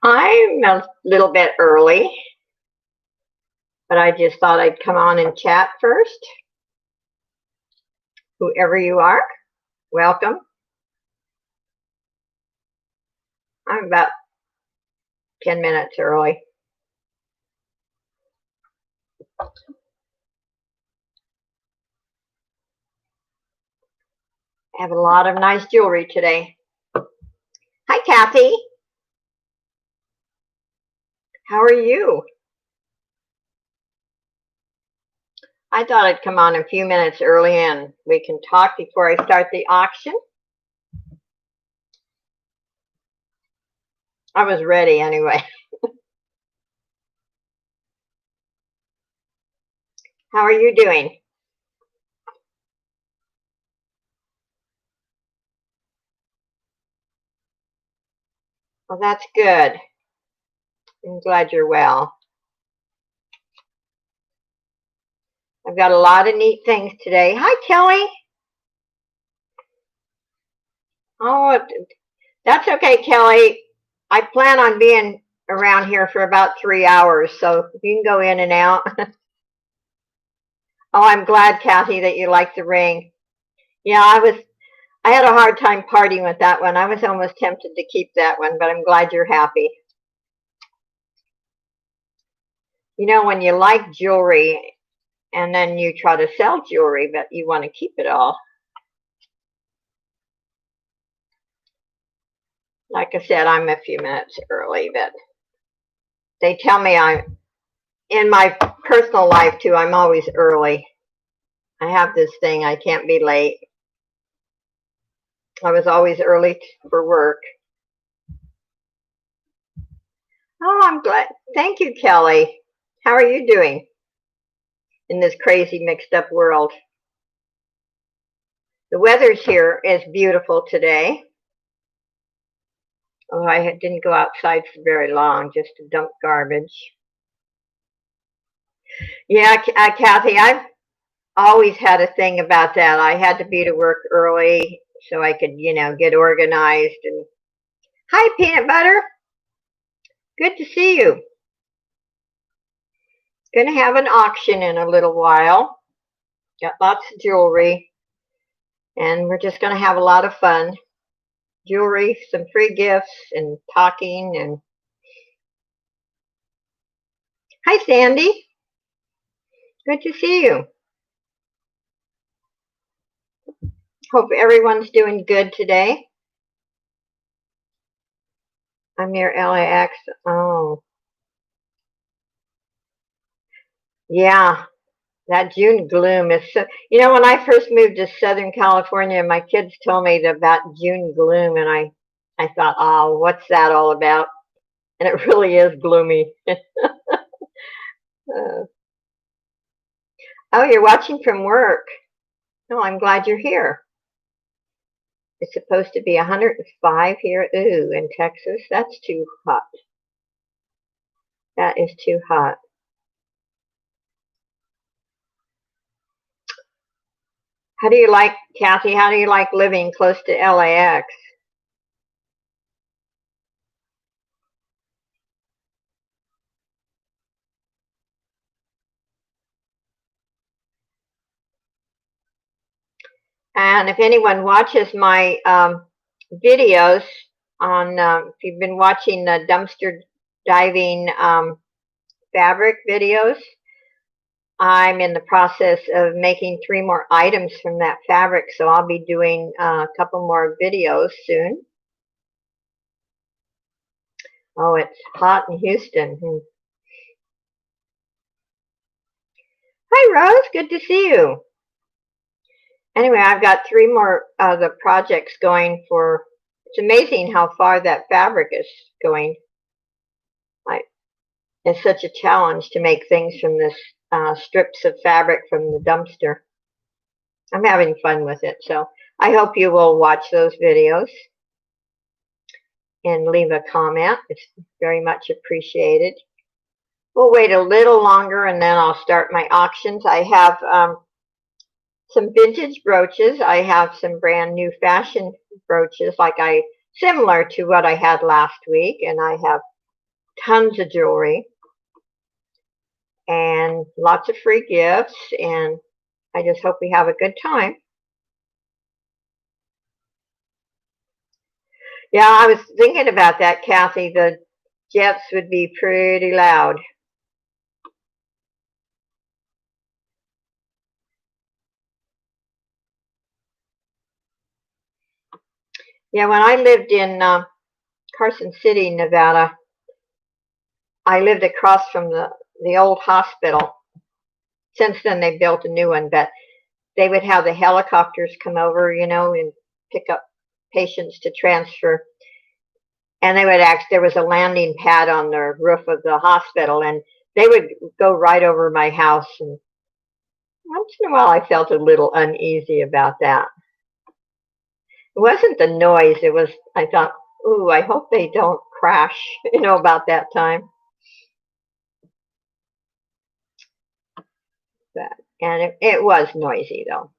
I'm a little bit early, but I just thought I'd come on and chat first. Whoever you are, welcome. I'm about 10 minutes early. I have a lot of nice jewelry today. Hi, Kathy. How are you? I thought I'd come on a few minutes early and we can talk before I start the auction. I was ready anyway. How are you doing? Well, that's good. I'm glad you're well. I've got a lot of neat things today. Hi, Kelly. Oh, that's okay, Kelly. I plan on being around here for about 3 hours, so you can go in and out. Oh, I'm glad, Kathy, that you like the ring. Yeah, I had a hard time parting with that one. I was almost tempted to keep that one, but I'm glad you're happy. You know, when you like jewelry and then you try to sell jewelry, but you want to keep it all. Like I said, I'm a few minutes early, but they tell me I'm in my personal life too, I'm always early. I have this thing, I can't be late. I was always early for work. Oh, I'm glad. Thank you, Kelly. How are you doing in this crazy mixed up world? The weather's here is beautiful today. Oh, I didn't go outside for very long, just to dump garbage. Yeah, Kathy, I've always had a thing about that. I had to be to work early so I could, get organized. And hi, Peanut Butter. Good to see you. Going to have an auction in a little while. Got lots of jewelry. And we're just going to have a lot of fun. Jewelry, some free gifts, and talking. And hi, Sandy. Good to see you. Hope everyone's doing good today. I'm near LAX. Oh, yeah. That June gloom is so. When I first moved to Southern California, my kids told me about June gloom, and I thought, oh, what's that all about? And it really is gloomy. Oh, you're watching from work. Oh, I'm glad you're here. It's supposed to be 105 here. Ooh, in Texas. That's too hot. That is too hot. How do you like, Kathy, how do you like living close to LAX? And if anyone watches my videos on, if you've been watching the dumpster diving fabric videos, I'm in the process of making 3 more items from that fabric, so I'll be doing a couple more videos soon. Oh, it's hot in Houston. Hi, Rose. Good to see you. Anyway, I've got 3 more of the projects going for. It's amazing how far that fabric is going. It's such a challenge to make things from this strips of fabric from the dumpster. I'm having fun with it, so I hope you will watch those videos and leave a comment. It's very much appreciated. We'll wait a little longer and then I'll start my auctions. I have some vintage brooches. I have some brand new fashion brooches similar to what I had last week, and I have tons of jewelry and lots of free gifts, and I just hope we have a good time. Yeah, I was thinking about that, Kathy. The jets would be pretty loud. Yeah, when I lived in Carson City, Nevada, I lived across from the old hospital. Since then, they built a new one, but they would have the helicopters come over, and pick up patients to transfer. And they would there was a landing pad on the roof of the hospital, and they would go right over my house. And once in a while, I felt a little uneasy about that. It wasn't the noise. It was, I thought, ooh, I hope they don't crash, about that time. But, and it was noisy, though.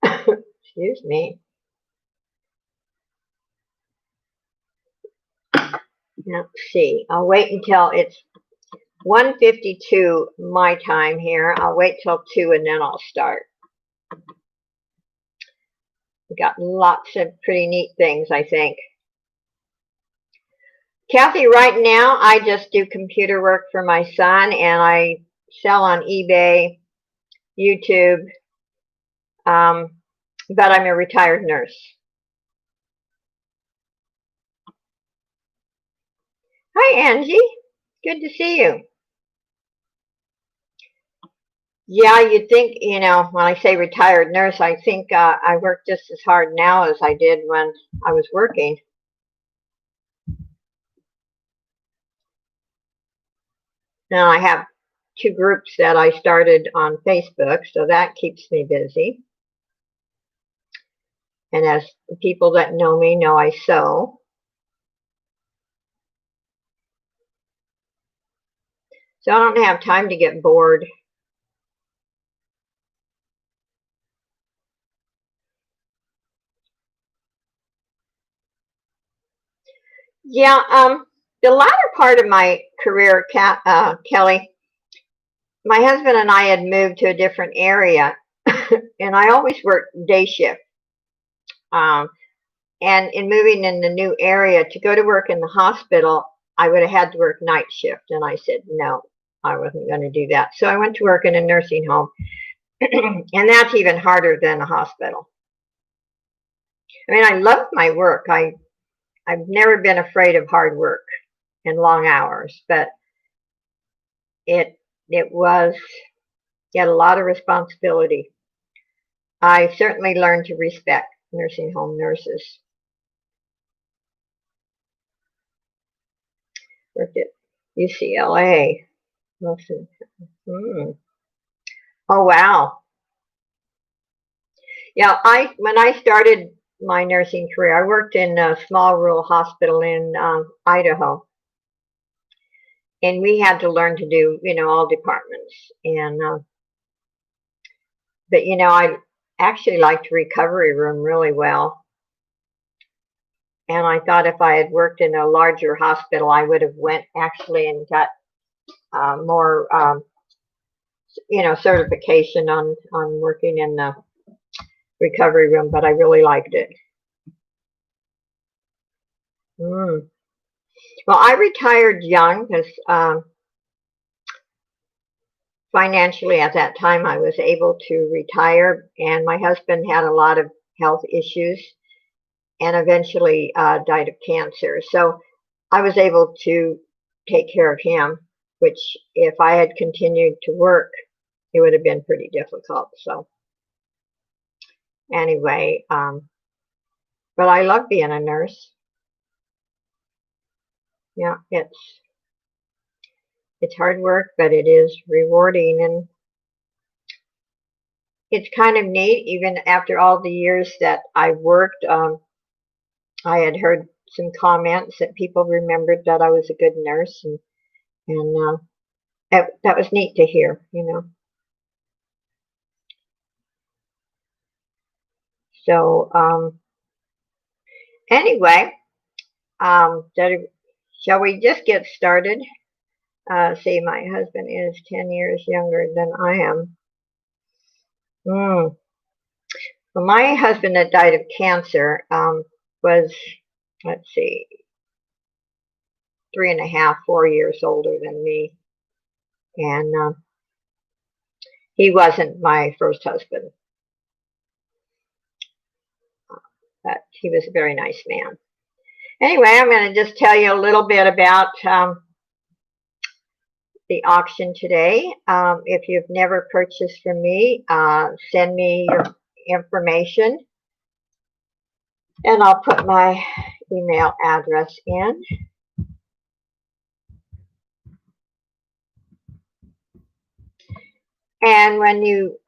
Excuse me. Let's see. I'll wait until it's 1:52 my time here. I'll wait till 2 and then I'll start. We got lots of pretty neat things, I think. Kathy, right now I just do computer work for my son, and I sell on eBay, YouTube, but I'm a retired nurse. Hi, Angie. Good to see you. Yeah, you'd think, when I say retired nurse, I think I work just as hard now as I did when I was working. Now I have 2 groups that I started on Facebook, so that keeps me busy. And as the people that know me know, I sew. So I don't have time to get bored. Yeah, the latter part of my career, Kelly, my husband and I had moved to a different area, and I always worked day shift. Um, and in moving in the new area to go to work in the hospital, I would have had to work night shift, and I said no, I wasn't going to do that. So I went to work in a nursing home, and that's even harder than a hospital. I mean, I loved my work. I've never been afraid of hard work and long hours, but it was, you had a lot of responsibility. I certainly learned to respect nursing home nurses. Worked at UCLA. Listen. Oh wow. Yeah, when I started my nursing career, I worked in a small rural hospital in Idaho, and we had to learn to do all departments. And but I actually liked recovery room really well. And I thought if I had worked in a larger hospital, I would have went actually and got more, certification on working in the recovery room. But I really liked it. Well, I retired young because financially at that time I was able to retire, and my husband had a lot of health issues and eventually died of cancer. So I was able to take care of him, which if I had continued to work, it would have been pretty difficult. So anyway, but I love being a nurse. Yeah, it's hard work, but it is rewarding, and it's kind of neat. Even after all the years that I worked, I had heard some comments that people remembered that I was a good nurse, and that was neat to hear. So Anyway, shall we just get started? See, my husband is 10 years younger than I am. Well, my husband that died of cancer was, let's see, 3.5, 4 years older than me. And he wasn't my first husband, but he was a very nice man. Anyway, I'm going to just tell you a little bit about the auction today. If you've never purchased from me, send me your information and I'll put my email address in. And when you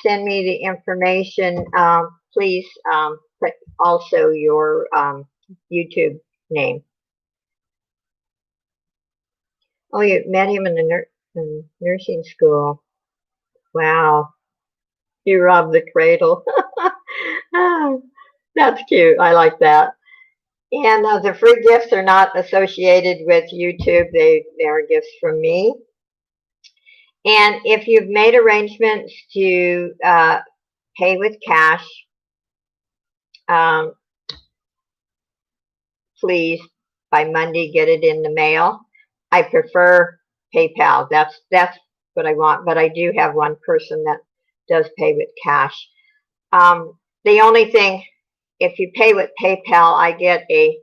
send me the information, please put also your YouTube name. Oh, you met him in the nursing school. Wow. You robbed the cradle. Oh, that's cute. I like that. And the free gifts are not associated with YouTube. They're gifts from me. And if you've made arrangements to pay with cash, please, by Monday, get it in the mail. I prefer PayPal. That's what I want. But I do have one person that does pay with cash. The only thing, if you pay with PayPal, I get a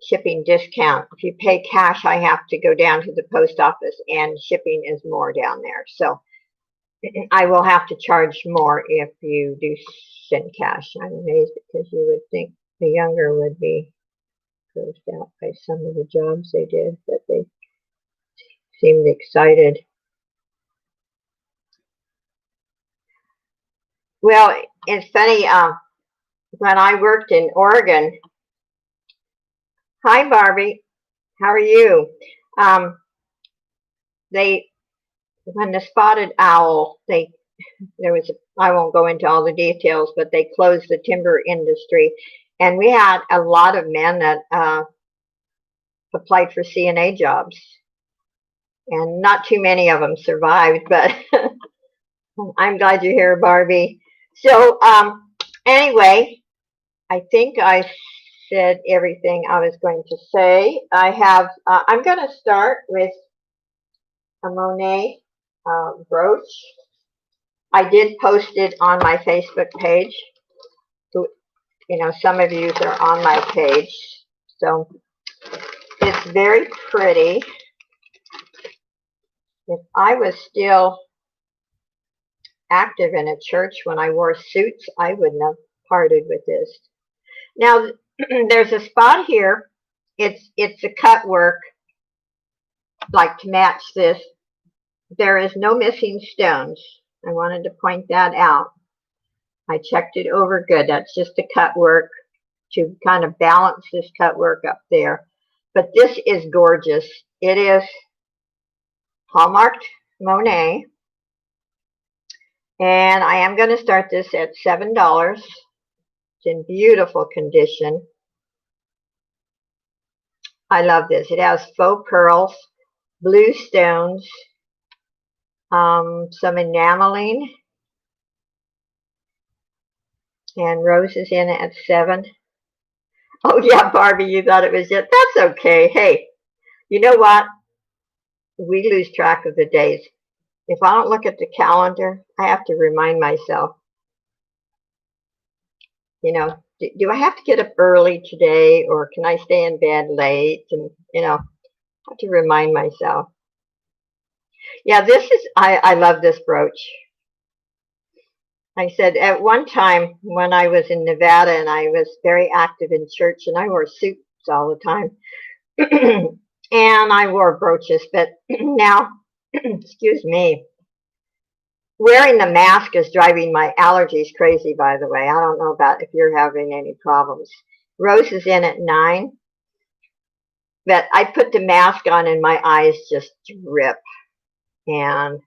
shipping discount. If you pay cash, I have to go down to the post office and shipping is more down there. So I will have to charge more if you do send cash. I'm amazed because you would think the younger would be grossed out by some of the jobs they did, but they seemed excited. Well, it's funny, when I worked in Oregon, hi Barbie, how are you? When the spotted owl, I won't go into all the details, but they closed the timber industry. And we had a lot of men that applied for CNA jobs. And not too many of them survived, but I'm glad you're here, Barbie. So anyway, I think I said everything I was going to say. I'm going to start with a Monet brooch. I did post it on my Facebook page. Some of you are on my page. So it's very pretty. If I was still active in a church when I wore suits, I wouldn't have parted with this. Now, there's a spot here. It's a cut work, like to match this. There is no missing stones. I wanted to point that out. I checked it over good. That's just a cut work to kind of balance this cut work up there. But this is gorgeous. It is hallmarked Monet. And I am going to start this at $7. It's in beautiful condition. I love this. It has faux pearls, blue stones, some enameling, and roses in it at $7. Oh yeah, Barbie, you thought it was just, that's okay. Hey, you know what? We lose track of the days. If I don't look at the calendar, I have to remind myself, do I have to get up early today or can I stay in bed late? And, I have to remind myself. Yeah, I love this brooch. I said at one time when I was in Nevada and I was very active in church and I wore suits all the time and I wore brooches, but now, excuse me, wearing the mask is driving my allergies crazy, by the way. I don't know about if you're having any problems. Rose is in at 9, but I put the mask on and my eyes just drip. And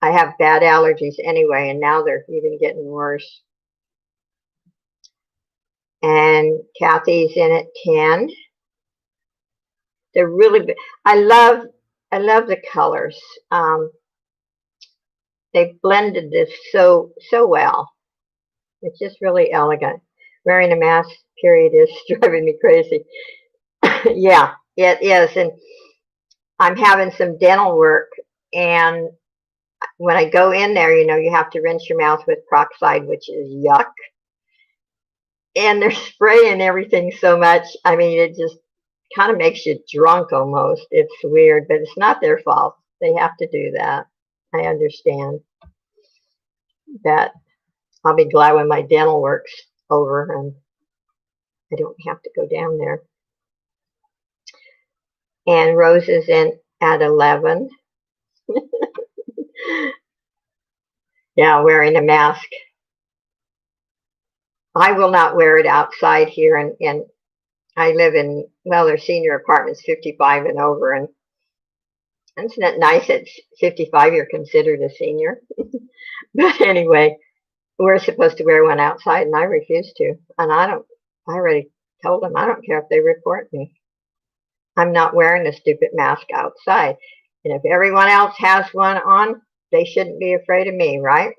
I have bad allergies anyway, and now they're even getting worse. and Kathy's in at 10. They're really, I love the colors. They blended this so well. It's just really elegant. Wearing a mask, period, is driving me crazy. Yeah, it is. And I'm having some dental work, and when I go in there, you have to rinse your mouth with peroxide, which is yuck. And they're spraying everything so much. I mean, it just kind of makes you drunk almost. It's weird, but it's not their fault. They have to do that. I understand that. I'll be glad when my dental work's over and I don't have to go down there. And Rose is in at 11. Yeah, wearing a mask. I will not wear it outside here, and I live in, well, they're senior apartments, 55 and over, and isn't it nice at 55 you're considered a senior? But anyway, we're supposed to wear one outside, and I refuse to. And I already told them I don't care if they report me. I'm not wearing a stupid mask outside. And if everyone else has one on, they shouldn't be afraid of me, right?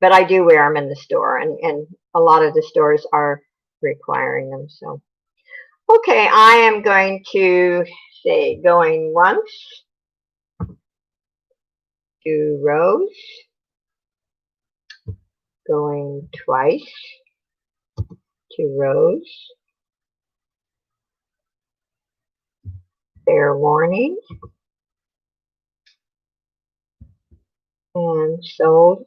But I do wear them in the store, and a lot of the stores are requiring them. So, okay, I am going to say going once to Rose, going twice to Rose. Fair warning. And sold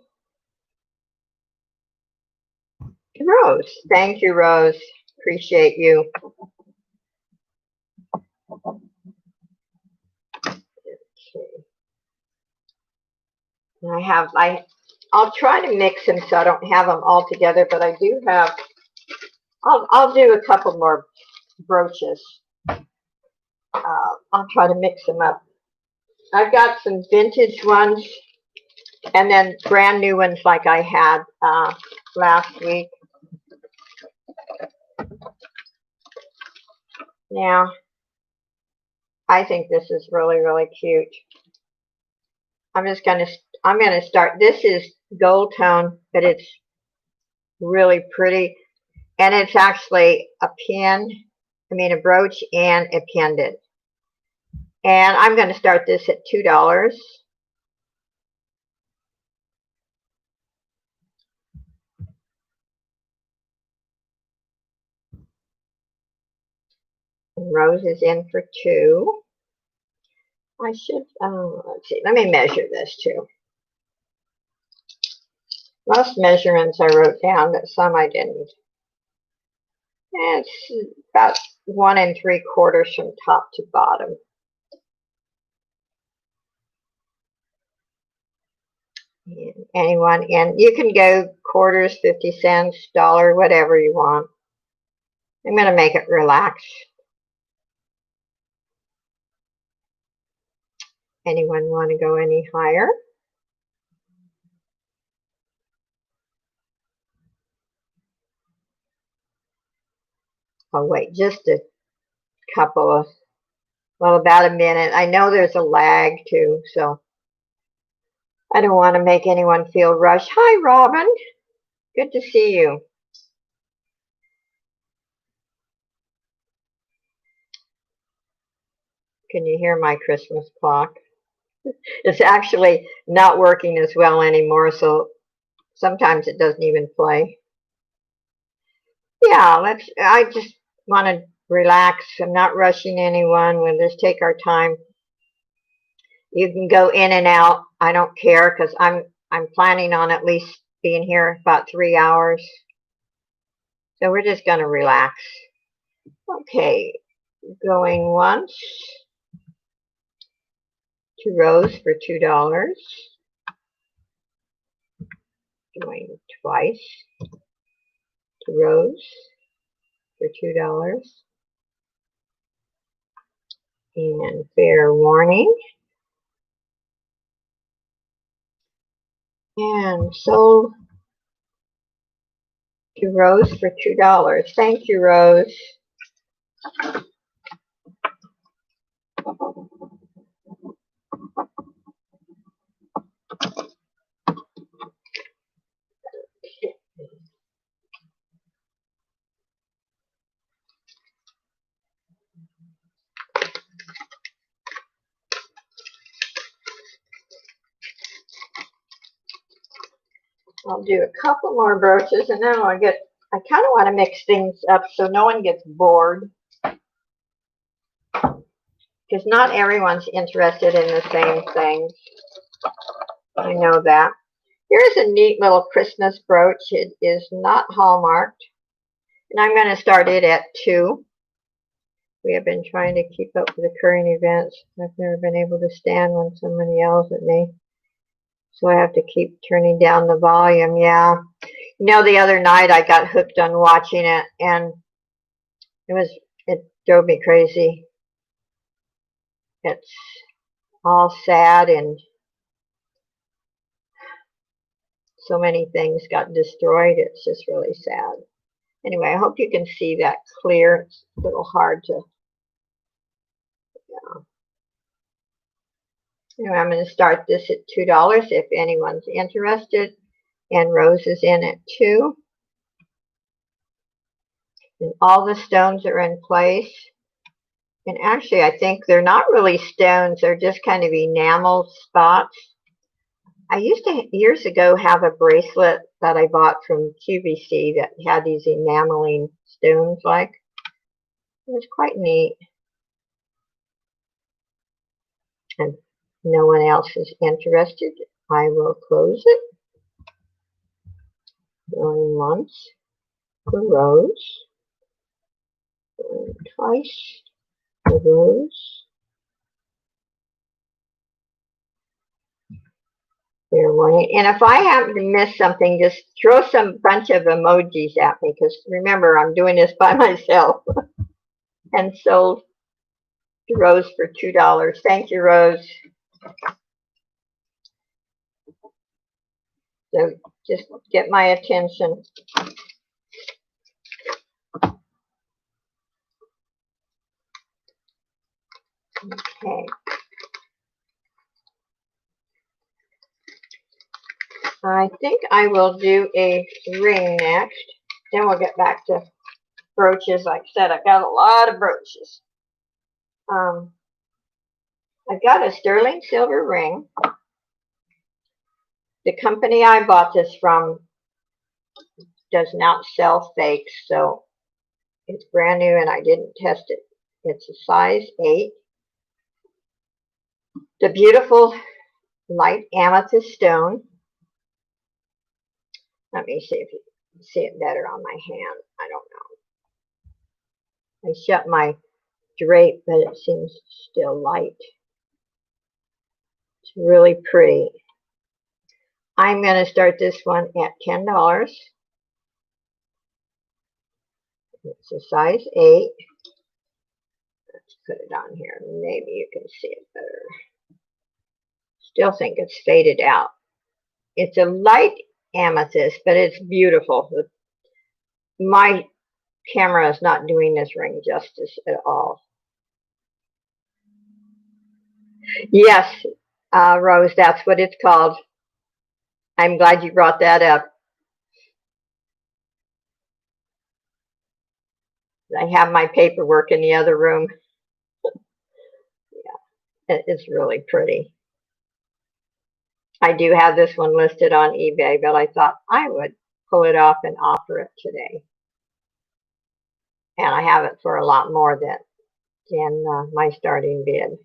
to Rose. Thank you, Rose. Appreciate you. Okay. I'll try to mix them so I don't have them all together, but I do have, I'll do a couple more brooches. I'll try to mix them up. I've got some vintage ones and then brand new ones like I had last week. Now, I think this is really, really cute. I'm gonna start. This is gold tone, but it's really pretty. And it's actually a brooch and a pendant. And I'm going to start this at $2. Rose is in for 2. I should, let's see, let me measure this too. Most measurements I wrote down, but some I didn't. And it's about 1 3/4 from top to bottom. And anyone, and you can go quarters, 50 cents, dollar, whatever you want. I'm going to make it relax. Anyone want to go any higher? I'll wait just a couple of, well, about a minute. I know there's a lag too, so I don't want to make anyone feel rushed. Hi, Robin. Good to see you. Can you hear my Christmas clock? It's actually not working as well anymore, so sometimes it doesn't even play. Yeah, I just want to relax. I'm not rushing anyone. We'll just take our time. You can go in and out. I don't care because I'm planning on at least being here about 3 hours. So we're just going to relax. Okay, going once to Rose for $2. Going twice to Rose for $2. And fair warning. And sold to Rose for $2. Thank you, Rose. I'll do a couple more brooches and then I kind of want to mix things up so no one gets bored. Because not everyone's interested in the same things. I know that. Here's a neat little Christmas brooch. It is not hallmarked. And I'm going to start it at 2. We have been trying to keep up with the current events. I've never been able to stand when somebody yells at me. So I have to keep turning down the volume. Yeah. You know, the other night I got hooked on watching it and it drove me crazy. It's all sad and so many things got destroyed. It's just really sad. Anyway, I hope you can see that clear. It's a little hard to, yeah. Anyway, I'm going to start this at $2 if anyone's interested. And Rose is in at 2. And all the stones are in place. And actually, I think they're not really stones. They're just kind of enamel spots. I used to, years ago, have a bracelet that I bought from QVC that had these enameling stones like. It was quite neat. And no one else is interested. I will close it. Going once for Rose. Going twice for Rose. There, one. And if I happen to miss something, just throw some bunch of emojis at me, because remember, I'm doing this by myself. And sold to Rose for $2. Thank you, Rose. So just get my attention. Okay. I think I will do a ring next. Then we'll get back to brooches. Like I said, I've got a lot of brooches. I've got a sterling silver ring. The company I bought this from does not sell fakes, so it's brand new and I didn't test it. It's a size 8. The beautiful light amethyst stone. Let me see if you can see it better on my hand. I don't know. I shut my drape, but it seems still light. It's really pretty. I'm going to start this one at $10. It's a size 8. Let's put it on here. Maybe you can see it better. Still think it's faded out. It's a light amethyst, but it's beautiful. My camera is not doing this ring justice at all. Yes, Rose, that's what it's called. I'm glad you brought that up. I have my paperwork in the other room. Yeah, it's really pretty. I do have this one listed on eBay, but I thought I would pull it off and offer it today. And I have it for a lot more than my starting bid.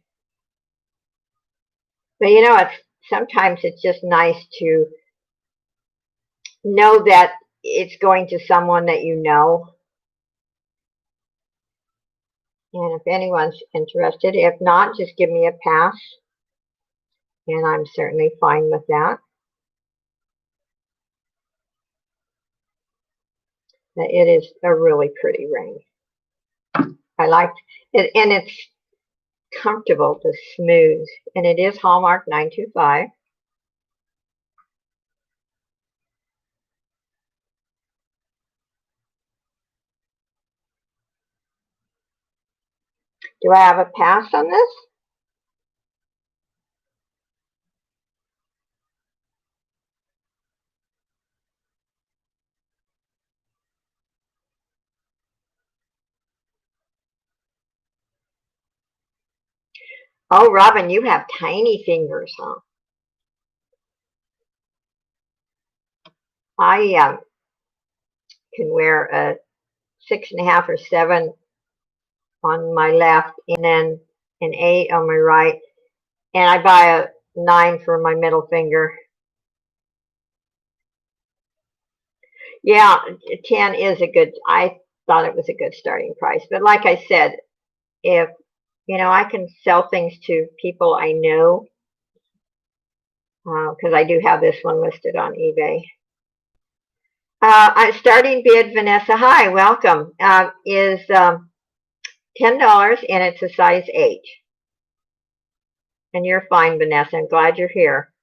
But you know, sometimes it's just nice to know that it's going to someone that you know. And if anyone's interested, if not, just give me a pass. And I'm certainly fine with that. It is a really pretty ring. I like it, and it's comfortable to smooth. And it is Hallmark 925. Do I have a pass on this? Oh, Robin, you have tiny fingers, huh? I can wear a 6.5 or 7 on my left, and then an 8 on my right, and I buy a 9 for my middle finger. Yeah, 10 is a good. I thought it was a good starting price, but like I said, if I can sell things to people I know because I do have this one listed on eBay. Starting bid, Vanessa. Hi, welcome. Is $10, and it's a size 8. And you're fine, Vanessa. I'm glad you're here.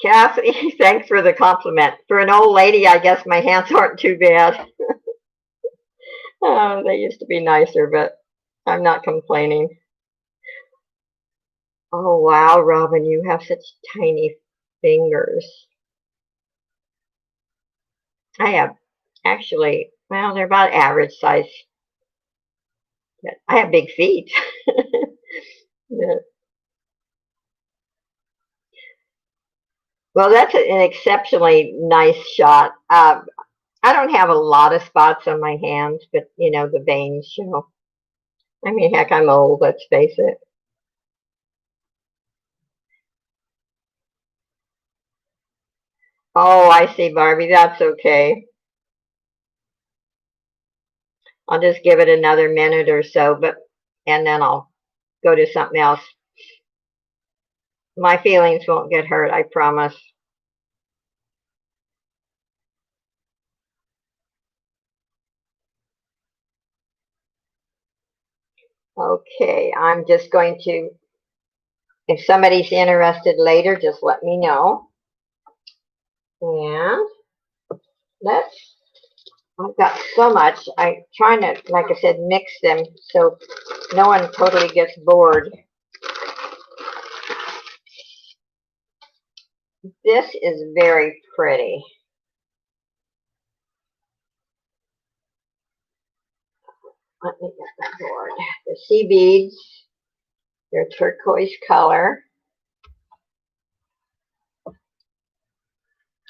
Kathy, thanks for the compliment. For an old lady, I guess my hands aren't too bad. They used to be nicer, but I'm not complaining. Oh, wow, Robin, you have such tiny fingers. I have actually, well, they're about average size. I have big feet. Well, that's an exceptionally nice shot. I don't have a lot of spots on my hands, but the veins show. I mean, heck, I'm old, let's face it. Oh, I see, Barbie. That's okay. I'll just give it another minute or so, and then I'll go to something else. My feelings won't get hurt, I promise. Okay, I'm just going to, if somebody's interested later, just let me know. And let's, I've got so much. I'm trying to, like I said, mix them so no one totally gets bored. This is very pretty. Let me get that board. The sea beads, they're turquoise color.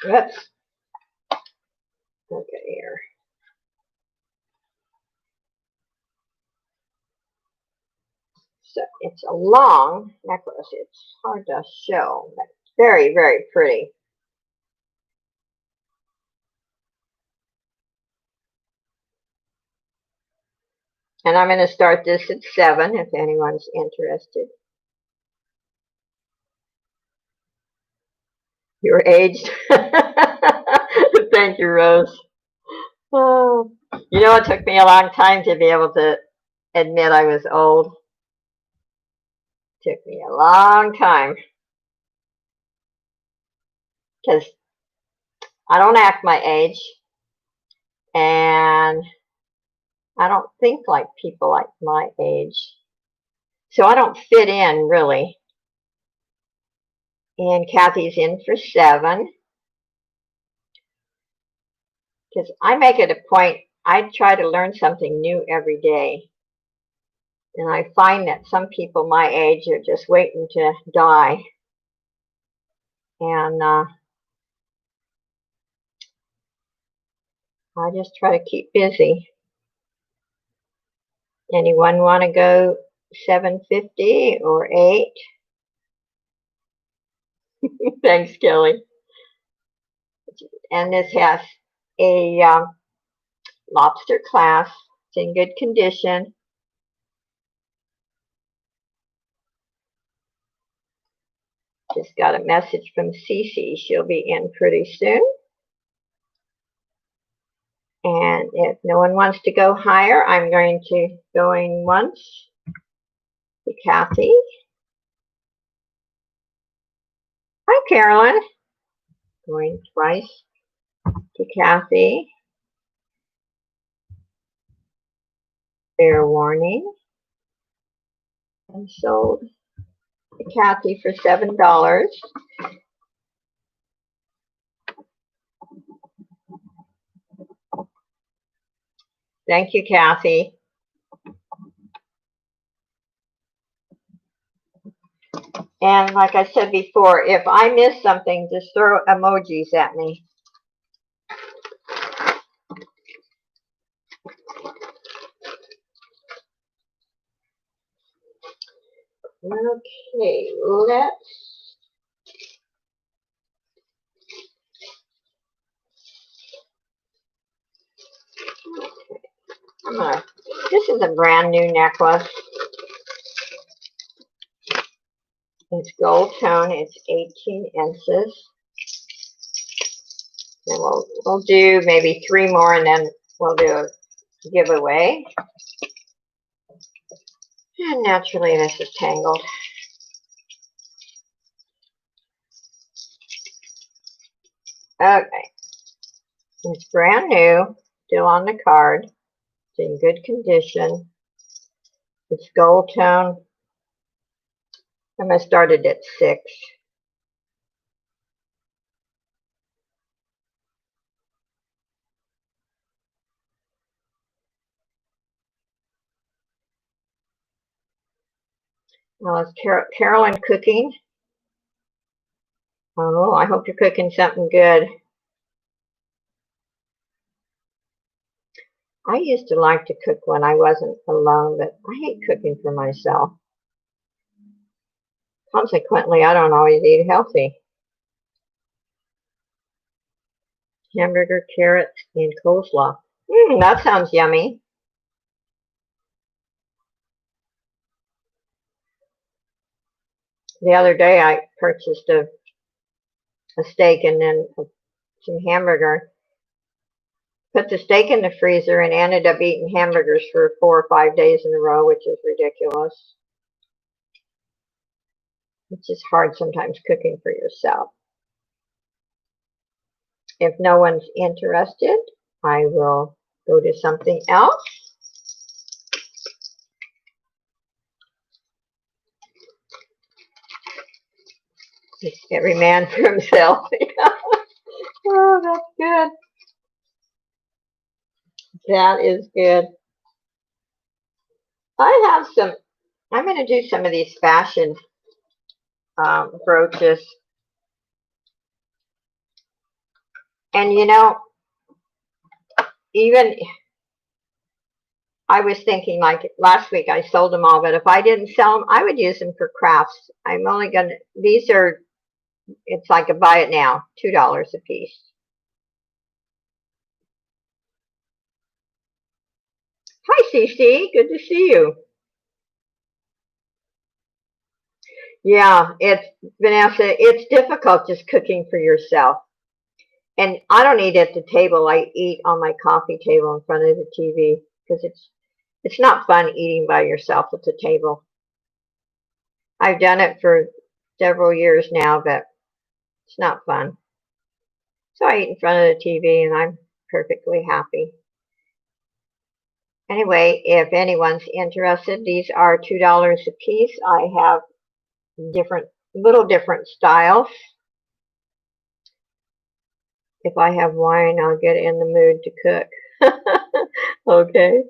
Oops. Okay, here. So it's a long necklace. It's hard to show, but it's very, very pretty. And I'm going to start this at 7 if anyone's interested. You're aged. Thank you, Rose. Oh, it took me a long time to be able to admit I was old. It took me a long time. Because I don't act my age. And I don't think like people like my age. So I don't fit in, really. And Kathy's in for 7. Because I make it a point, I try to learn something new every day. And I find that some people my age are just waiting to die. And I just try to keep busy. Anyone want to go 750 or 8? Thanks, Kelly. And this has a lobster clasp. It's in good condition. Just got a message from Cece. She'll be in pretty soon. And if no one wants to go higher, I'm going to go in once to Kathy. Hi, Carolyn. Going twice to Kathy. fair warning. And sold to Kathy for $7. Thank you, Kathy. And like I said before, if I miss something, just throw emojis at me. Okay, let's this is a brand new necklace. It's gold tone. It's 18 inches. And we'll do maybe 3 more, and then we'll do a giveaway. And naturally, this is tangled. Okay. It's brand new, still on the card. It's in good condition. It's gold tone. I started at 6. Well, it's Carolyn cooking. Oh, I hope you're cooking something good. I used to like to cook when I wasn't alone, but I hate cooking for myself. Consequently, I don't always eat healthy. Hamburger, carrots, and coleslaw. That sounds yummy. The other day I purchased a steak and then some hamburger. Put the steak in the freezer and ended up eating hamburgers for 4 or 5 days in a row, which is ridiculous. It's just hard sometimes cooking for yourself. If no one's interested, I will go to something else. Every man for himself. Oh, that's good. That is good. I'm going to do some of these fashion brooches. And you know, even I was thinking, like last week I sold them all, but if I didn't sell them, I would use them for crafts. I'm only going to, these are, it's like a buy it now, $2 a piece. Hi, Cece. Good to see you. Yeah, Vanessa, it's difficult just cooking for yourself. And I don't eat at the table. I eat on my coffee table in front of the TV because it's not fun eating by yourself at the table. I've done it for several years now, but it's not fun. So I eat in front of the TV and I'm perfectly happy. Anyway, if anyone's interested, these are $2 a piece. I have little different styles. If I have wine, I'll get in the mood to cook. Okay.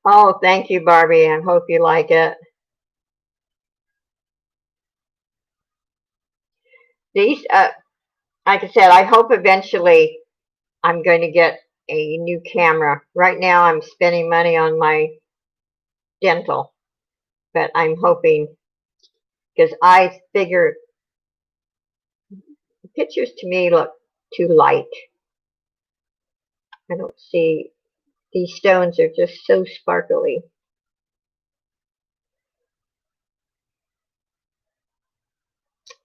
Oh, thank you, Barbie. I hope you like it. These, like I said, I hope eventually I'm going to get a new camera. Right now, I'm spending money on my dental, but I'm hoping, because I figure the pictures to me look too light. I don't see, these stones are just so sparkly.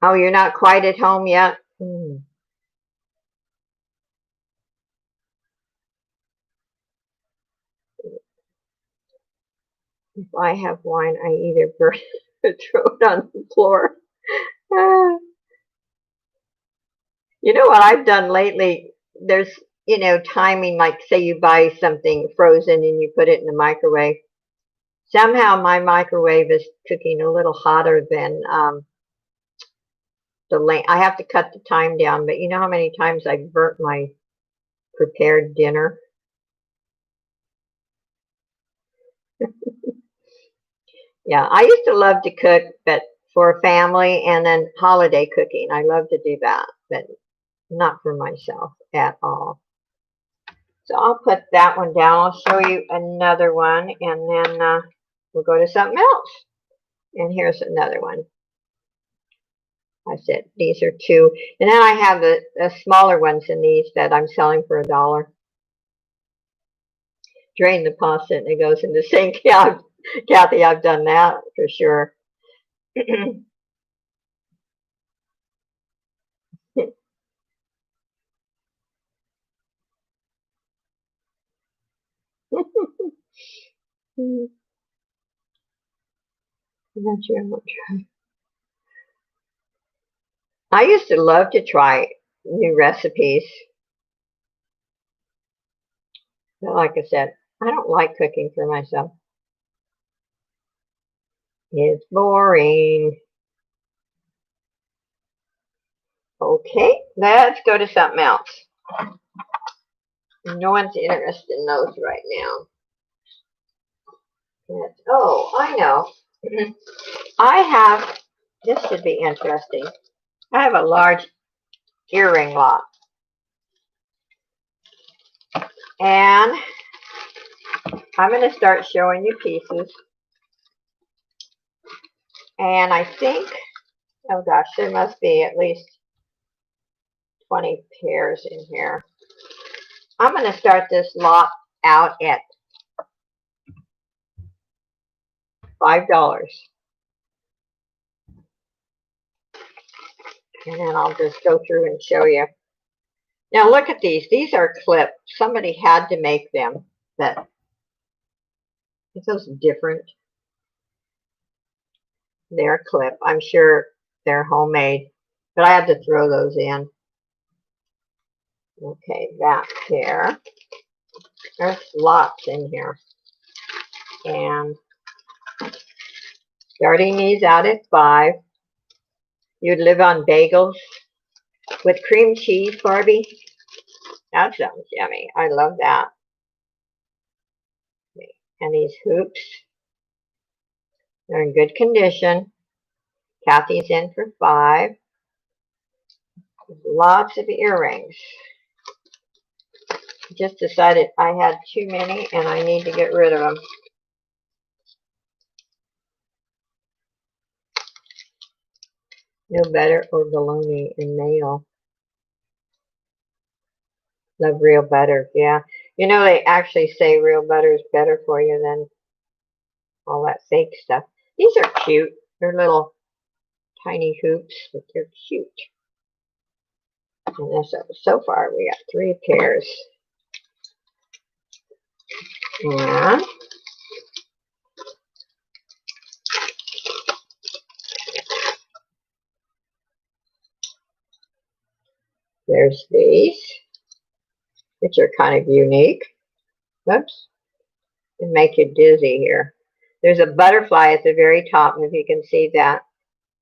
Oh, you're not quite at home yet? If I have wine, I either burn or throw it on the floor. You know what I've done lately? There's you know, timing, like say you buy something frozen and you put it in the microwave. Somehow my microwave is cooking a little hotter than the length. I have to cut the time down, but you know how many times I've burnt my prepared dinner? Yeah, I used to love to cook, but for family and then holiday cooking. I love to do that, but not for myself at all. So I'll put that one down. I'll show you another one, and then we'll go to something else. And here's another one. I said these are two. And then I have the smaller ones in these that I'm selling for $1. Drain the pasta and it goes in the sink. Yeah, Kathy, I've done that for sure. I used to love to try new recipes. But like I said, I don't like cooking for myself. It's boring. Okay, let's go to something else. No one's interested in those right now. Oh, I know. I have, this should be interesting. I have a large earring lot. And I'm going to start showing you pieces. And I think, oh gosh, there must be at least 20 pairs in here. I'm going to start this lot out at $5. And then I'll just go through and show you. Now look at these. These are clipped. Somebody had to make them. But it's those different. They're clipped. I'm sure they're homemade. But I had to throw those in. Okay, that pair. There's lots in here. And starting these out at $5. You'd live on bagels with cream cheese, Barbie. That sounds yummy. I love that. And these hoops, they're in good condition. Kathy's in for $5. Lots of earrings. Just decided I had too many and I need to get rid of them. No Better or Bologna in mail. Love Real Butter, yeah. You know, they actually say real butter is better for you than all that fake stuff. These are cute. They're little tiny hoops, but they're cute. And so far, we got 3 pairs. And there's these, which are kind of unique. Oops. They make you dizzy here. There's a butterfly at the very top, if you can see that.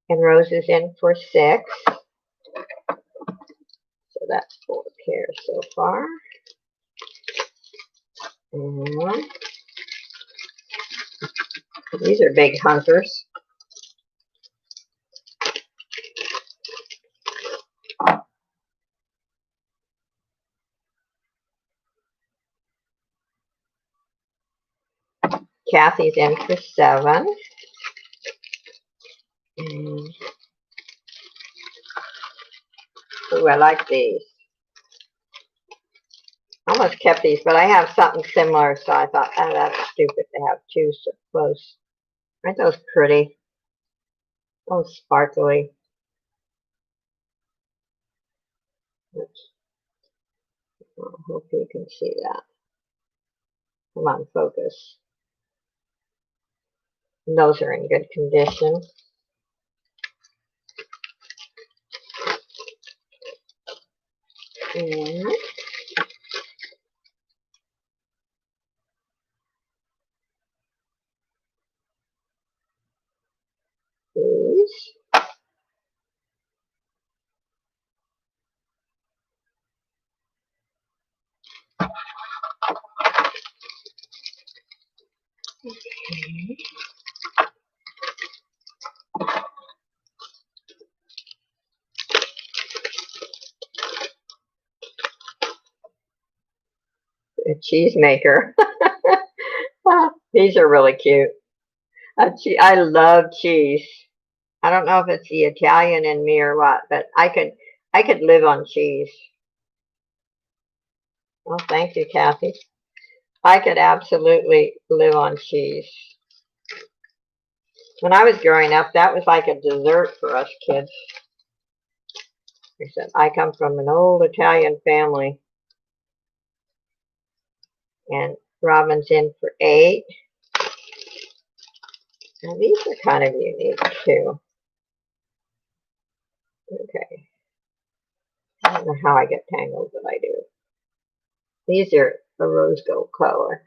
And Rose is in for $6. So that's 4 pairs so far. And these are big hunters. Kathy's in for $7. Ooh, I like these. I almost kept these, but I have something similar, so I thought, oh, that's stupid to have 2 so close. Aren't those pretty? Oh, sparkly. Oops. I hope you can see that. Come on, focus. And those are in good condition. And A cheese maker. These are really cute. I love cheese. I don't know if it's the Italian in me or what, but I could live on cheese. Well, thank you, Kathy. I could absolutely live on cheese. When I was growing up, that was like a dessert for us kids. Except I come from an old Italian family. And Robin's in for 8. Now these are kind of unique too. Okay. I don't know how I get tangled, but I do. These are a rose gold color.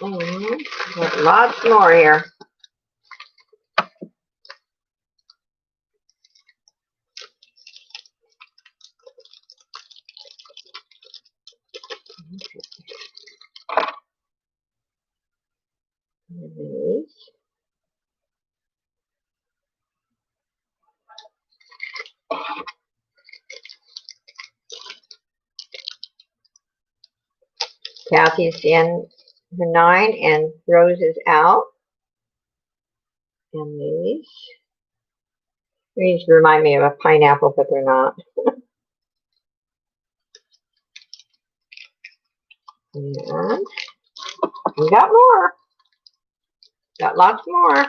Lots more here. These. Kathy's in the 9 and Rose is out. And these remind me of a pineapple, but they're not. And we got more. Got lots more.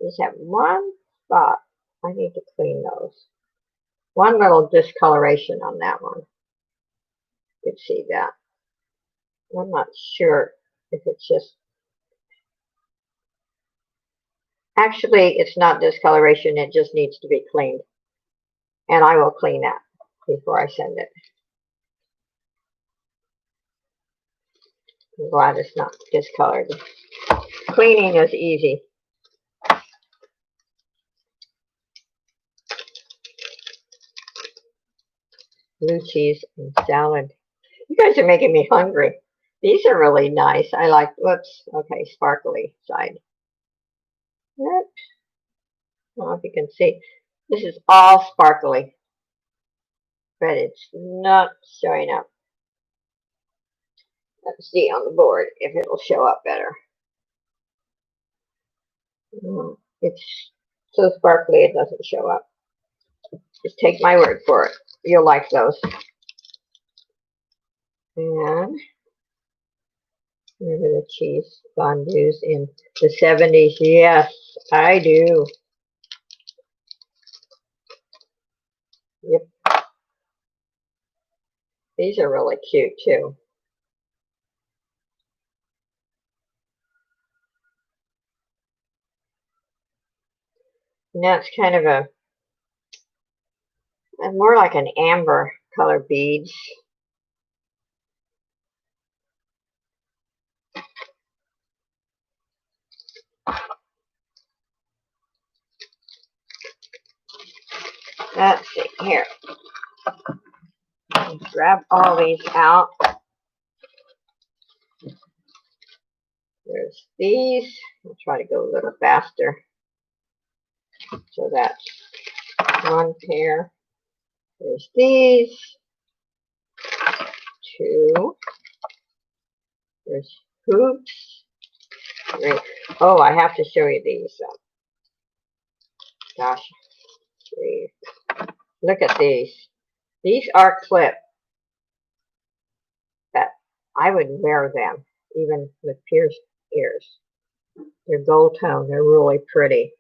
Just have one spot. I need to clean those. One little discoloration on that one. You can see that. I'm not sure if it's just... Actually, it's not discoloration. It just needs to be cleaned. And I will clean that before I send it. I'm glad it's not discolored. Cleaning is easy. Blue cheese and salad. You guys are making me hungry. These are really nice. I like, whoops, okay, sparkly side. Oops. I don't know if you can see. This is all sparkly, but it's not showing up. Let's see on the board if it will show up better. It's so sparkly it doesn't show up. Just take my word for it. You'll like those. And remember the cheese fondues in the 70s? Yes, I do. Yep. These are really cute too. And that's kind of a more like an amber color beads. Let's see here. Grab all these out. There's these. I'll try to go a little faster. So that's one pair. There's these. 2. There's hoops. 3. Oh, I have to show you these. Gosh. 3. Look at these. These are clip. That I would wear them, even with pierced ears. They're gold tone. They're really pretty.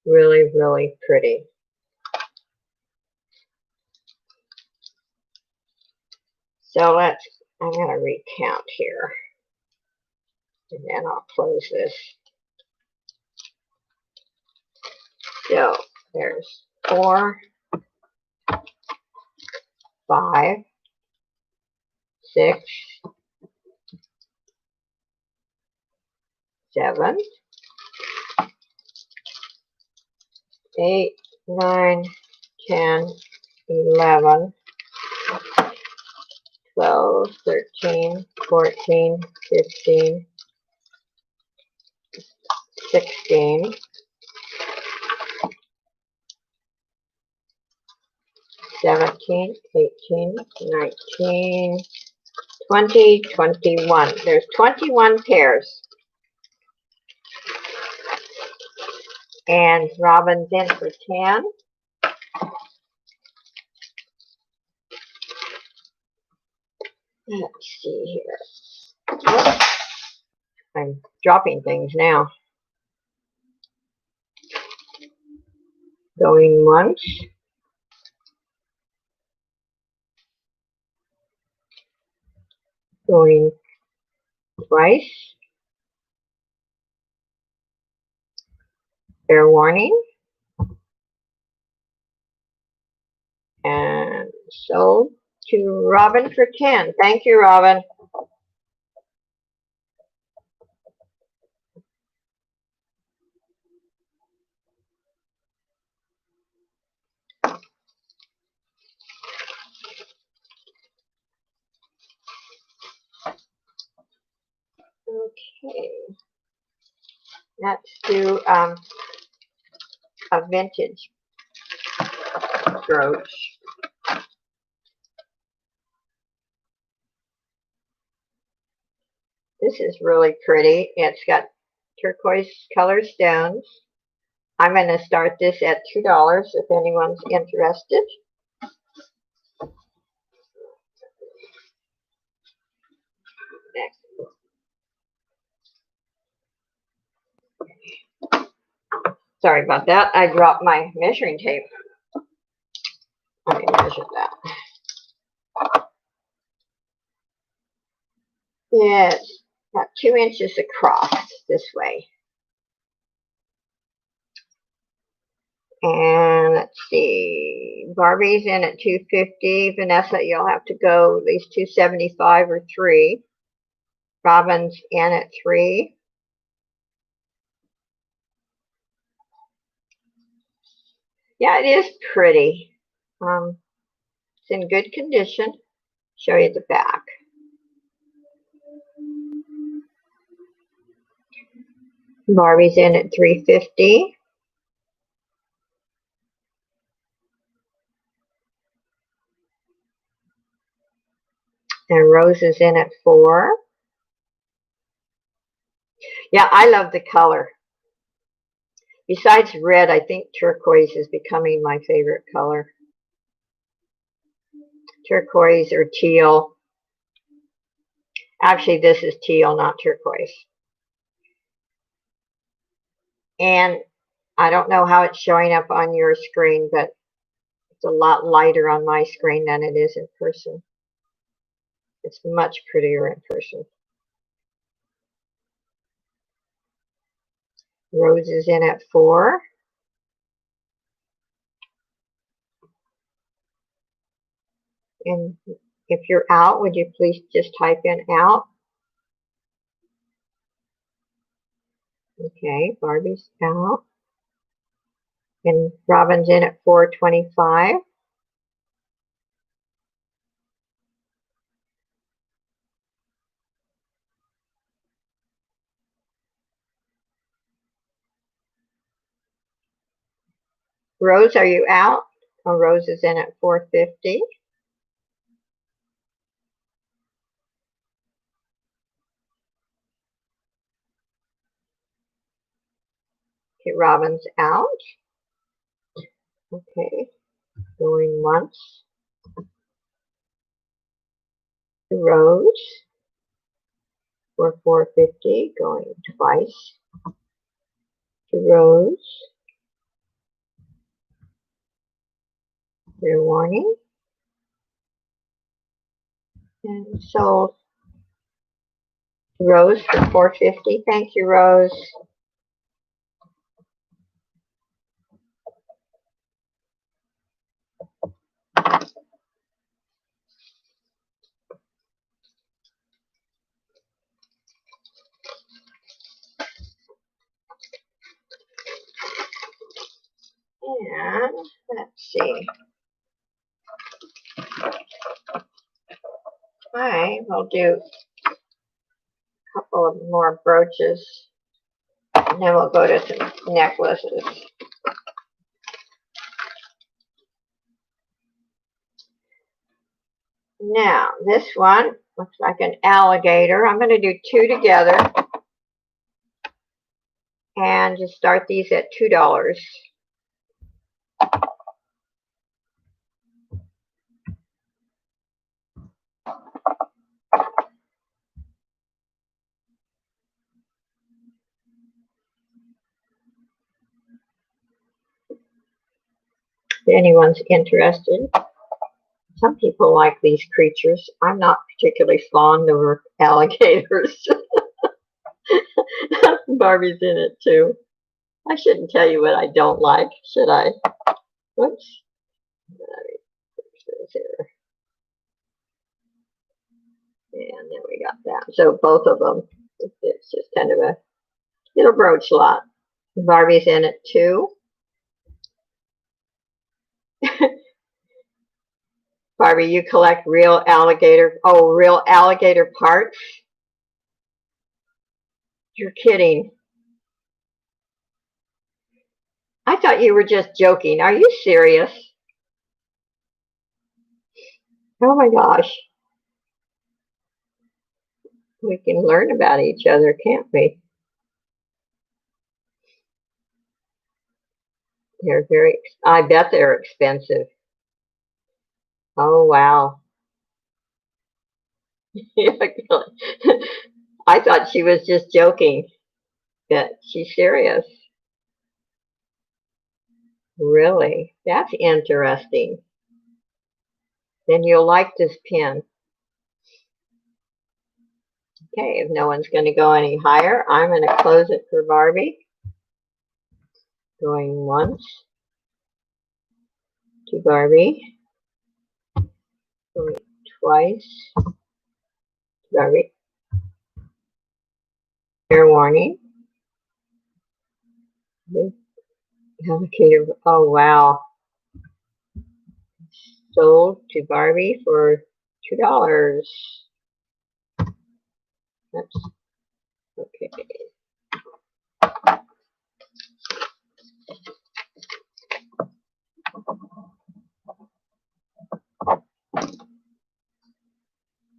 Really, really pretty. So I'm going to recount here. And then I'll close this. So there's 4, 5, 6, 7, 8, 9, 10, 11, 12, 13, 14, 15, 16, 17, 18, 19, 20, 21. There's 21 pairs. And Robin's in for 10. Let's see here. Oops. I'm dropping things now. Going once. Going twice. Fair warning. And sold to Robin for 10. Thank you, Robin. Okay. Let's do a vintage brooch. This is really pretty. It's got turquoise color stones. I'm going to start this at $2 if anyone's interested. Sorry about that. I dropped my measuring tape. Let me measure that. It's about 2 inches across this way. And let's see, Barbie's in at $2.50. Vanessa, you'll have to go at least $2.75 or $3. Robin's in at $3. Yeah, it is pretty. It's in good condition. Show you the back. Barbie's in at $3.50. And Rose is in at $4. Yeah, I love the color. Besides red, I think turquoise is becoming my favorite color. Turquoise or teal. Actually, this is teal, not turquoise. And I don't know how it's showing up on your screen, but it's a lot lighter on my screen than it is in person. It's much prettier in person. Rose is in at $4. And if you're out, would you please just type in out? Okay, Barbie's out. And Robin's in at $4.25. Rose, are you out? Oh, Rose is in at $4.50. Okay, Robin's out. Okay, going once. Rose for $4.50, going twice. Rose. Fair warning. And sold Rose for $4.50. Thank you, Rose. Okay, we'll do a couple of more brooches, and then we'll go to some necklaces. Now, this one looks like an alligator. I'm going to do two together and just start these at $2. If anyone's interested. Some people like these creatures. I'm not particularly fond of alligators. Barbie's in it too. I shouldn't tell you what I don't like, should I? Whoops. And then we got that. So both of them, it's just kind of a little brooch lot. Barbie's in it too. Barbie, you collect real alligator parts? You're kidding. I thought you were just joking. Are you serious? Oh my gosh. We can learn about each other, can't we? I bet they're expensive. Oh, wow. I thought she was just joking, but she's serious. Really? That's interesting. Then you'll like this pin. Okay, if no one's going to go any higher, I'm going to close it for Barbie. Going once to Barbie. Going twice to Barbie. Fair warning. Alligator. Oh, wow. Sold to Barbie for $2. Oops. Okay.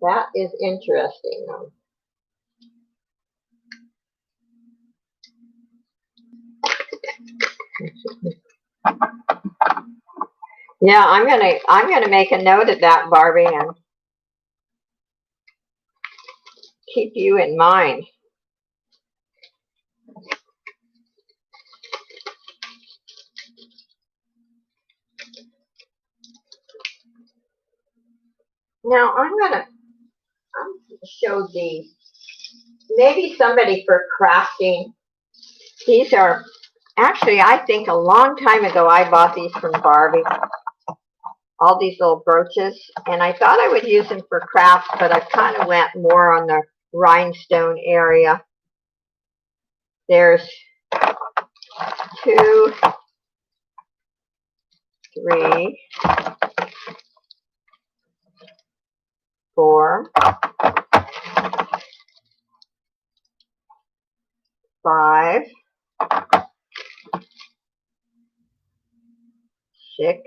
That is interesting. Yeah, I'm gonna make a note of that, Barbie, and keep you in mind. Now I'm gonna show these. Maybe somebody for crafting. These are actually, I think a long time ago I bought these from Barbie. All these little brooches, and I thought I would use them for crafts, but I kind of went more on the rhinestone area. There's 2, 3, 4, 5, 6,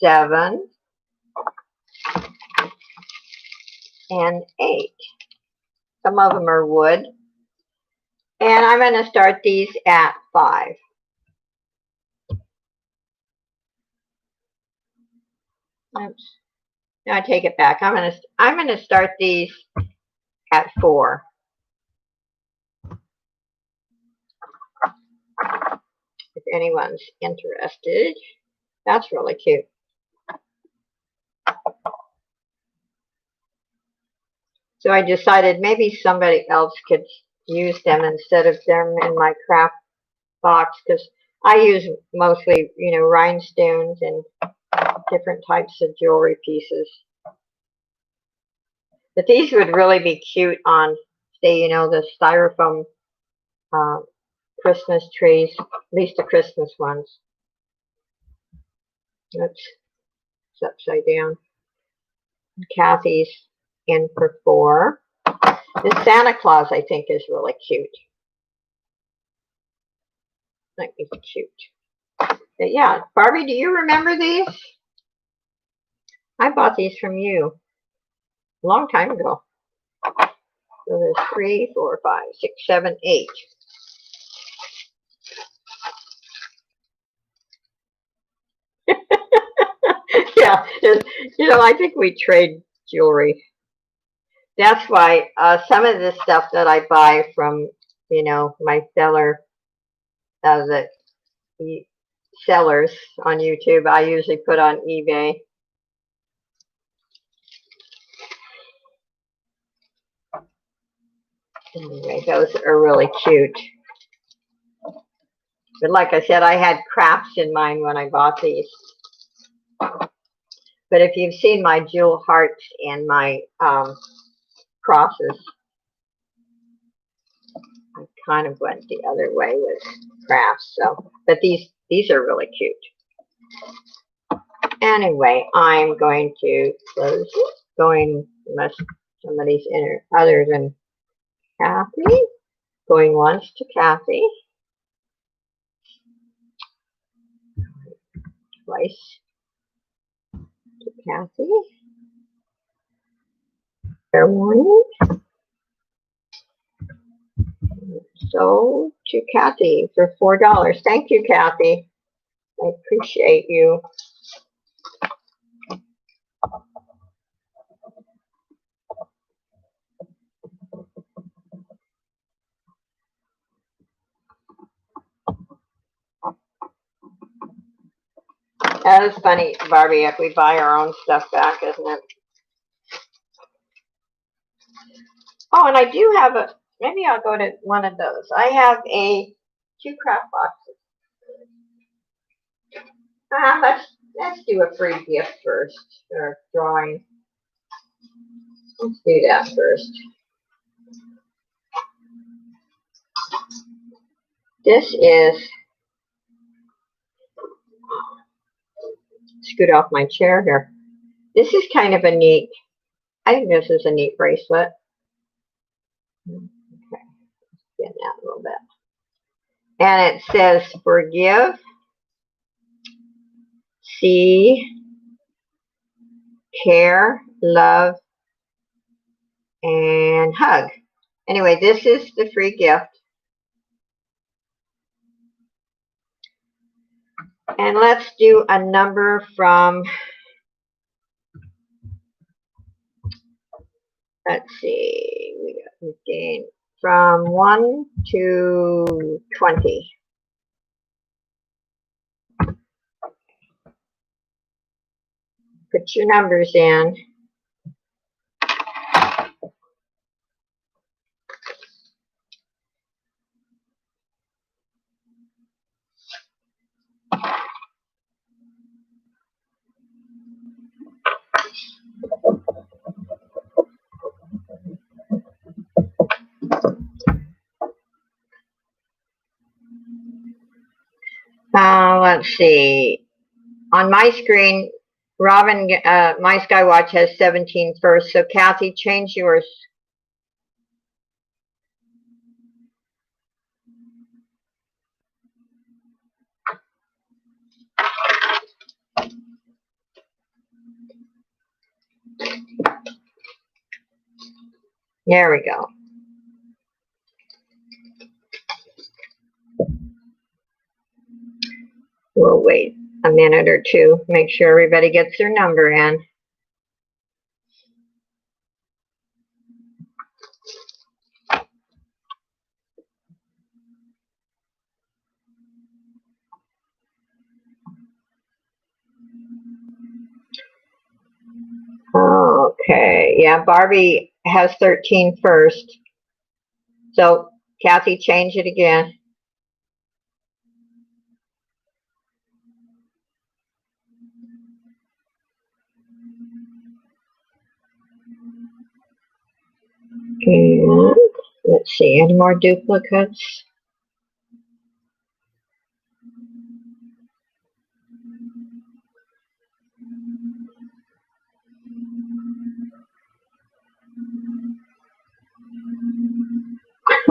7, and 8. Some of them are wood. And I'm going to start these at 5. Oops. Now I take it back. I'm going to start these at 4. If anyone's interested. That's really cute. So I decided maybe somebody else could use them instead of them in my craft box, because I use mostly, rhinestones and different types of jewelry pieces. But these would really be cute on, say, the styrofoam Christmas trees, at least the Christmas ones. Oops, it's upside down. Kathy's in for 4. The Santa Claus, I think, is really cute. I think it's cute. But yeah, Barbie, do you remember these? I bought these from you a long time ago. So there's 3, 4, 5, 6, 7, 8. Yeah, I think we trade jewelry. That's why some of the stuff that I buy from, my seller, the sellers on YouTube, I usually put on eBay. Anyway, those are really cute. But like I said, I had crafts in mind when I bought these. But if you've seen my jewel hearts and my crosses, I kind of went the other way with crafts. So, but these are really cute. Anyway, I'm going to close it. Going unless somebody's in other than Kathy. Going once to Kathy. Twice to Kathy. Fair warning. So to Kathy for $4. Thank you, Kathy. I appreciate you. That is funny, Barbie, if we buy our own stuff back, isn't it? Oh, and I do have maybe I'll go to one of those. I have 2 craft boxes. Let's do a free gift first, or drawing. Let's do that first. This is, scoot off my chair here. This is kind of a neat, I think this is a neat bracelet. Okay, get that a little bit. And it says, forgive, see, care, love, and hug. Anyway, this is the free gift. And let's do a number from, let's see, we got 15, from 1 to 20. Put your numbers in. Let's see. On my screen, Robin, my Skywatch has 17 first. So Kathy, change yours. There we go. We'll wait a minute or two, make sure everybody gets their number in. Okay, yeah, Barbie has 13 first. So, Kathy, change it again. And let's see, any more duplicates?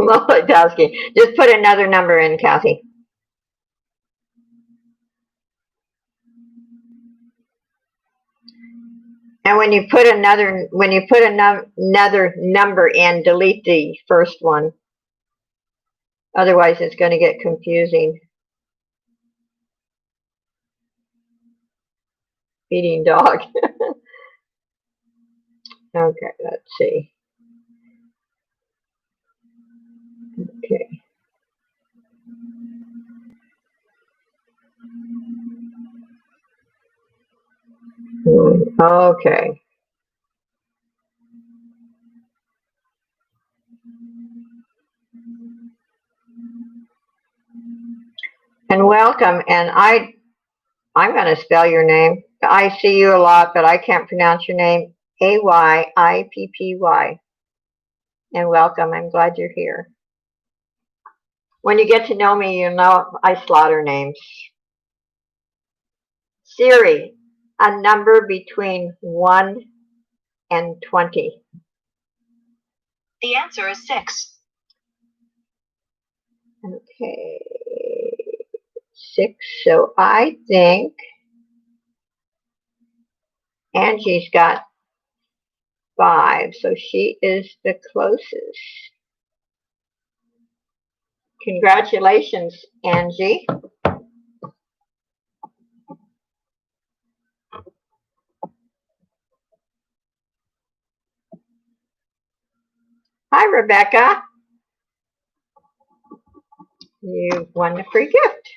Multitasking. Just put another number in, Kathy. And when you put another number in, delete the first one. Otherwise, it's going to get confusing. Feeding dog. Okay, let's see. Okay. Okay. And welcome. And I'm going to spell your name. I see you a lot, but I can't pronounce your name. Aypippy. And welcome. I'm glad you're here. When you get to know me, you know I slaughter names. Siri, a number between 1 and 20. The answer is 6. Okay. 6. So I think Angie's got 5. So she is the closest. Congratulations, Angie. Hi, Rebecca. You've won the free gift.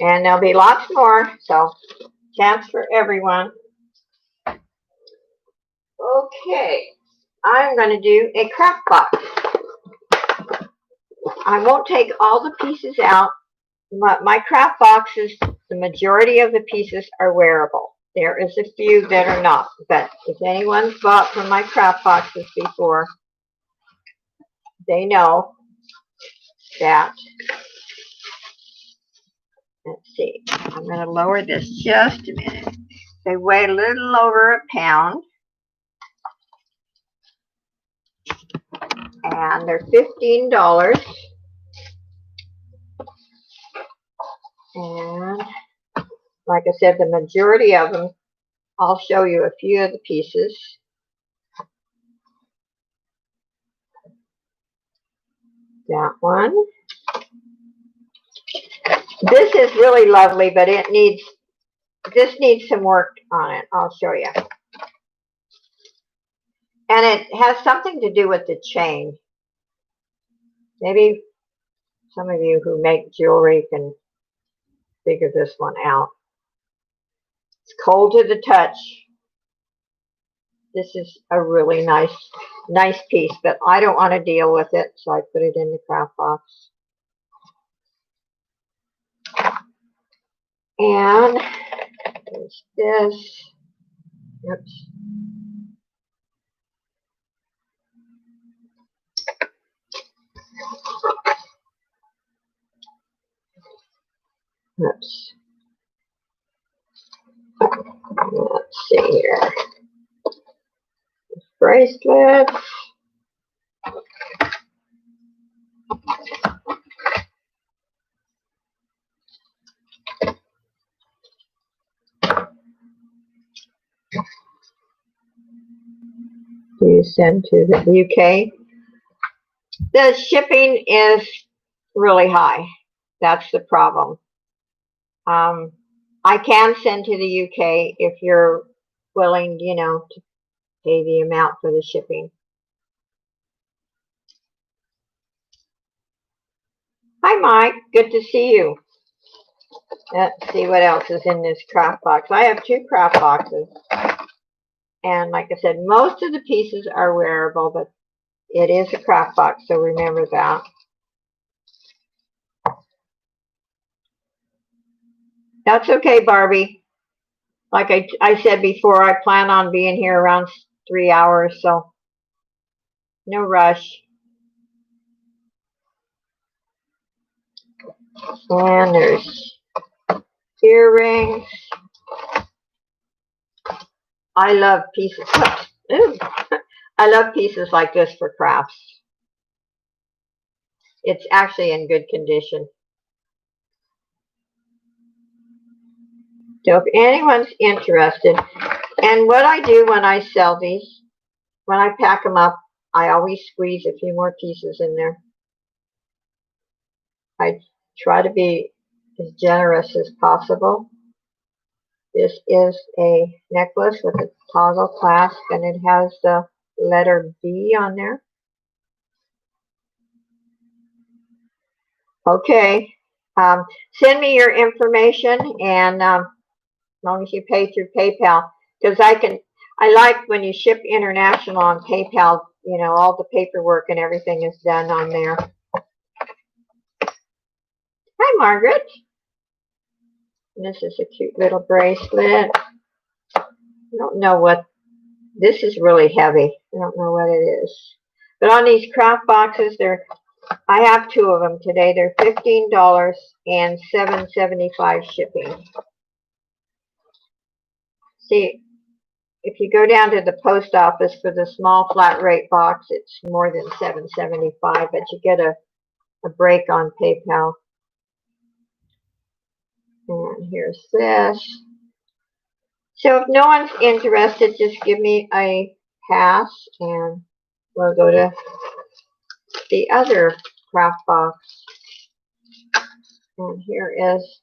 And there'll be lots more, so chance for everyone. Okay, I'm going to do a craft box. I won't take all the pieces out. My craft boxes, the majority of the pieces are wearable. There is a few that are not, but if anyone's bought from my craft boxes before, they know that. Let's see, I'm going to lower this just a minute. They weigh a little over a pound. And they're $15. And like I said, the majority of them, I'll show you a few of the pieces. That one. This is really lovely, but this needs some work on it. I'll show you. And it has something to do with the chain. Maybe some of you who make jewelry can figure this one out. It's cold to the touch. This is a really nice piece, but I don't want to deal with it, so I put it in the craft box. And there's this. Oops. Oops. Let's see here. Bracelet. Do you send to the UK? The shipping is really high. That's the problem. I can send to the UK if you're willing, to pay the amount for the shipping. Hi, Mike. Good to see you. Let's see what else is in this craft box. I have 2 craft boxes. And like I said, most of the pieces are wearable, but it is a craft box, so remember that. That's okay, Barbie. Like I said before, I plan on being here around 3 hours, so no rush. And there's earrings. I love pieces. Ooh. I love pieces like this for crafts. It's actually in good condition. So if anyone's interested, and what I do when I sell these, when I pack them up, I always squeeze a few more pieces in there. I try to be as generous as possible. This is a necklace with a toggle clasp, and it has the letter B on there. Okay, send me your information, and as long as you pay through PayPal, because I like when you ship international on PayPal, you know, all the paperwork and everything is done on there. Hi, Margaret. And this is a cute little bracelet. I don't know what, this is really heavy. I don't know what it is. But on these craft boxes, I have 2 of them today. They're $15 and $7.75 shipping. See, if you go down to the post office for the small flat rate box, it's more than $7.75, but you get a break on PayPal. And here's this. So if no one's interested, just give me a pass and we'll go to the other craft box. And here is,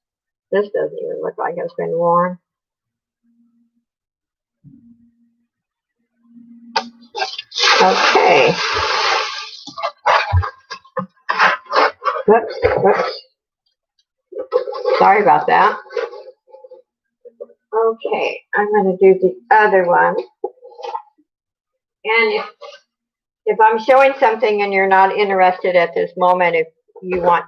this doesn't even look like it's been worn. Okay. Whoops. Sorry about that. Okay, I'm going to do the other one. And if I'm showing something and you're not interested at this moment, if you want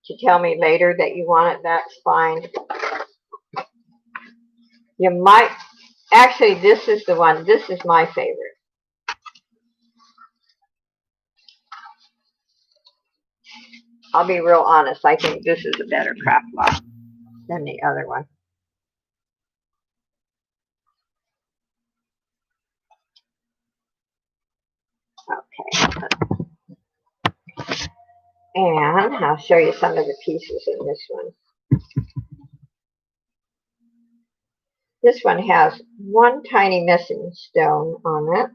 to tell me later that you want it, that's fine. You might, actually, this is the one. This is my favorite. I'll be real honest. I think this is a better craft box than the other one. Okay. And I'll show you some of the pieces in this one. This one has one tiny missing stone on it.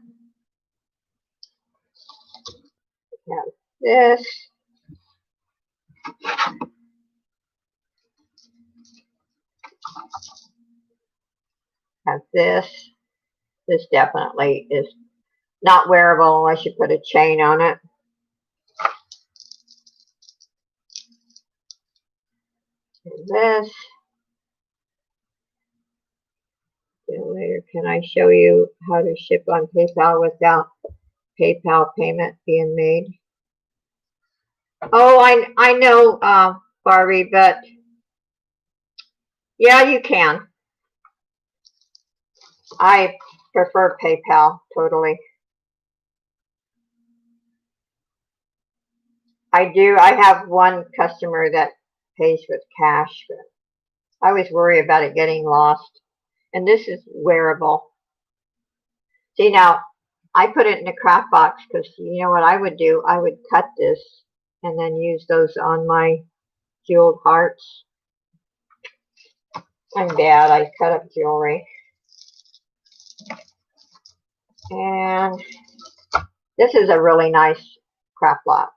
We have this. Have this. This definitely is not wearable unless you put a chain on it. And this. Later, can I show you how to ship on PayPal without PayPal payment being made? Oh, I know, Barbie, but yeah, you can. I prefer PayPal totally. I do. I have one customer that pays with cash, but I always worry about it getting lost. And this is wearable. See, now, I put it in a craft box because you know what I would do? I would cut this and then use those on my jeweled hearts. I'm bad. I cut up jewelry. And this is a really nice craft lot.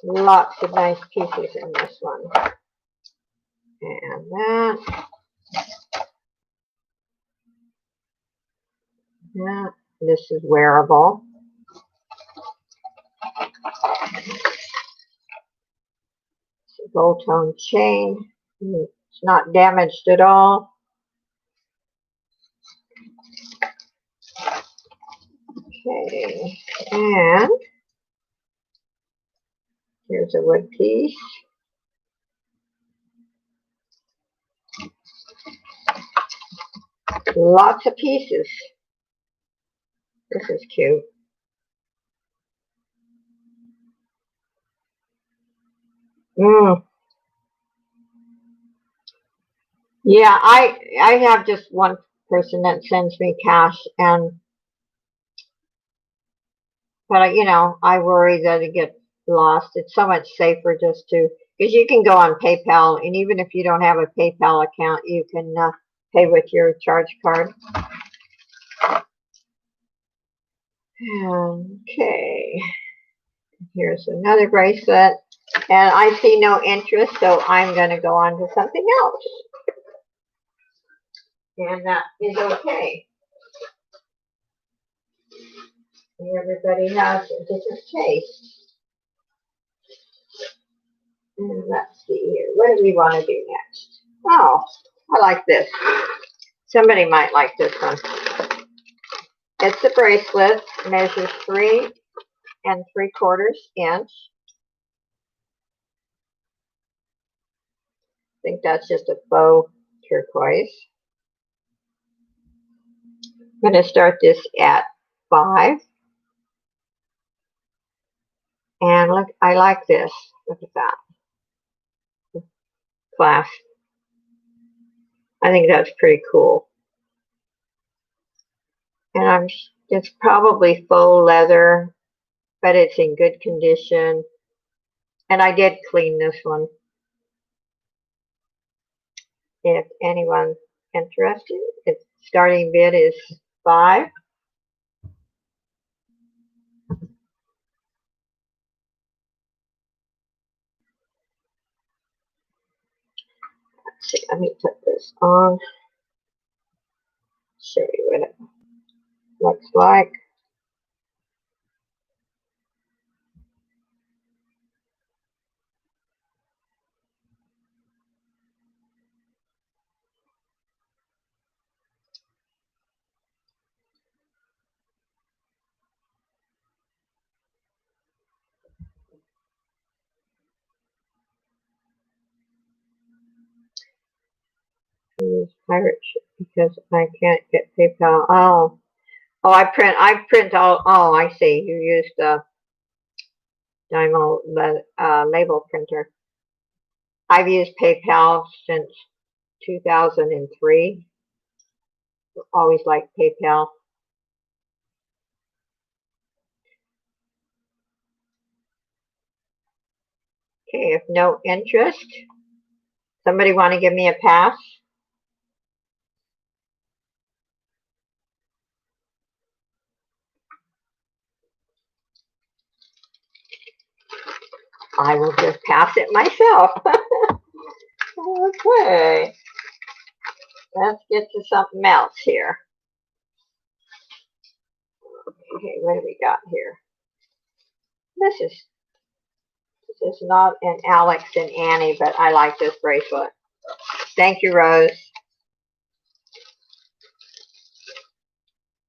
Lots of nice pieces in this one. And that. That. This is wearable. It's a gold tone chain. It's not damaged at all. Okay. And here's a wood piece. Lots of pieces. This is cute. Yeah, I have just one person that sends me cash, and But you know, I worry that it gets lost. It's so much safer just to, because you can go on PayPal, and even if you don't have a PayPal account, you can pay with your charge card. Okay, here's another bracelet, and I see no interest, so I'm going to go on to something else, and that is okay. Everybody has a different taste. And let's see here. What do we want to do next? Oh, I like this. Somebody might like this one. It's a bracelet. Measures 3 3/4 inch. I think that's just a faux turquoise. I'm going to start this at 5. And look, I like this. Look at that. Clasp. I think that's pretty cool. And it's probably faux leather, but it's in good condition. And I did clean this one. If anyone's interested, its starting bid is 5. Let's see, let me put this on. Show you what it looks like. Use pirate ship because I can't get PayPal. Oh, I print all. Oh, I see. You used a Dymo label printer. I've used PayPal since 2003. Always liked PayPal. Okay, if no interest, somebody want to give me a pass? I will just pass it myself. Okay, let's get to something else here. Okay, what do we got here? This is not an Alex and Annie, but I like this bracelet. Thank you, Rose.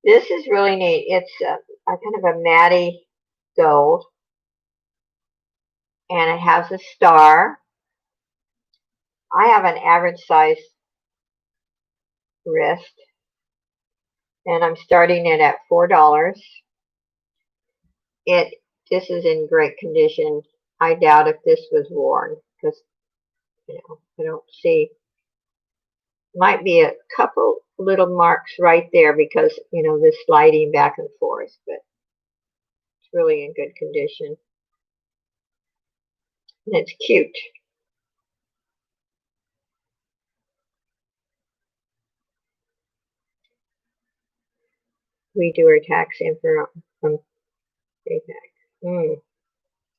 This is really neat. It's a kind of a matty gold, and it has a star. I have an average size wrist, and I'm starting it at $4. This is in great condition. I doubt if this was worn because I don't see. Might be a couple little marks right there because this sliding back and forth, but it's really in good condition. And it's cute. We do our tax info from PayPal.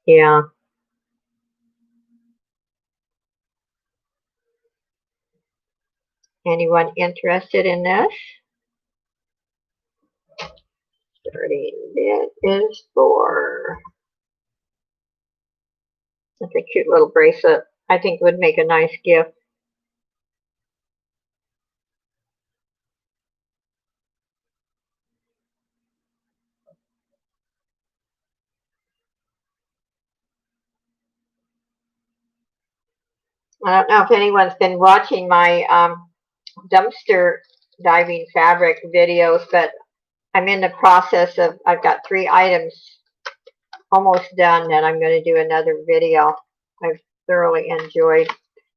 Yeah. Anyone interested in this? Starting bid is 4. It's a cute little bracelet. I think it would make a nice gift. I don't know if anyone's been watching my dumpster diving fabric videos, but I'm in the process of, I've got 3 items almost done that I'm going to do another video. I've thoroughly enjoyed.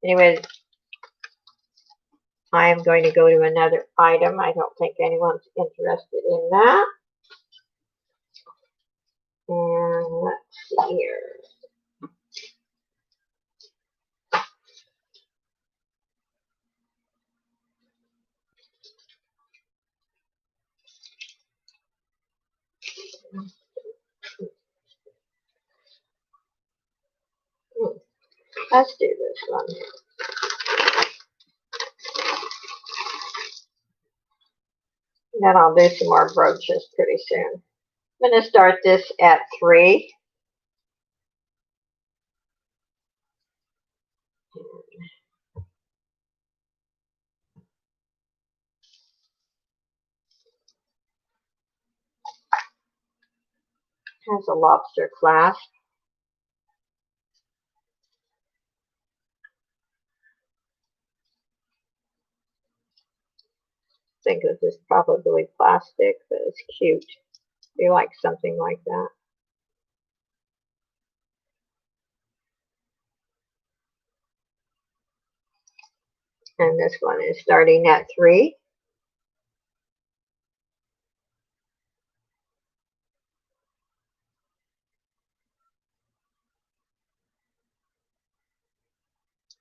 Anyway, I am going to go to another item. I don't think anyone's interested in that. And let's see here. Let's do this one. Then I'll do some more brooches pretty soon. I'm going to start this at 3. Has a lobster clasp. I think this is probably plastic, but it's cute. You like something like that. And this one is starting at 3.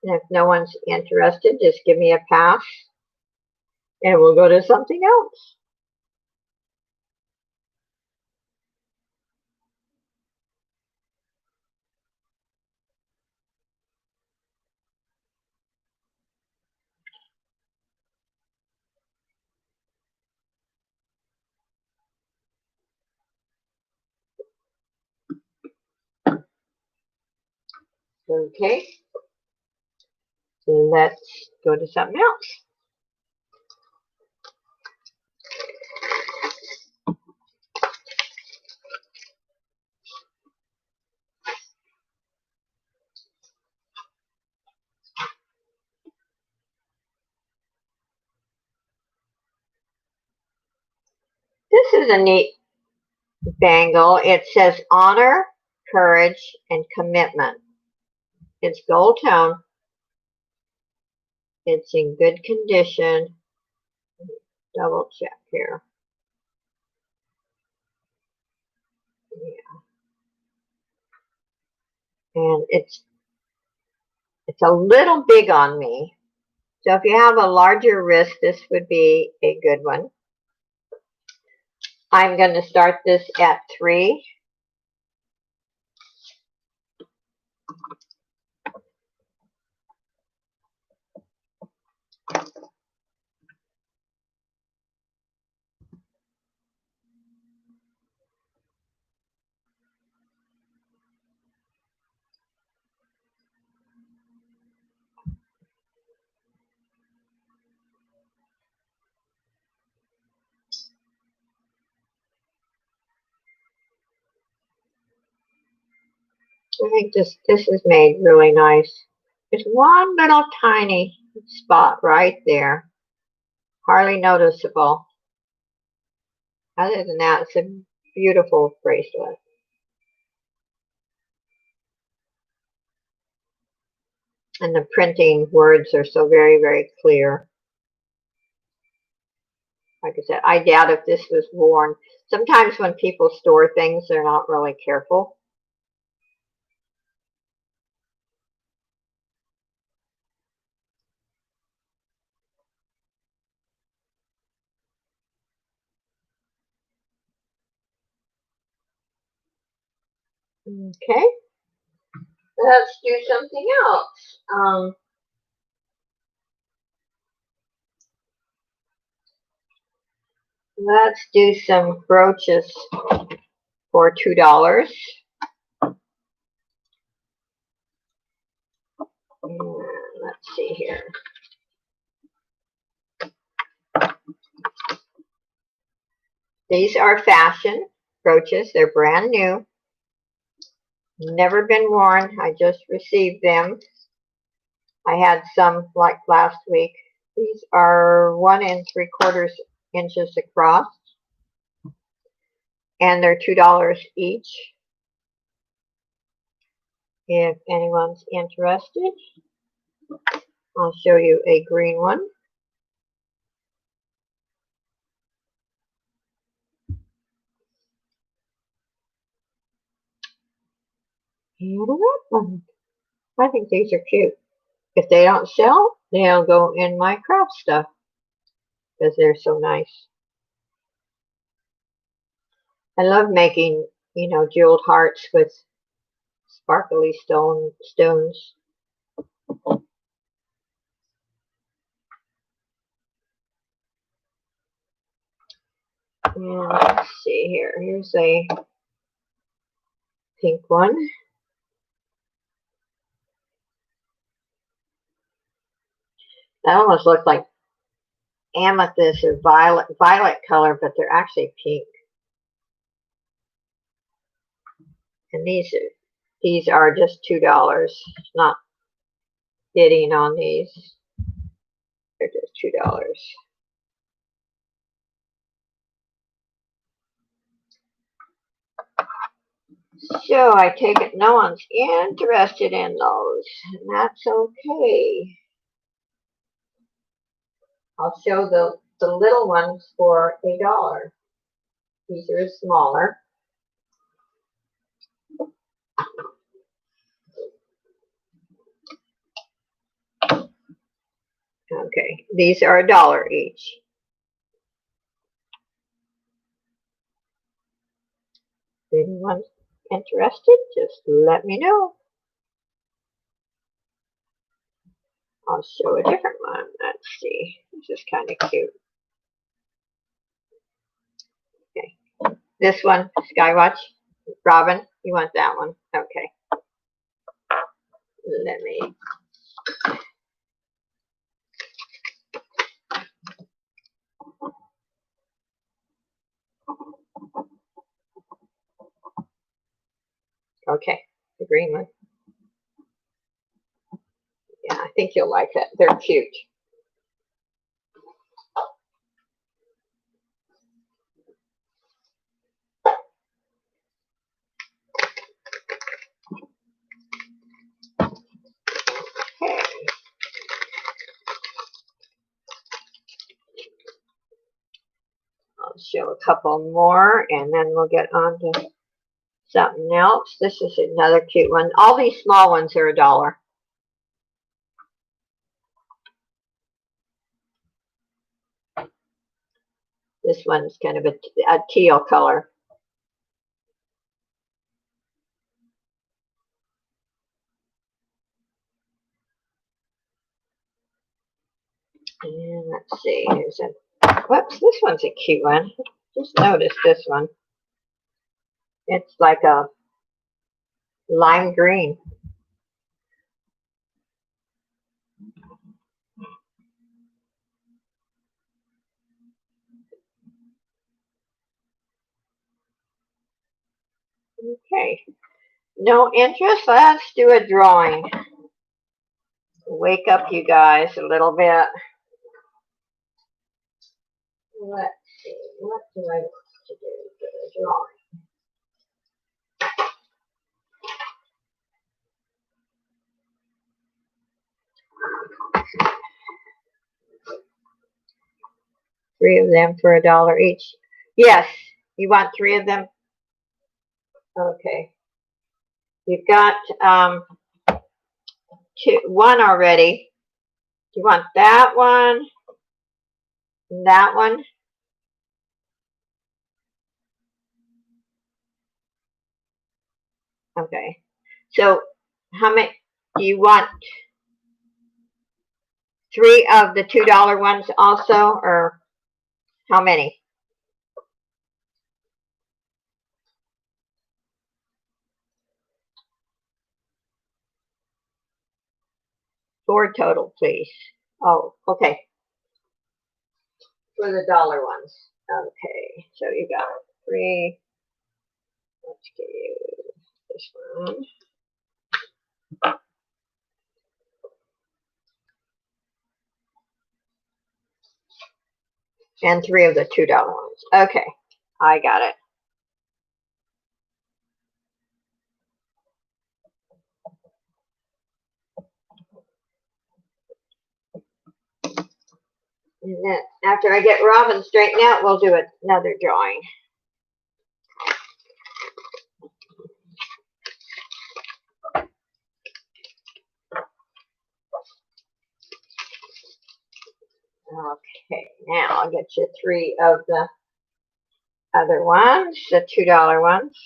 And if no one's interested, just give me a pass and we'll go to something else. Okay. Let's go to something else. This is a neat bangle. It says honor, courage, and commitment. It's gold tone. It's in good condition. Double check here. Yeah. And it's a little big on me. So if you have a larger wrist, this would be a good one. I'm going to start this at 3. I think this is made really nice. There's one little tiny spot right there. Hardly noticeable. Other than that, it's a beautiful bracelet. And the printing words are so very, very clear. Like I said, I doubt if this was worn. Sometimes when people store things, they're not really careful. Okay, let's do something else. Let's do some brooches for $2. Let's see here. These are fashion brooches. They're brand new. Never been worn. I just received them. I had some like last week. These are 1 3/4 inches across. And they're $2 each. If anyone's interested, I'll show you a green one. And a red one. I think these are cute. If they don't sell, they'll go in my craft stuff because they're so nice. I love making, jeweled hearts with sparkly stones. And let's see here. Here's a pink one. That almost looks like amethyst or violet color, but they're actually pink. And these are just $2. Not bidding on these. They're just $2. So I take it no one's interested in those, and that's okay. I'll show the little ones for $1. These are smaller. Okay, these are $1 each. Anyone interested, just let me know. I'll show a different one. Let's see. This is kind of cute. Okay. This one, Skywatch. Robin, you want that one? Okay. Let me. Okay, the green one. Yeah, I think you'll like that. They're cute. Okay. I'll show a couple more and then we'll get on to something else. This is another cute one. All these small ones are $1. This one's kind of a teal color. And let's see, here's whoops, this one's a cute one. Just noticed this one. It's like a lime green. Okay. No interest? Let's do a drawing. Wake up, you guys, a little bit. Let's see. What do I want to do for the drawing? Three of them for $1 each. Yes. You want 3 of them? Okay. You've got one already. Do you want that one? And that one? Okay. So how many do you want? 3 of the $2 ones also, or how many? Four total, please. Oh, okay. For the $1 ones. Okay, so you got 3. Let's give you this one. And 3 of the $2 ones. Okay, I got it. And then after I get Robin straightened out, we'll do another drawing. Okay, now I'll get you 3 of the other ones, the $2 ones.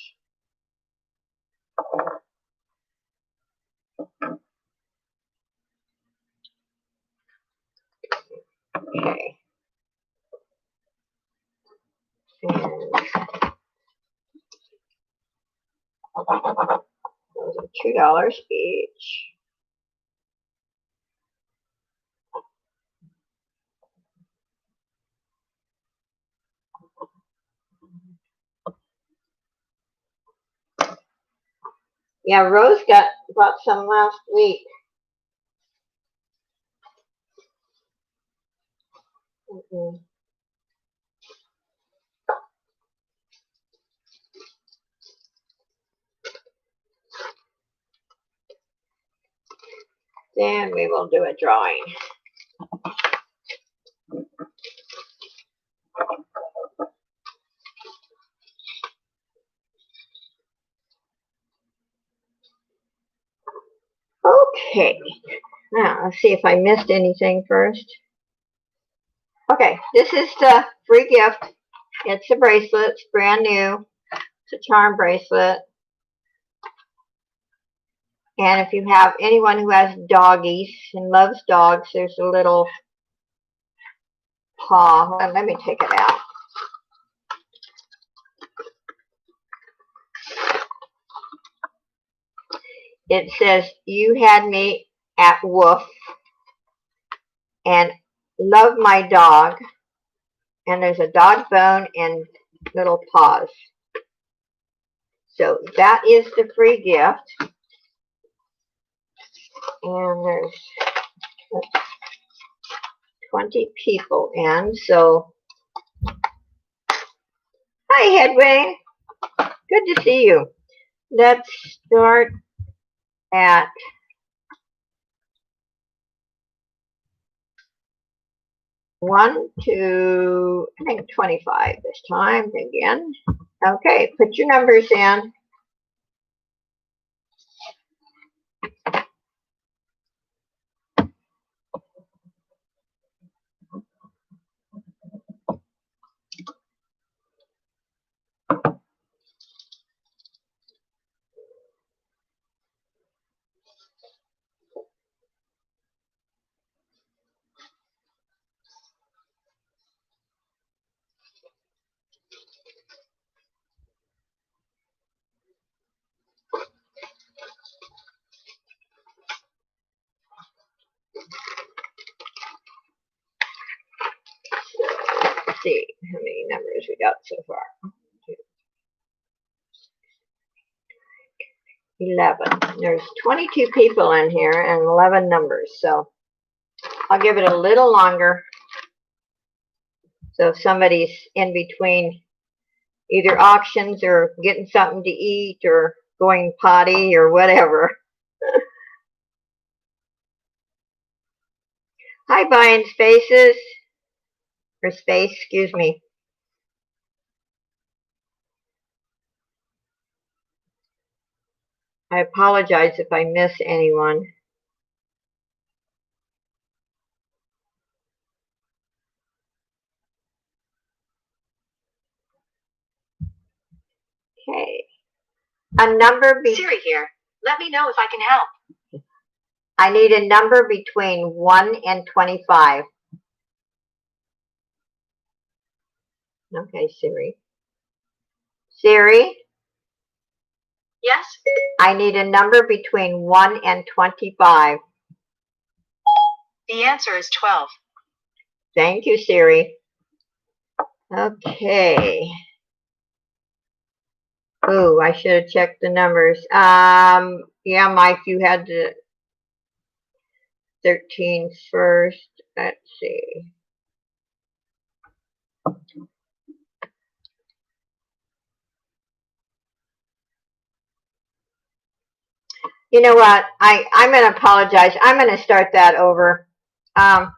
Okay. And those are $2 each. Yeah, Rose bought some last week. Then we will do a drawing. Okay, now let's see if I missed anything first. Okay, this is the free gift. It's a bracelet. It's brand new. It's a charm bracelet. And if you have anyone who has doggies and loves dogs, there's a little paw. Hold on, let me take it out. It says, "You had me at woof," and "Love my dog." And there's a dog bone and little paws. So that is the free gift. And there's 20 people in. So, hi, Hedwig. Good to see you. Let's start at I think 25 this time again. Okay, put your numbers in. Let's see how many numbers we got so far. 11. There's 22 people in here and 11 numbers. So I'll give it a little longer. So if somebody's in between either auctions or getting something to eat or going potty or whatever. Hi, buying spaces. Or space, excuse me. I apologize if I miss anyone. Okay. A number Siri here. Let me know if I can help. I need a number between 1 and 25. Okay, Siri. Siri? Yes? I need a number between 1 and 25. The answer is 12. Thank you, Siri. Okay. Ooh, I should have checked the numbers. Yeah, Mike, you had the 13 first. Let's see. You know what? I'm going to apologize. I'm going to start that over. I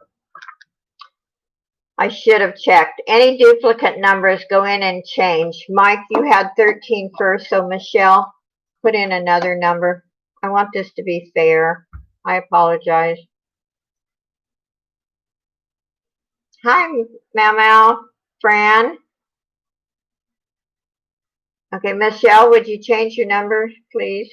should have checked. Any duplicate numbers, go in and change. Mike, you had 13 first, so Michelle, put in another number. I want this to be fair. I apologize. Hi, Mamal, Fran. Okay, Michelle, would you change your number, please?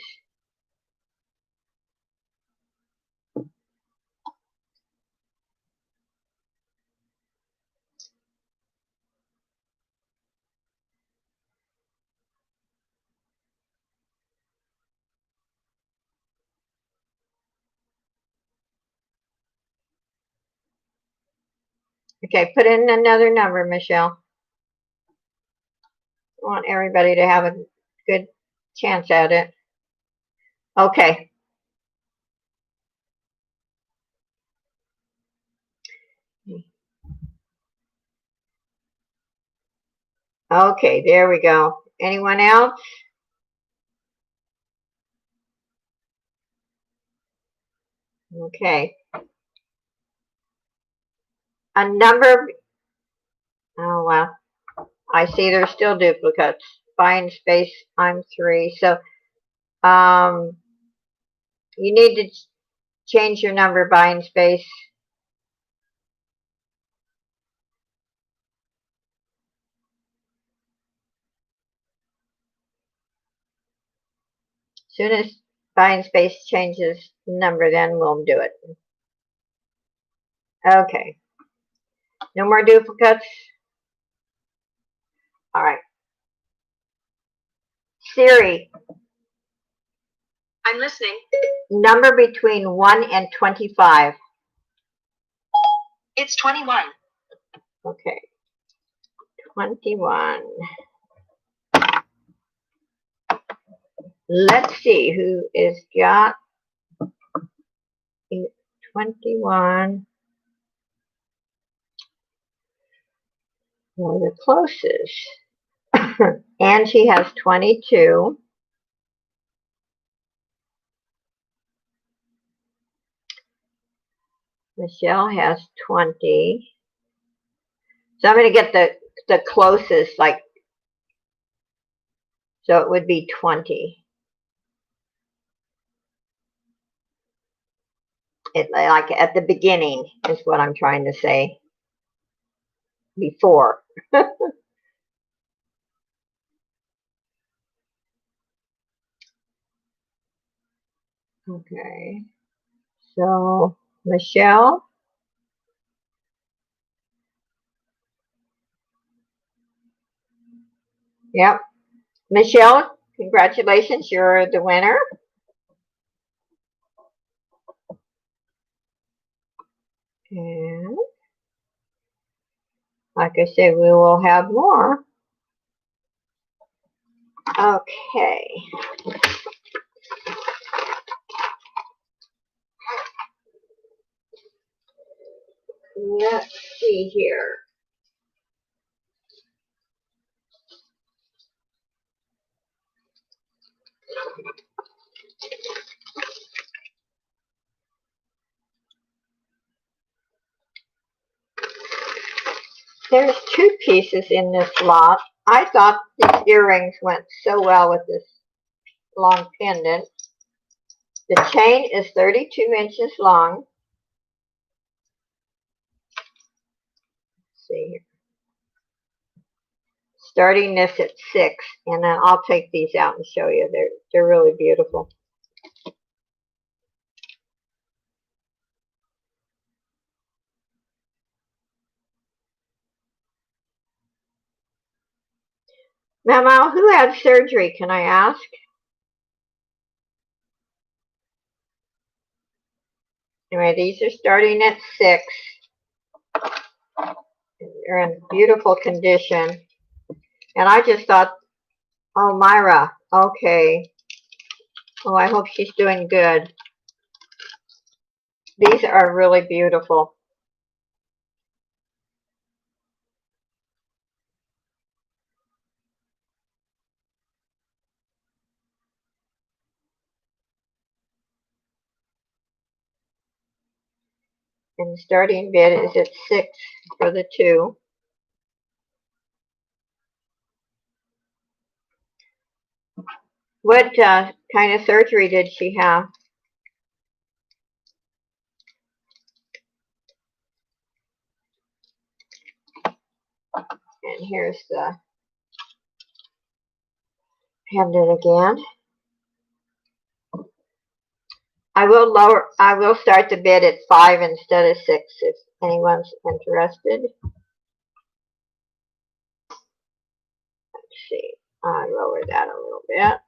Okay, put in another number, Michelle. I want everybody to have a good chance at it. Okay. Okay, there we go. Anyone else? Okay. A number. Oh, well. I see there's still duplicates. Find space, I'm 3. So you need to change your number, bind space. As soon as bind space changes number, then we'll do it. Okay. No more duplicates? All right. Siri. I'm listening. Number between 1 and 25. It's 21. Okay. 21. Let's see who is got 21. Well, the closest. Angie has 22. Michelle has 20. So I'm going to get the closest, like, so it would be 20. Like at the beginning is what I'm trying to say. Before. Okay. So, Michelle. Yep. Michelle, congratulations. You're the winner. And like I said, we will have more. Okay. Let's see here. There's 2 pieces in this lot. I thought these earrings went so well with this long pendant. The chain is 32 inches long. Let's see here. Starting this at 6, and then I'll take these out and show you. They're really beautiful. Mama, who had surgery, can I ask? Anyway, these are starting at 6. They're in beautiful condition. And I just thought, oh, Myra, okay. Oh, I hope she's doing good. These are really beautiful. And the starting bid is at 6 for the 2. What kind of surgery did she have? here's the pendant again. I will start the bid at 5 instead of 6 if anyone's interested. Let's see. I lower that a little bit.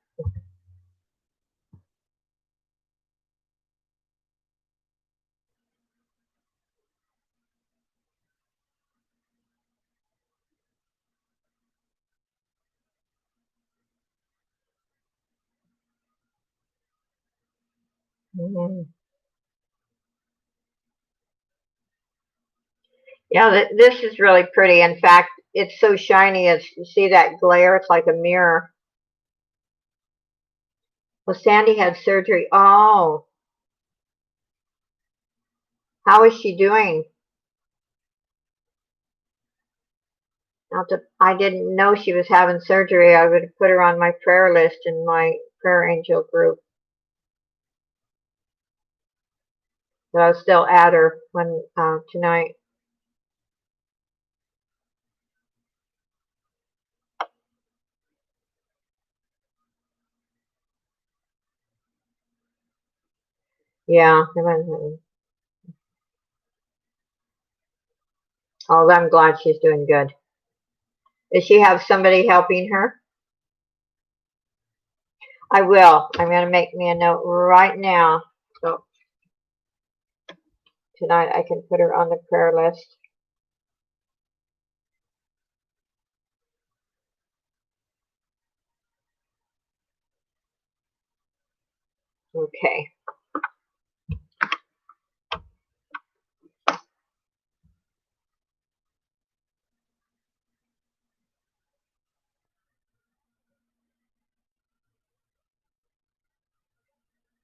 Yeah, this is really pretty. In fact, it's so shiny. You see that glare? It's like a mirror. Well, Sandy had surgery. Oh, how is she doing? I didn't know she was having surgery. I would have put her on my prayer list in my prayer angel group. But I'll still add her when tonight. Yeah. Oh, I'm glad she's doing good. Does she have somebody helping her? I will. I'm going to make me a note right now. So tonight I can put her on the prayer list. Okay.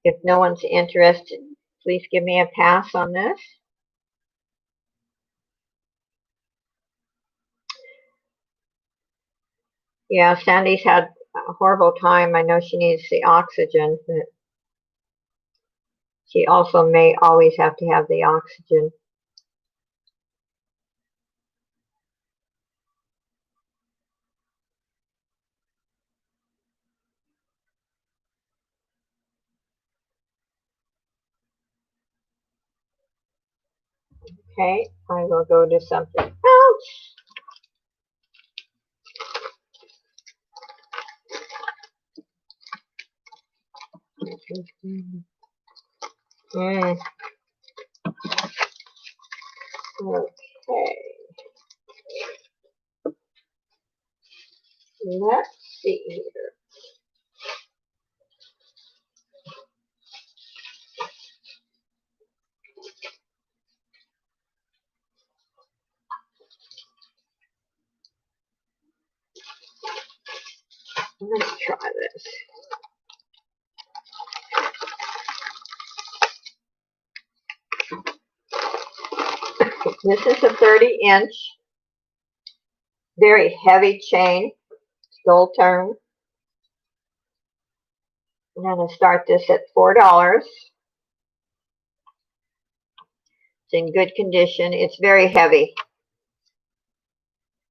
If no one's interested, please give me a pass on this. Yeah, Sandy's had a horrible time. I know she needs the oxygen, but she also may always have to have the oxygen. Okay, I will go to something else. Mm. Okay. Let's see here. Let's try this. This is a 30-inch, very heavy chain, gold term. I'm going to start this at $4. It's in good condition. It's very heavy.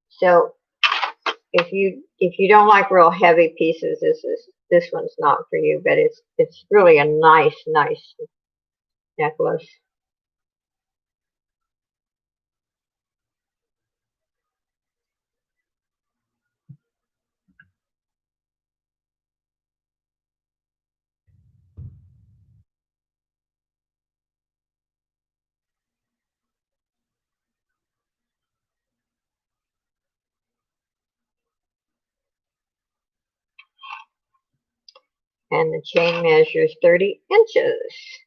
So if you don't like real heavy pieces, this one's not for you. But it's really a nice necklace. And the chain measures 30 inches.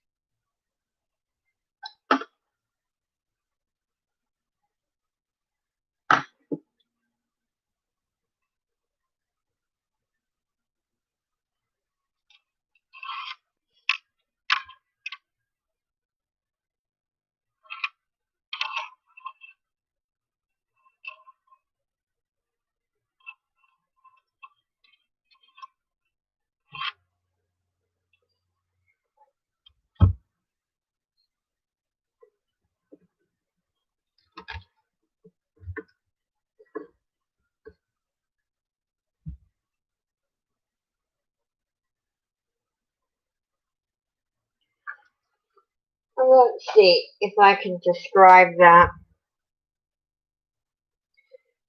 Let's see if I can describe that.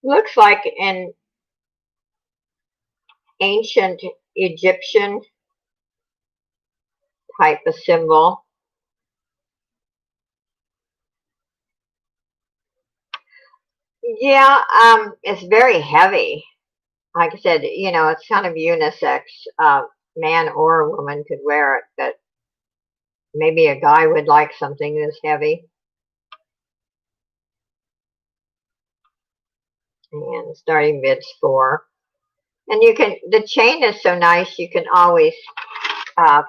Looks like an ancient Egyptian type of symbol. Yeah, it's very heavy. Like I said, it's kind of unisex. Man or woman could wear it, but maybe a guy would like something this heavy. And starting bid's 4. And the chain is so nice, you can always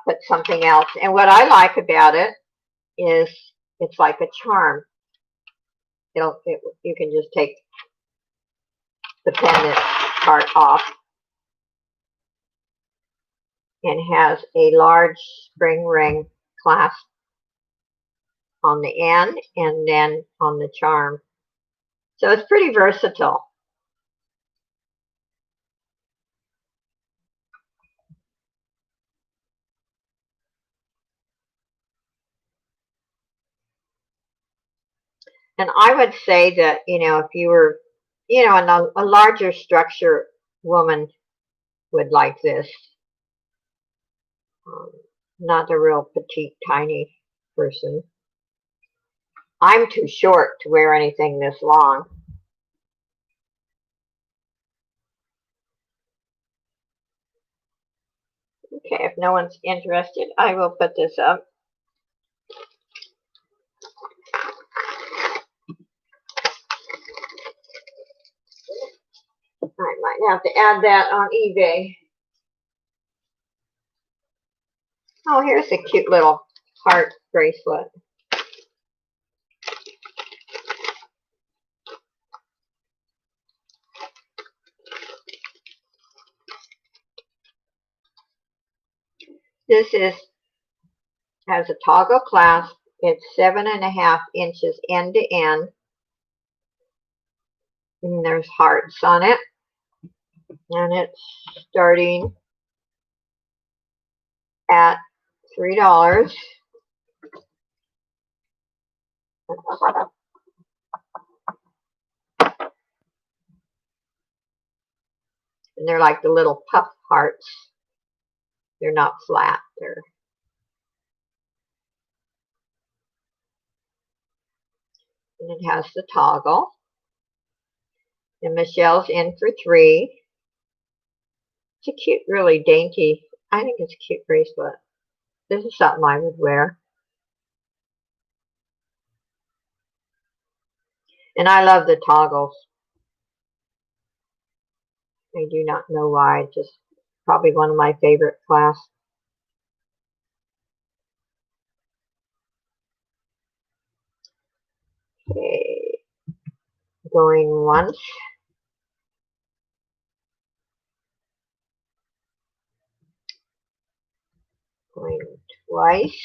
put something else. And what I like about it is it's like a charm. You can just take the pendant part off, and has a large spring ring clasp on the end and then on the charm. So it's pretty versatile. And I would say that, if you were, in a larger structure, woman would like this. Not a real petite, tiny person. I'm too short to wear anything this long. Okay, if no one's interested, I will put this up. I might have to add that on eBay. Oh, here's a cute little heart bracelet. This has a toggle clasp. It's 7.5 inches end to end. And there's hearts on it. And it's starting at $3. And they're like the little puff hearts. They're not flat. And it has the toggle. And Michelle's in for 3. It's a cute, really dainty. I think it's a cute bracelet. This is something I would wear. And I love the toggles. I do not know why. Just probably one of my favorite clasps. Okay. Going once. Going twice.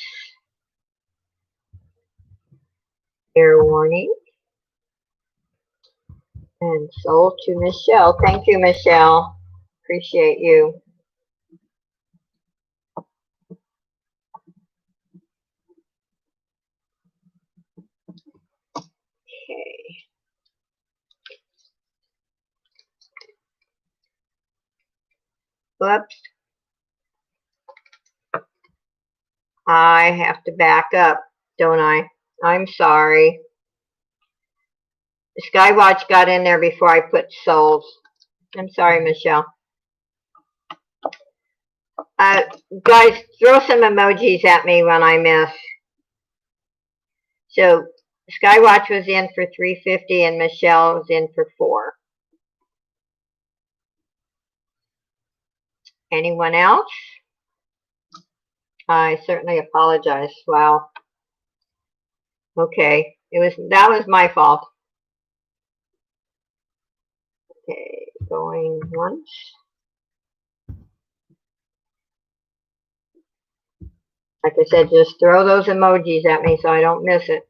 Fair warning. And sold to Michelle. Thank you, Michelle. Appreciate you. Okay. Whoops. I have to back up, don't I? I'm sorry. The Skywatch got in there before I put souls. I'm sorry, Michelle. Guys, throw some emojis at me when I miss. So Skywatch was in for $3.50 and Michelle was in for $4. Anyone else? I certainly apologize. Wow. Okay, that was my fault. Okay, going once. Like I said, just throw those emojis at me so I don't miss it.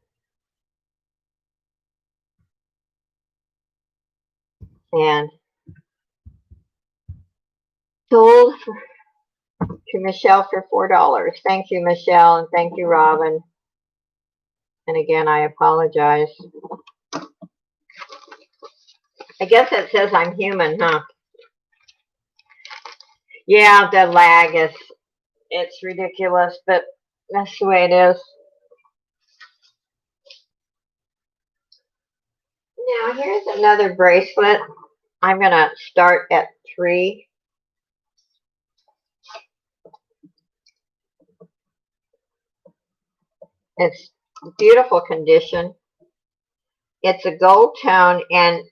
And sold to Michelle for $4. Thank you, Michelle, and thank you, Robin. And again, I apologize. I guess it says I'm human, huh? Yeah, the lag it's ridiculous, but that's the way it is. Now, here's another bracelet. I'm going to start at 3. It's beautiful condition. It's a gold tone and,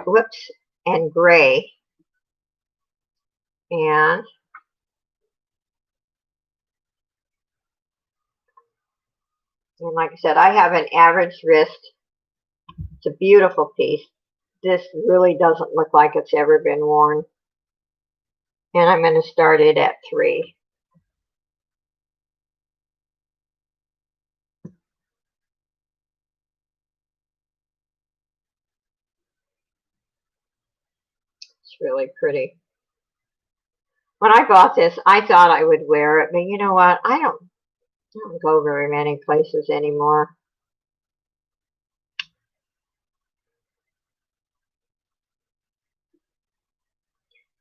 whoops, and gray. And like I said, I have an average wrist. It's a beautiful piece. This really doesn't look like it's ever been worn. And I'm going to start it at 3. It's really pretty. When I bought this, I thought I would wear it, but you know what? I don't go very many places anymore.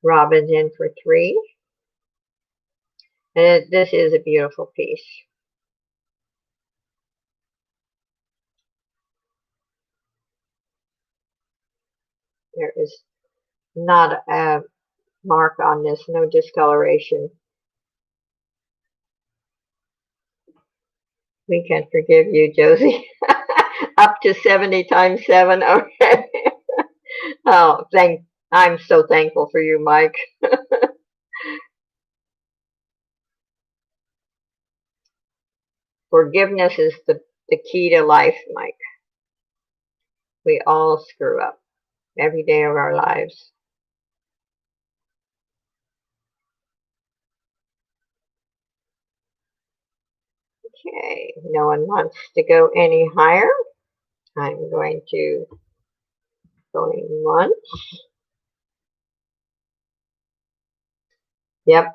Robin's in for 3. And this is a beautiful piece. There is not a mark on this, no discoloration. We can forgive you, Josie. Up to 70 times 7. Okay. Oh, I'm so thankful for you, Mike. Forgiveness is the key to life, Mike. We all screw up every day of our lives. Okay, no one wants to go any higher. I'm going to go in once. Yep,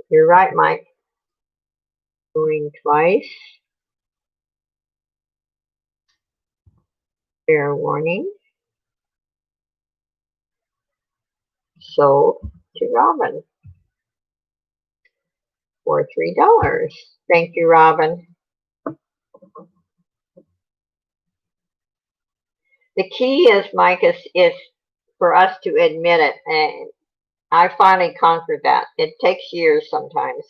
you're right, Mike. Going twice. Fair warning. Sold to Robin for $3. Thank you, Robin. The key is, Mike, is for us to admit it, and I finally conquered that. It takes years sometimes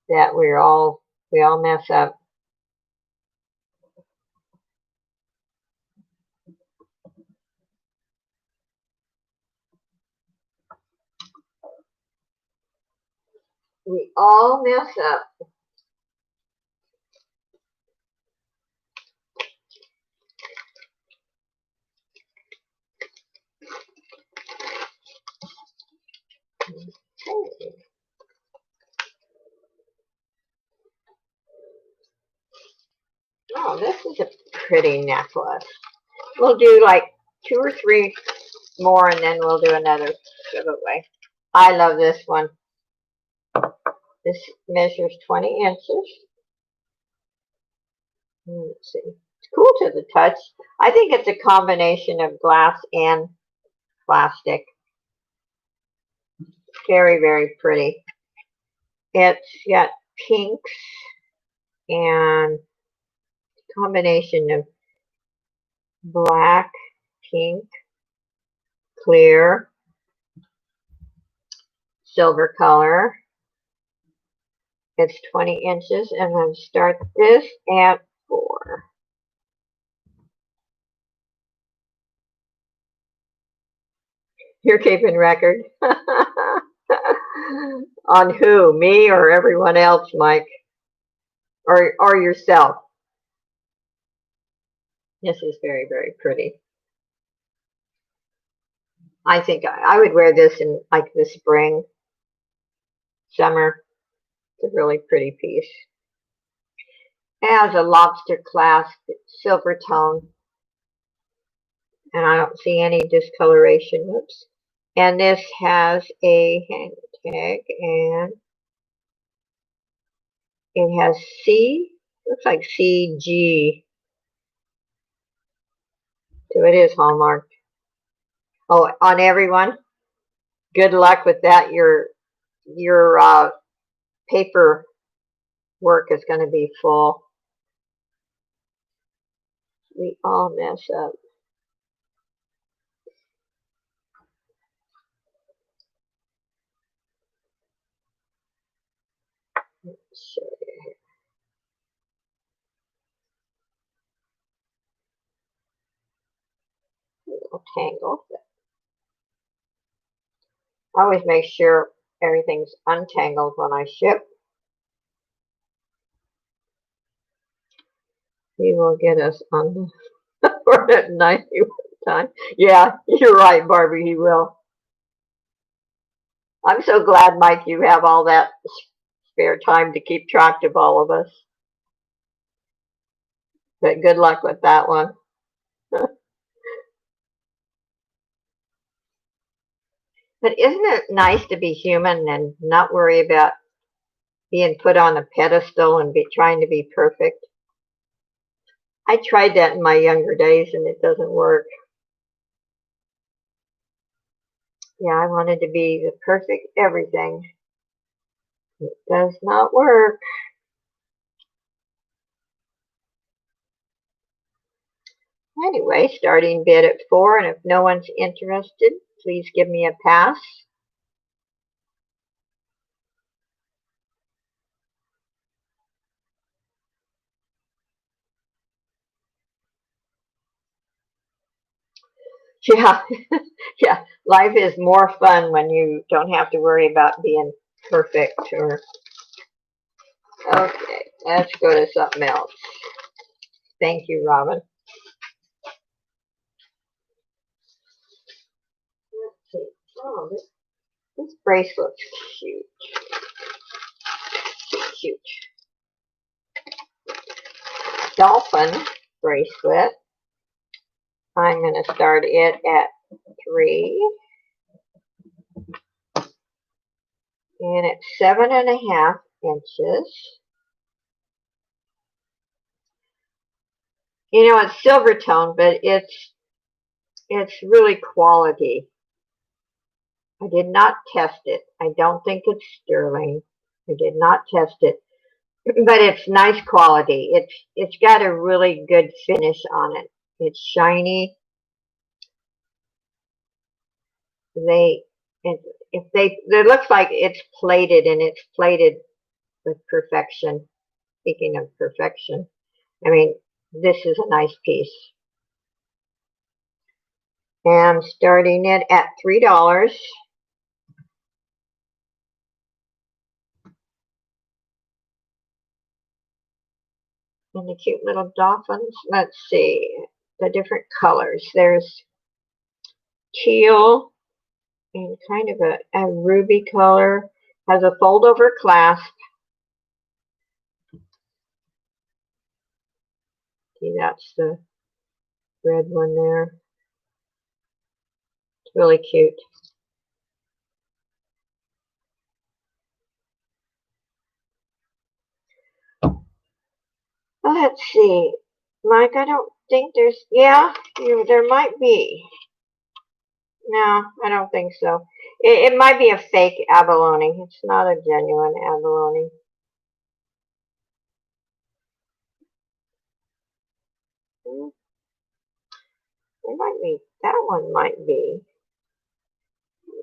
that we all mess up. We all mess up. Okay. Oh, this is a pretty necklace. We'll do like 2 or 3 more, and then we'll do another giveaway. I love this one. This measures 20 inches. Let's see. It's cool to the touch. I think it's a combination of glass and plastic. Very, very pretty. It's got pinks and combination of black, pink, clear, silver color. It's 20 inches, and then start this at 4. You're keeping record. On who? Me or everyone else, Mike? Or yourself? This is very, very pretty. I think I would wear this in like the spring, summer. It's a really pretty piece. It has a lobster clasp, silver tone, and I don't see any discoloration. Whoops. And this has a hang tag, and it has C Looks like CG. So it is Hallmark. Oh, on everyone. Good luck with that. Your paper work is going to be full. We all mess up. Let's show you here. A little tangle. I always make sure everything's untangled when I ship. He will get us on for that 90 time. Yeah, you're right, Barbie, he will. I'm so glad, Mike, you have all that spare time to keep track of all of us. But good luck with that one. But isn't it nice to be human and not worry about being put on a pedestal and trying to be perfect? I tried that in my younger days and it doesn't work. Yeah, I wanted to be the perfect everything. It does not work. Anyway, starting bid at 4, and if no one's interested, please give me a pass. Yeah, yeah, life is more fun when you don't have to worry about being perfect. Or okay, let's go to something else. Thank you, Robin. Let's see. Oh, this bracelet's cute. Cute. Dolphin bracelet. I'm going to start it at 3. And it's 7.5 inches. You know, it's silver tone, but it's really quality. I did not test it. I don't think it's sterling. I did not test it, but it's nice quality. It's got a really good finish on it. It's shiny. It looks like it's plated, and it's plated with perfection. Speaking of perfection, I mean, this is a nice piece. And I'm starting it at $3. And the cute little dolphins. Let's see the different colors. There's teal and kind of a ruby color. Has a fold over clasp. See, that's the red one there. It's really cute. Let's see. Mike, I don't think there's, yeah, there might be. No, I don't think so. It might be a fake abalone. It's not a genuine abalone. There might be, that one might be.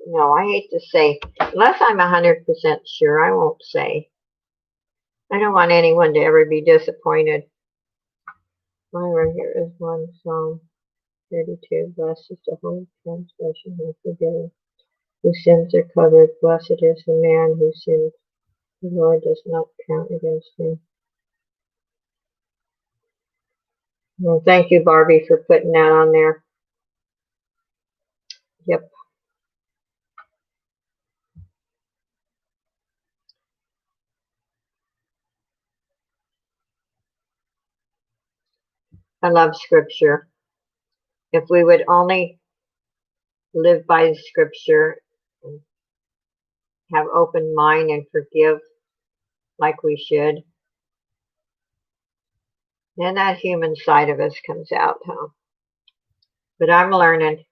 No, I hate to say, unless I'm 100% sure, I won't say. I don't want anyone to ever be disappointed. Right here is one Psalm 32. Blessed is the whole transgression and forgiven, whose sins are covered. Blessed is the man whose sins the Lord does not count against him. Well, thank you, Barbie, for putting that on there. Yep. I love scripture. If we would only live by scripture and have open mind and forgive like we should, Then that human side of us comes out, huh? But I'm learning.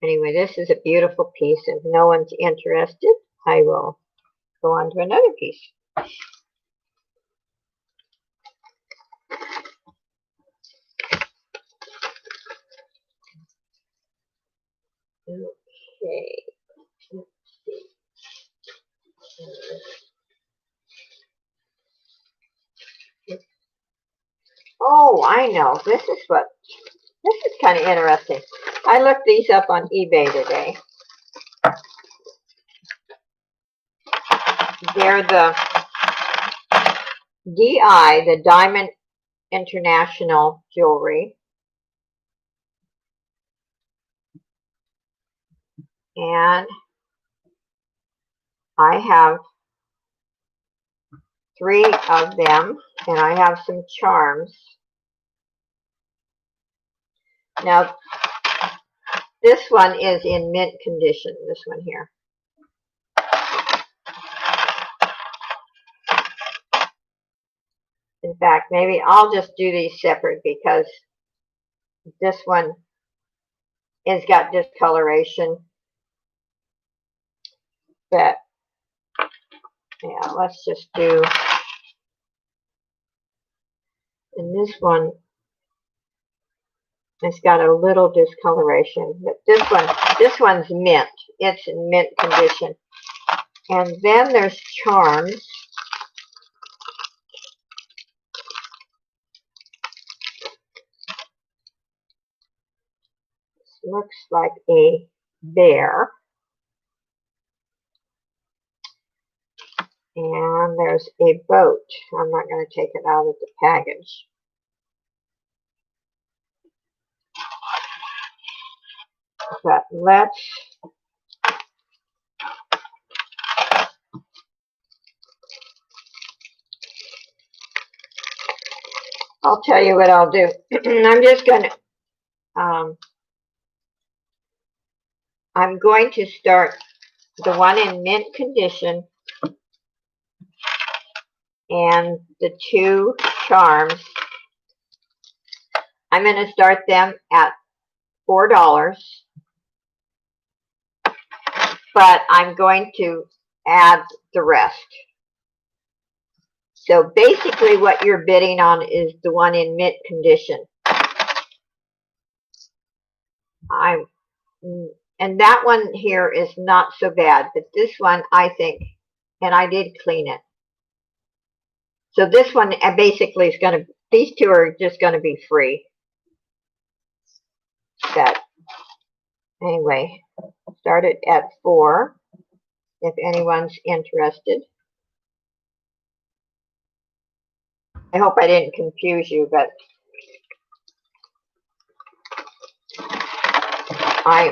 Anyway, this is a beautiful piece. If no one's interested, I will go on to another piece. Okay. Let's see. Oh, I know. This is kind of interesting. I looked these up on eBay today. They're the DI, the Diamond International Jewelry. And I have 3 of them, and I have some charms. Now, this one is in mint condition, this one here. In fact, maybe I'll just do these separate because this one has got discoloration. But, yeah, let's just do, and this one has got a little discoloration. But this one's mint. It's in mint condition. And then there's charms. Looks like a bear. And there's a boat. I'm not going to take it out of the package. But I'll tell you what I'll do. I'm just going to, I'm going to start the one in mint condition and the 2 charms. I'm going to start them at $4, but I'm going to add the rest. So basically what you're bidding on is the one in mint condition. And that one here is not so bad, but this one I think, and I did clean it. So this one basically is going to, these 2 are just going to be free. But anyway, start it at 4 if anyone's interested. I hope I didn't confuse you, but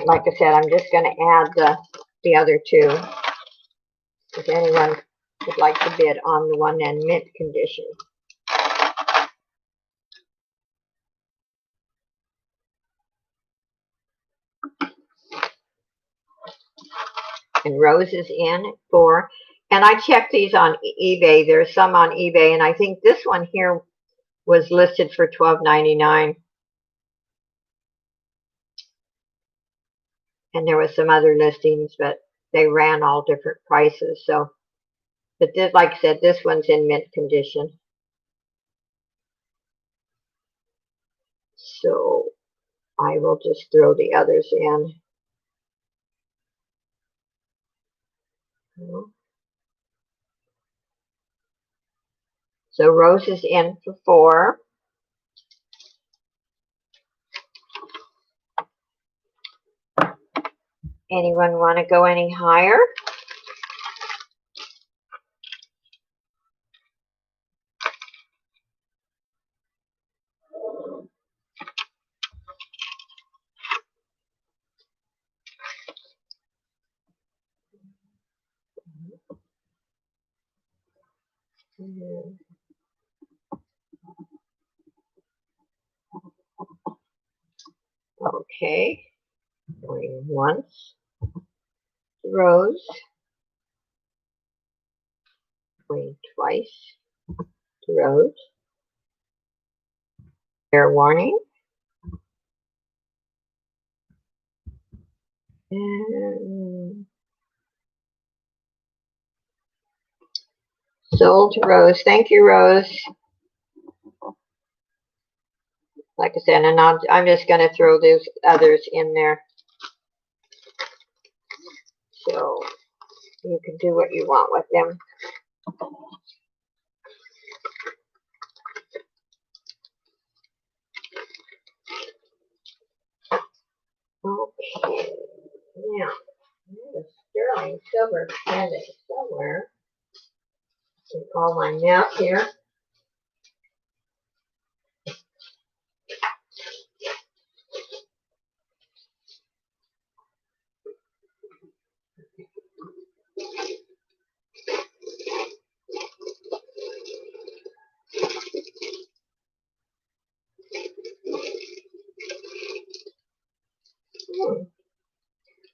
like I said, I'm just going to add the other 2. If anyone would like to bid on the one in mint condition. And Rose is in at 4. And I checked these on eBay. There's some on eBay, and I think this one here was listed for $12.99. And there was some other listings, but they ran all different prices. So, but this, like I said, this one's in mint condition. So I will just throw the others in. So Rose is in for 4. Anyone want to go any higher? Okay. Going once. Rose. Going twice. rose. Fair warning. And sold to Rose. Thank you, Rose. Like I said, and I'm just going to throw those others in there. So you can do what you want with them. Okay. Now, there's sterling silver standing somewhere. In all my map here.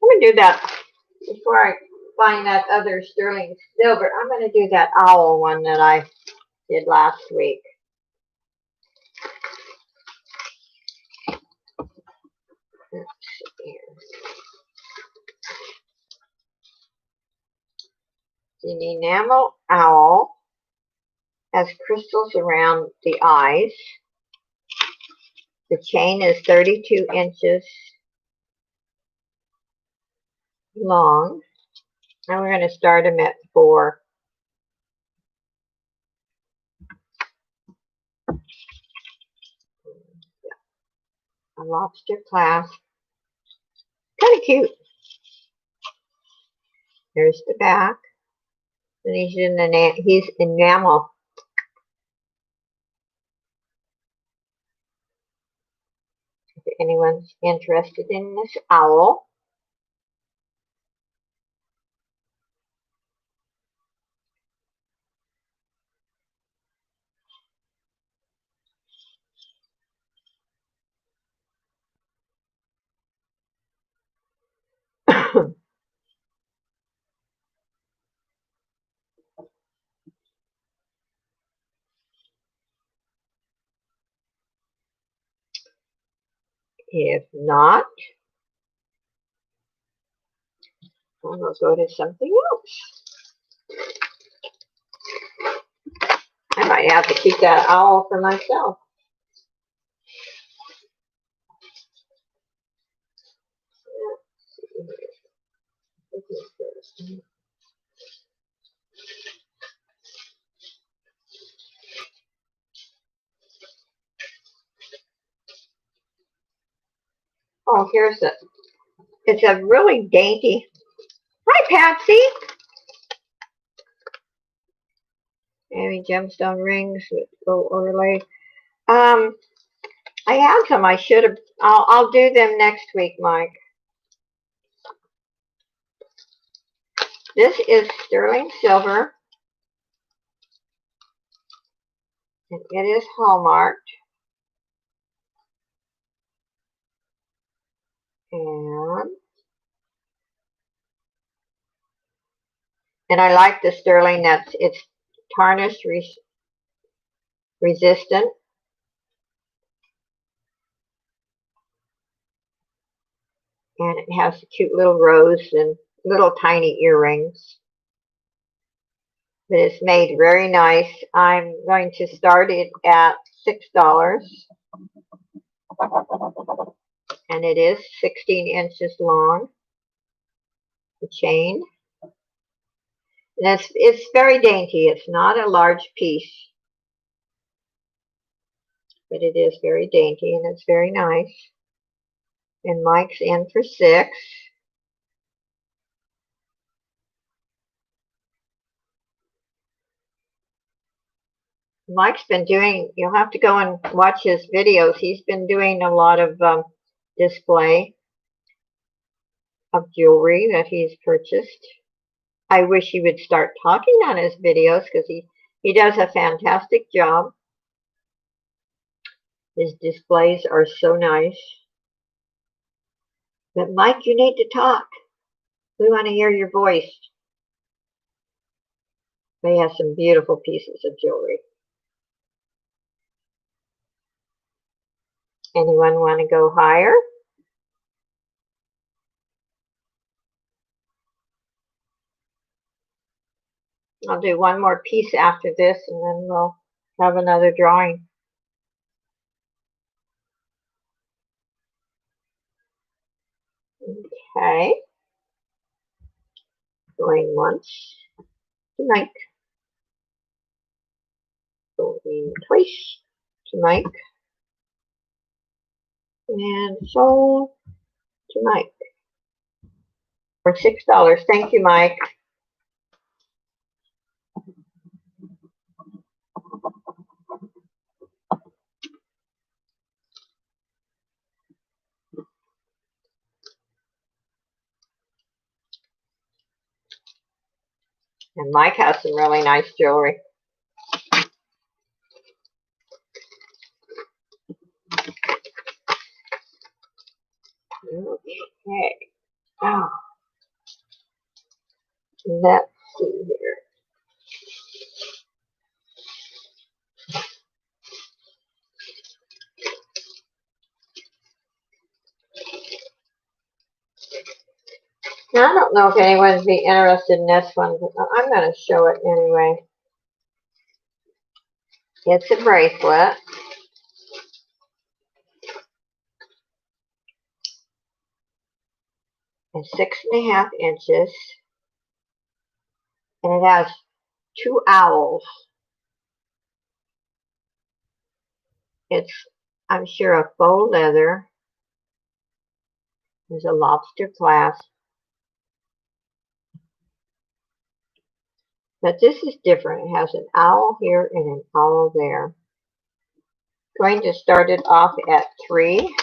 Let me do that before I find that other sterling silver. I'm going to do that owl one that I did last week. Let's see here. The enamel owl has crystals around the eyes. The chain is 32 inches long. And we're going to start them at 4. A lobster clasp. Kind of cute. Here's the back. And he's enamel. If anyone's interested in this owl. If not, I'm going to go to something else. I might have to keep that owl for myself. Oh, here's the, it's a really dainty. Hi, Patsy. Amy gemstone rings with gold overlay. I have some. I should have. I'll do them next week, Mike. This is sterling silver. And it is hallmarked. And I like the sterling that's it's tarnish resistant. And it has cute little rose and little tiny earrings. But it's made very nice. I'm going to start it at $6. And it is 16 inches long. The chain. And it's very dainty. It's not a large piece. But it is very dainty and it's very nice. And Mike's in for 6. Mike's been doing, you'll have to go and watch his videos. He's been doing a lot of display of jewelry that he's purchased. I wish he would start talking on his videos because he does a fantastic job. His displays are so nice. But Mike, you need to talk. We want to hear your voice. They have some beautiful pieces of jewelry. Anyone want to go higher? I'll do one more piece after this and then we'll have another drawing. Okay. Going once. Tonight. Going twice. Tonight. And so tonight. For $6. Thank you, Mike. And Mike has some really nice jewelry. Okay. Oh. Let's see here. Now, I don't know if anyone would be interested in this one, but I'm going to show it anyway. It's a bracelet. It's 6.5 inches. And it has 2 owls. It's, I'm sure, a faux leather. There's a lobster clasp. But this is different. It has an owl here and an owl there. Going to start it off at 3.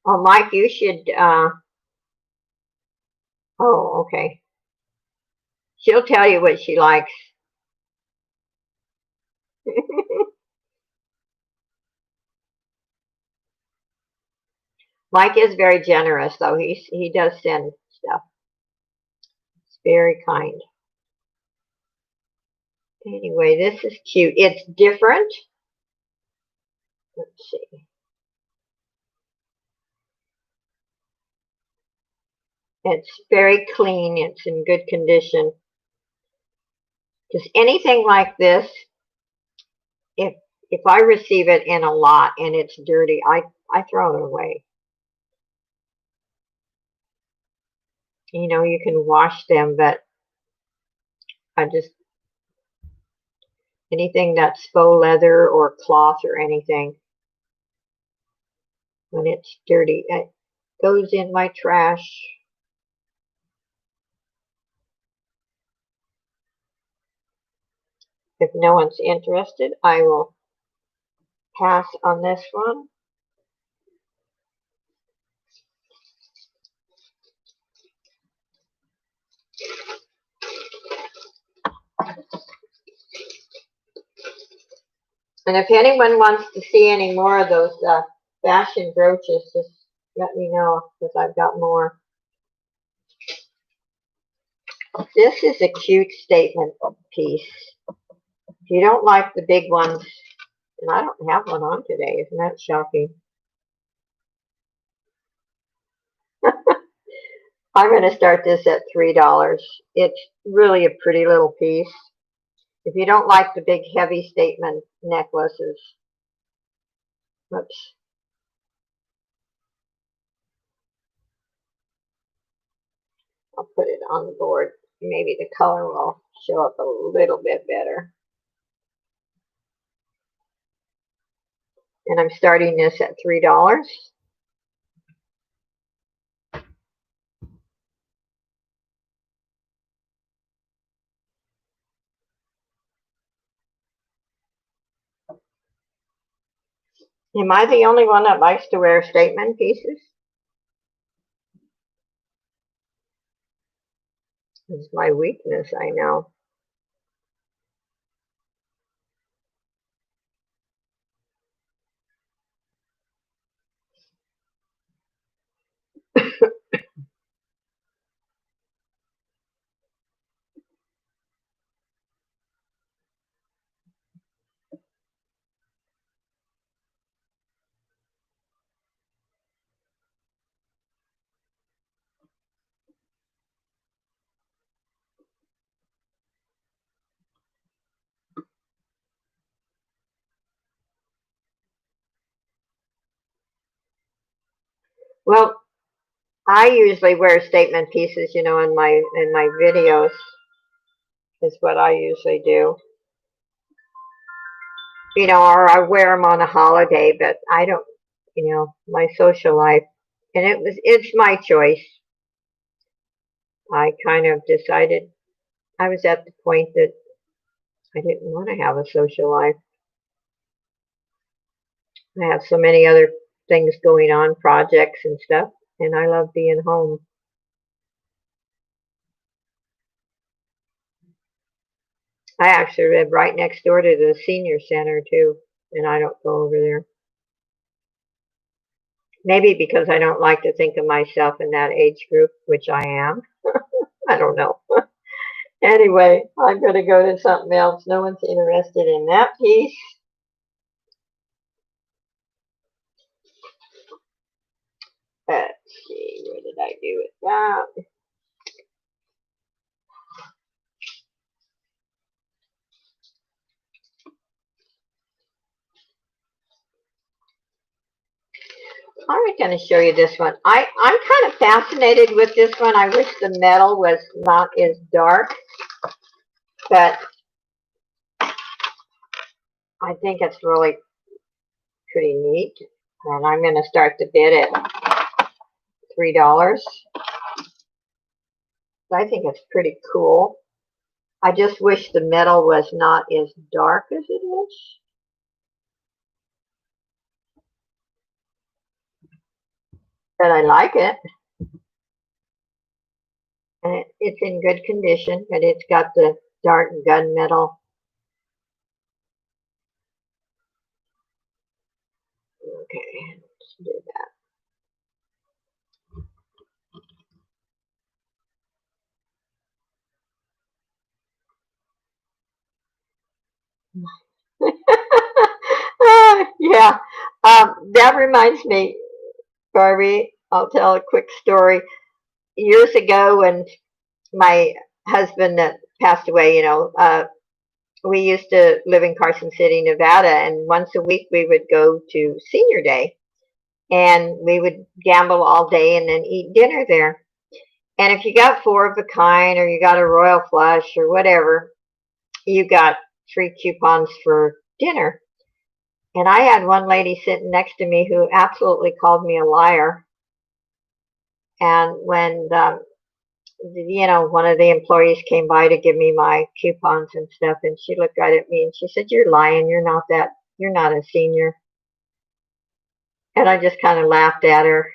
Oh, Mike, you should, oh, okay. She'll tell you what she likes. Mike is very generous, though. He does send stuff. It's very kind. Anyway, this is cute. It's different. Let's see. It's very clean. It's in good condition. Just anything like this, if I receive it in a lot and it's dirty, I throw it away. You know, you can wash them, but anything that's faux leather or cloth or anything, when it's dirty, it goes in my trash. If no one's interested, I will pass on this one. And if anyone wants to see any more of those fashion brooches, just let me know because I've got more. This is a cute statement piece. If you don't like the big ones, and I don't have one on today, isn't that shocking? I'm going to start this at $3. It's really a pretty little piece. If you don't like the big heavy statement necklaces, oops. I'll put it on the board. Maybe the color will show up a little bit better. And I'm starting this at $3. Am I the only one that likes to wear statement pieces? It's my weakness, I know. Well, I usually wear statement pieces, in my videos is what I usually do. Or I wear them on a holiday, but I don't, my social life. And it's my choice. I kind of decided I was at the point that I didn't want to have a social life. I have so many other things going on, projects and stuff, and I love being home. I actually live right next door to the senior center too, and I don't go over there. Maybe because I don't like to think of myself in that age group, which I am. I don't know. Anyway, I'm going to go to something else. No one's interested in that piece. Let's see, what did I do with that? I'm going to show you this one. I'm kind of fascinated with this one. I wish the metal was not as dark, but I think it's really pretty neat. And I'm going to start the bid at $3. I think it's pretty cool. I just wish the metal was not as dark as it is. But I like it. And it's in good condition, but it's got the dark gunmetal. Okay, let's do that. Yeah, that reminds me, Barbie, I'll tell a quick story. Years ago, when my husband that passed away, we used to live in Carson City, Nevada, and once a week we would go to Senior Day, and we would gamble all day and then eat dinner there. And if you got 4 of a kind or you got a Royal Flush or whatever, you got free coupons for dinner. And I had one lady sitting next to me who absolutely called me a liar. And when one of the employees came by to give me my coupons and stuff, and she looked right at me and she said, "You're lying. You're not a senior." And I just kind of laughed at her.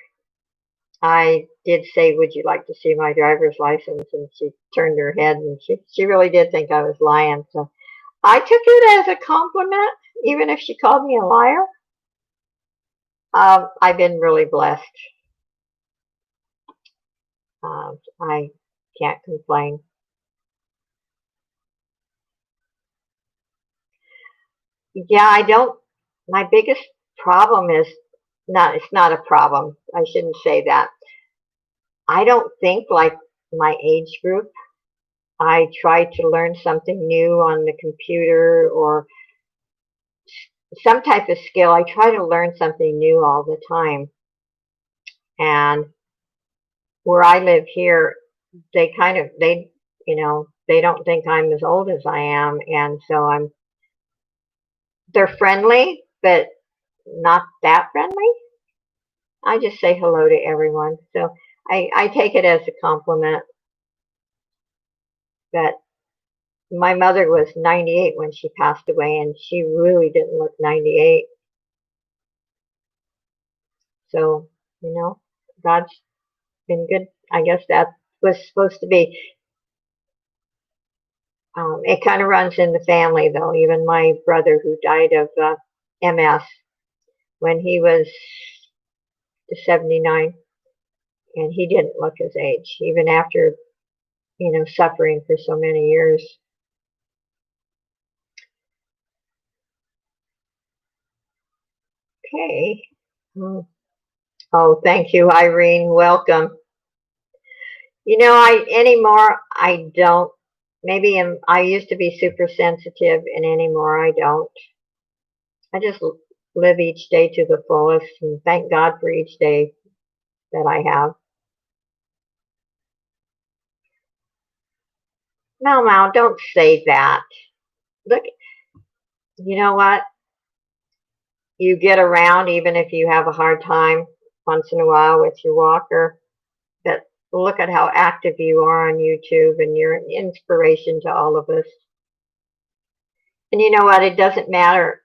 I did say, "Would you like to see my driver's license?" And she turned her head, and she really did think I was lying. So I took it as a compliment, even if she called me a liar. I've been really blessed. I can't complain. Yeah, I don't. My biggest problem is not. It's not a problem. I shouldn't say that. I don't think like my age group. I try to learn something new on the computer or some type of skill. I try to learn something new all the time. And where I live here, they don't think I'm as old as I am. And so they're friendly, but not that friendly. I just say hello to everyone. So I take it as a compliment. That my mother was 98 when she passed away, and she really didn't look 98. So, God's been good. I guess that was supposed to be. It kind of runs in the family, though. Even my brother, who died of MS when he was 79, and he didn't look his age, even after, suffering for so many years. Okay. Oh, thank you, Irene. Welcome. I don't. Maybe I used to be super sensitive, and anymore I don't. I just live each day to the fullest and thank God for each day. that I have. No, don't say that. Look, you know what? You get around even if you have a hard time once in a while with your walker. But look at how active you are on YouTube, and you're an inspiration to all of us. And you know what? It doesn't matter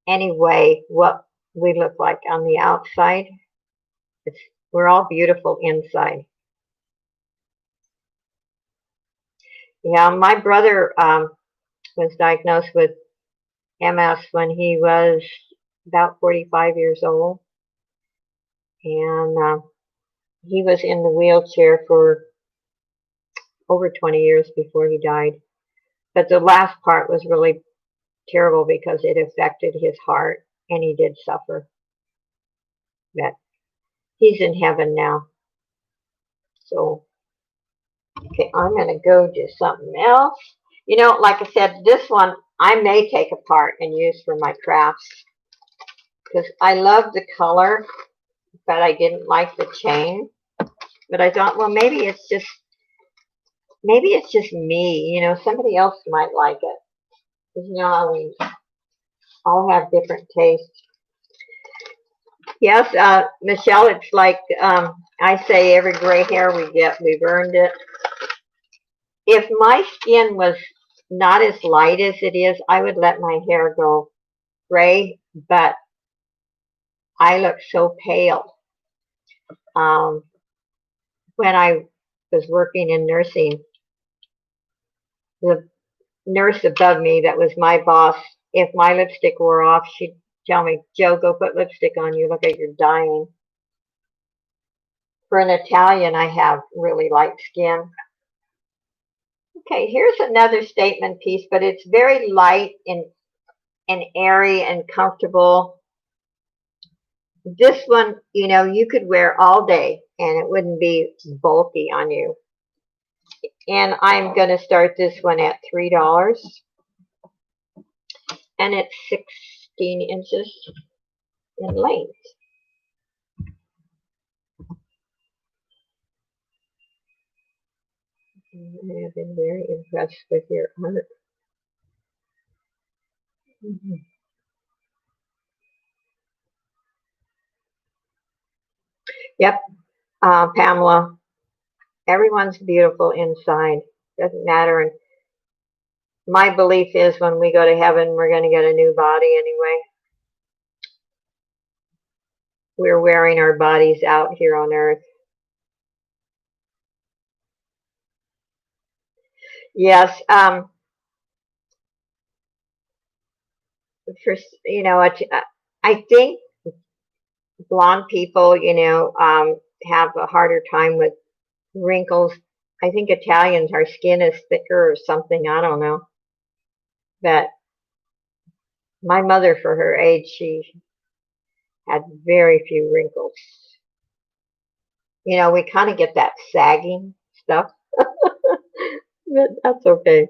anyway what we look like on the outside. We're all beautiful inside. Yeah, my brother was diagnosed with MS when he was about 45 years old. And he was in the wheelchair for over 20 years before he died. But the last part was really terrible because it affected his heart, and he did suffer. But he's in heaven now. So, okay, I'm going to go do something else. You know, like I said, this one I may take apart and use for my crafts because I love the color, but I didn't like the chain. But I thought, well, maybe it's just me. You know, somebody else might like it. Because you know how we all have different tastes. Yes, Michelle, it's like I say, every gray hair we get, we've earned it. If my skin was not as light as it is, I would let my hair go gray, but I look so pale. When I was working in nursing, the nurse above me that was my boss, if my lipstick wore off, she'd tell me, Joe, go put lipstick on. You look like you're dying. For an Italian, I have really light skin. Okay, here's another statement piece, but it's very light and airy and comfortable. This one, you know, you could wear all day and it wouldn't be bulky on you. And I'm going to start this one at $3. And it's 16 inches in length. I have been very impressed with your art. Yep, Pamela, everyone's beautiful inside. Doesn't matter. And my belief is when we go to heaven, we're going to get a new body anyway. We're wearing our bodies out here on earth. Yes, for, you know, I think blonde people, you know, have a harder time with wrinkles. I think Italians, our skin is thicker or something. I don't know. But my mother, for her age, she had very few wrinkles. You know, we kind of get that sagging stuff. But that's okay.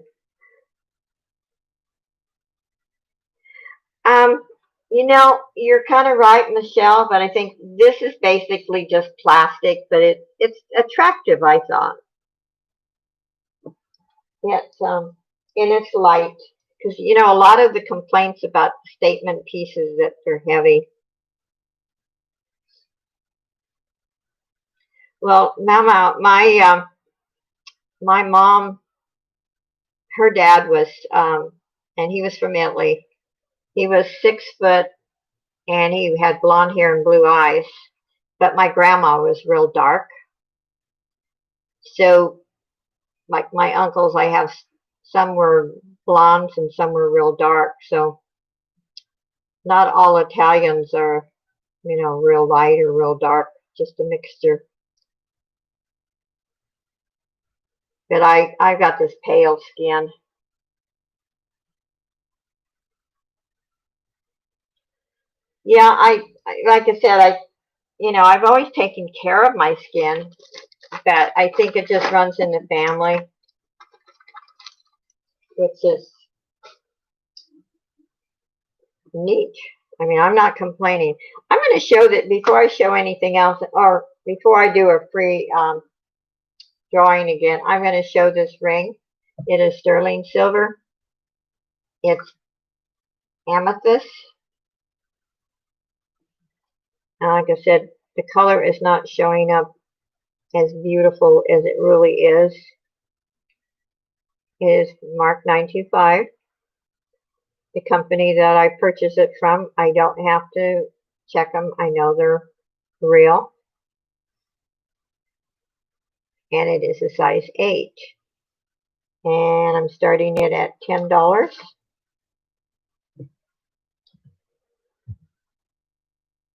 Um, you know, you're kind of right, Michelle, but I think this is basically just plastic, but it's attractive, I thought. It's and it's light because you know a lot of the complaints about statement pieces that they're heavy. Well, Mama, my mom, her dad was, and he was from Italy. He was 6 foot, and he had blonde hair and blue eyes. But my grandma was real dark. So, like my uncles, I have some were blondes and some were real dark. So, not all Italians are, you know, real light or real dark. Just a mixture. But I got this pale skin. Yeah, like I said, you know, I've always taken care of my skin, but I think it just runs in the family, which is neat. I mean, I'm not complaining. I'm going to show that before I show anything else, or before I do a free drawing again, I'm going to show this ring. It is sterling silver. It's amethyst. And like I said, the color is not showing up as beautiful as it really is. It is marked 925. The company that I purchased it from, I don't have to check them. I know they're real. And it is a size 8. And I'm starting it at $10.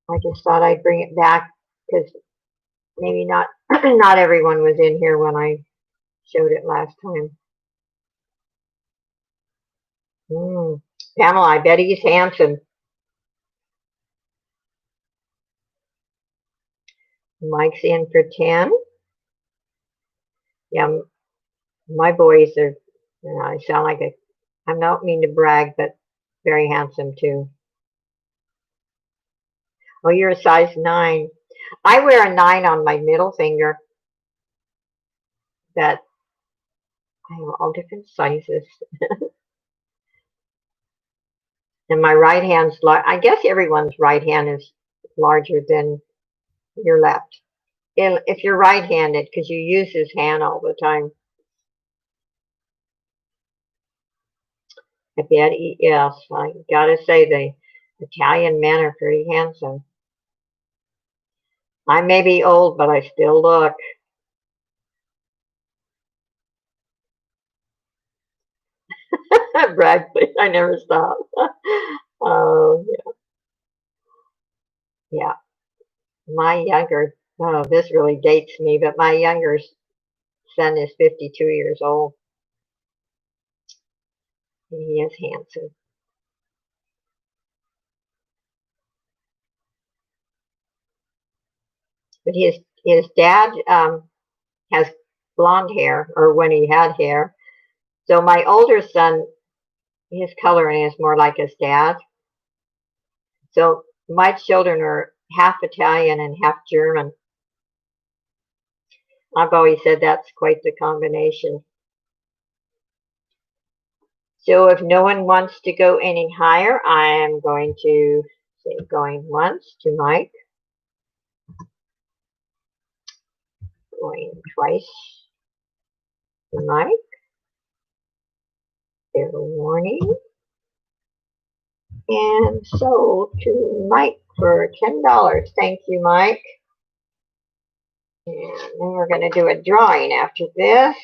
I just thought I'd bring it back because maybe not not everyone was in here when I showed it last time. Pamela, I bet he's handsome. Mike's in for 10. Yeah, my boys are, I sound like I don't mean to brag, but very handsome too. Oh, you're a size 9. I wear a 9 on my middle finger. That I have all different sizes. And my right hand's I guess everyone's right hand is larger than your left. If you're right-handed, because you use his hand all the time. I bet yes, I gotta say the Italian men are pretty handsome. I may be old, but I still look. Brag, please. I never stop. Oh, yeah. My younger, oh, this really dates me, but my younger son is 52 years old. And he is handsome. But his dad has blonde hair, or when he had hair. So my older son, his coloring is more like his dad. So my children are half Italian and half German. I've always said that's quite the combination. So if no one wants to go any higher, I am going to say going once to Mike. Going twice to Mike. Fair warning. And so to Mike for $10. Thank you, Mike. And then we're going to do a drawing after this.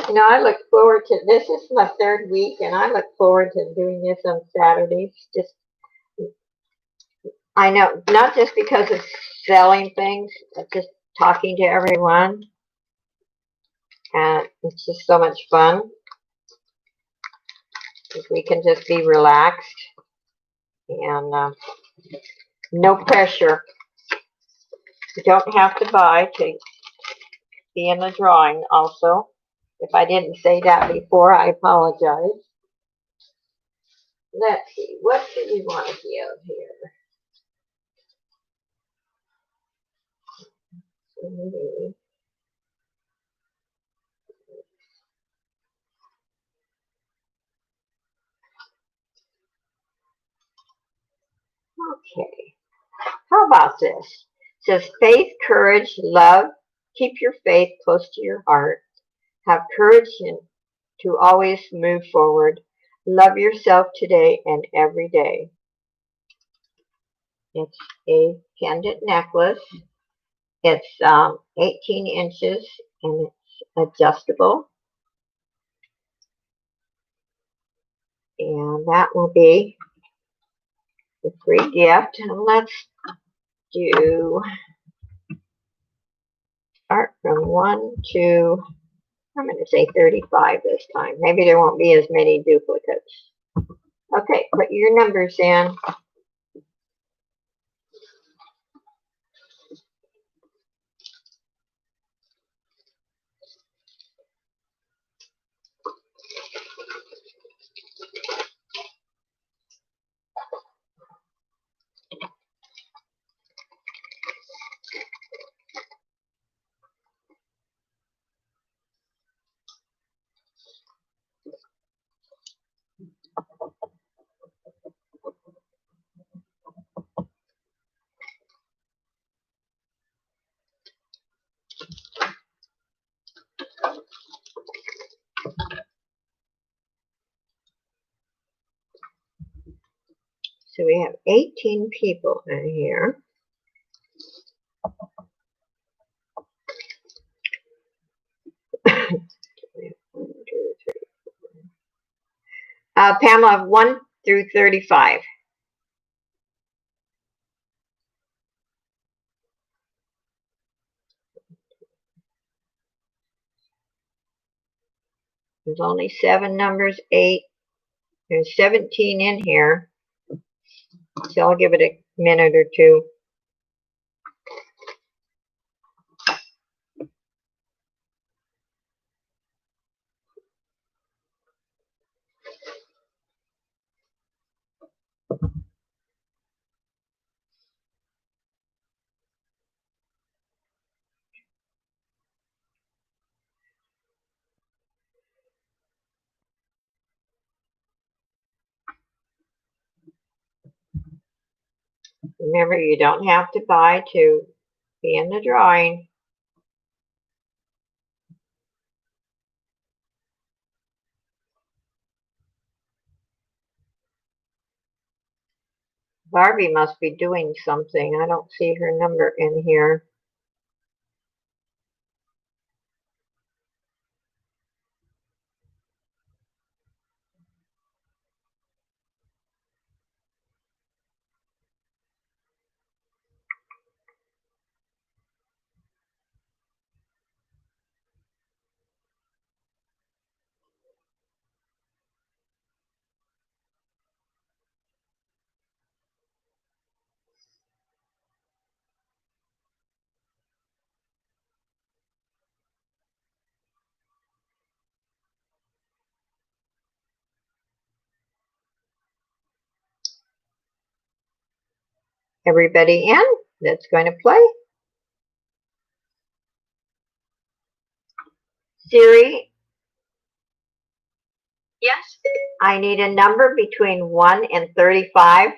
You know, I look forward to, this is my 3rd week, and I look forward to doing this on Saturdays. Just, I know, not just because of selling things, but just talking to everyone. And it's just so much fun. We can just be relaxed and no pressure. You don't have to buy to be in the drawing also. If I didn't say that before, I apologize. Let's see, what do we want to give here? Okay, how about this? It says faith, courage, love. Keep your faith close to your heart. Have courage to always move forward. Love yourself today and every day. It's a pendant necklace. It's 18 inches and it's adjustable. And that will be the free gift. And let's do, start from 1 to, I'm going to say 35 this time. Maybe there won't be as many duplicates. Okay, put your numbers in. So we have 18 people in here. Pamela, 1 through 35. There's only 7 numbers, 8. There's 17 in here. So I'll give it a minute or two. Remember, you don't have to buy to be in the drawing. Barbie must be doing something. I don't see her number in here. Everybody in that's going to play? Siri, Yes. I need a number between 1 and 35.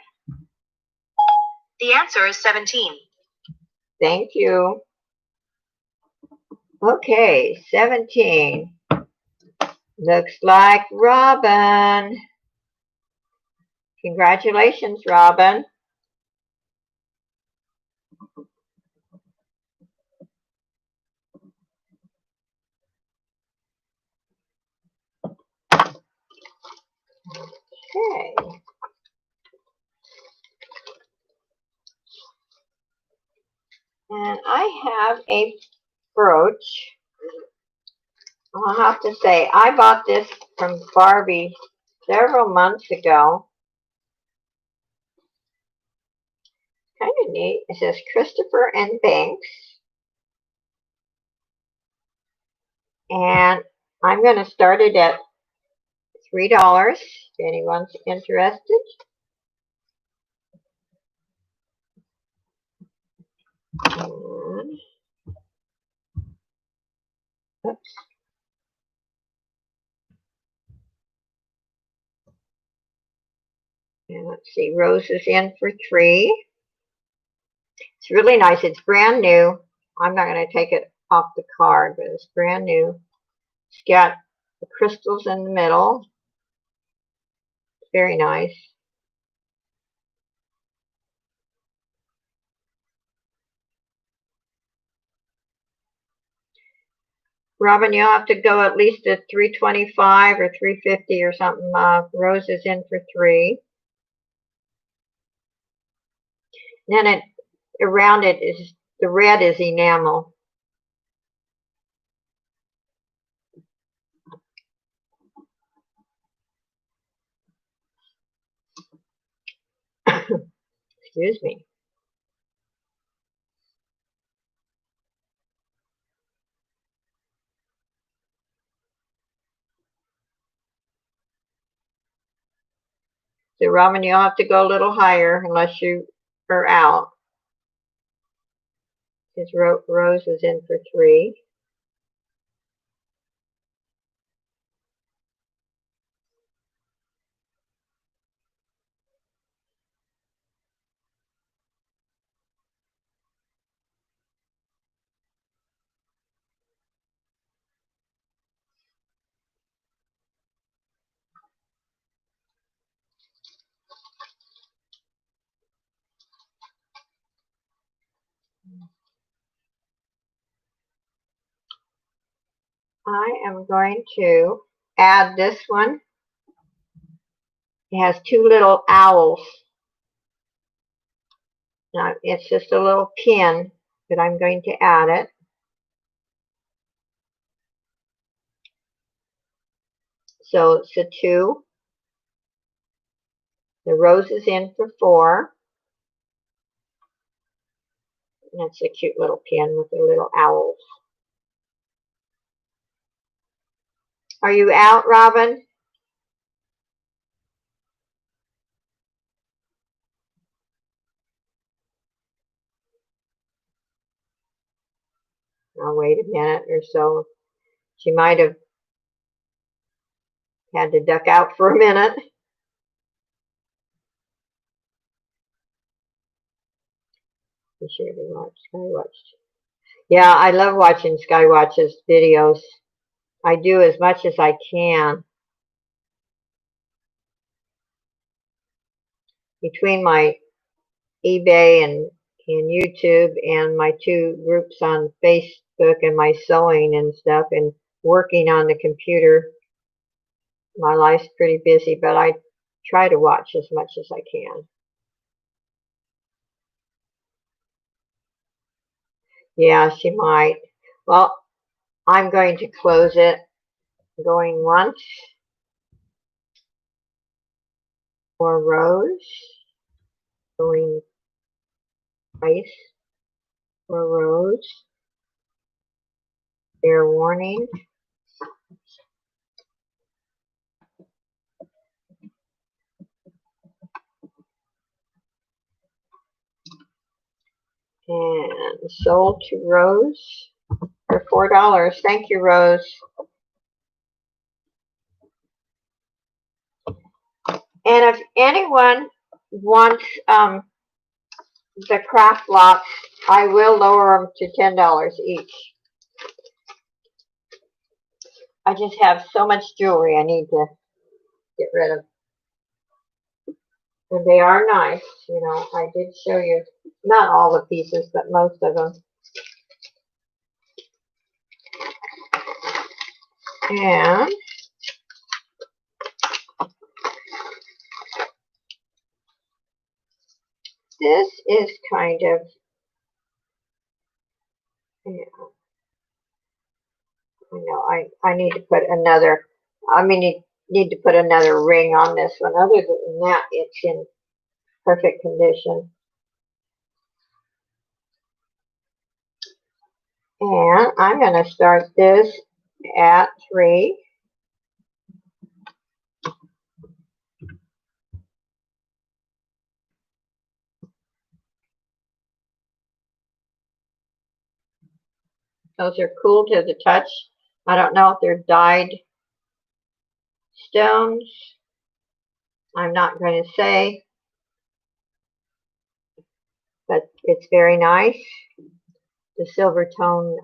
The answer is 17. Thank you. Okay, 17. Looks like Robin. Congratulations, Robin. Okay. And I have a brooch. I'll have to say, I bought this from Barbie several months ago. Kind of neat. It says Christopher and Banks. And I'm going to start it at $3 if anyone's interested. And, oops. And let's see, Rose is in for 3. It's really nice. It's brand new. I'm not going to take it off the card, but it's brand new. It's got the crystals in the middle. Very nice. Robin, you'll have to go at least at 325 or 350 or something. Rose is in for 3. Then around it is the red is enamel. Excuse me. So Robin, you'll have to go a little higher unless you are out. Because Rose is in for 3. I am going to add this one. It has two little owls. Now, it's just a little pin, but I'm going to add it. So it's a 2. The rose is in for 4. And that's a cute little pin with the little owls. Are you out, Robin? I'll wait a minute or so. She might have had to duck out for a minute. Be sure to watch Skywatch. Yeah, I love watching Skywatch's videos. I do as much as I can. Between my eBay and YouTube and my 2 groups on Facebook and my sewing and stuff and working on the computer, my life's pretty busy, but I try to watch as much as I can. Yeah, she might. Well, I'm going to close it. Going once. For rows. Going twice. For rows. Fair warning. And sold to Rose for $4. Thank you, Rose. And if anyone wants the craft lots, I will lower them to $10 each. I just have so much jewelry I need to get rid of. And they are nice, you know. I did show you, not all the pieces, but most of them. And this is kind of, yeah, I know, I need to put another, need to put another ring on this one. Other than that, it's in perfect condition. And I'm going to start this at 3. Those are cool to the touch. I don't know if they're dyed stones. I'm not going to say, but it's very nice. The silver tone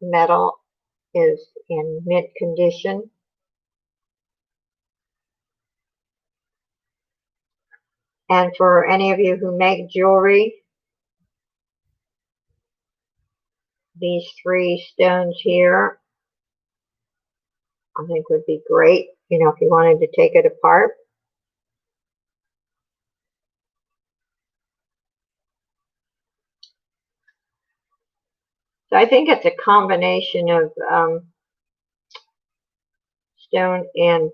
metal is in mint condition. And for any of you who make jewelry, these 3 stones here, I think would be great, you know, if you wanted to take it apart. So I think it's a combination of stone and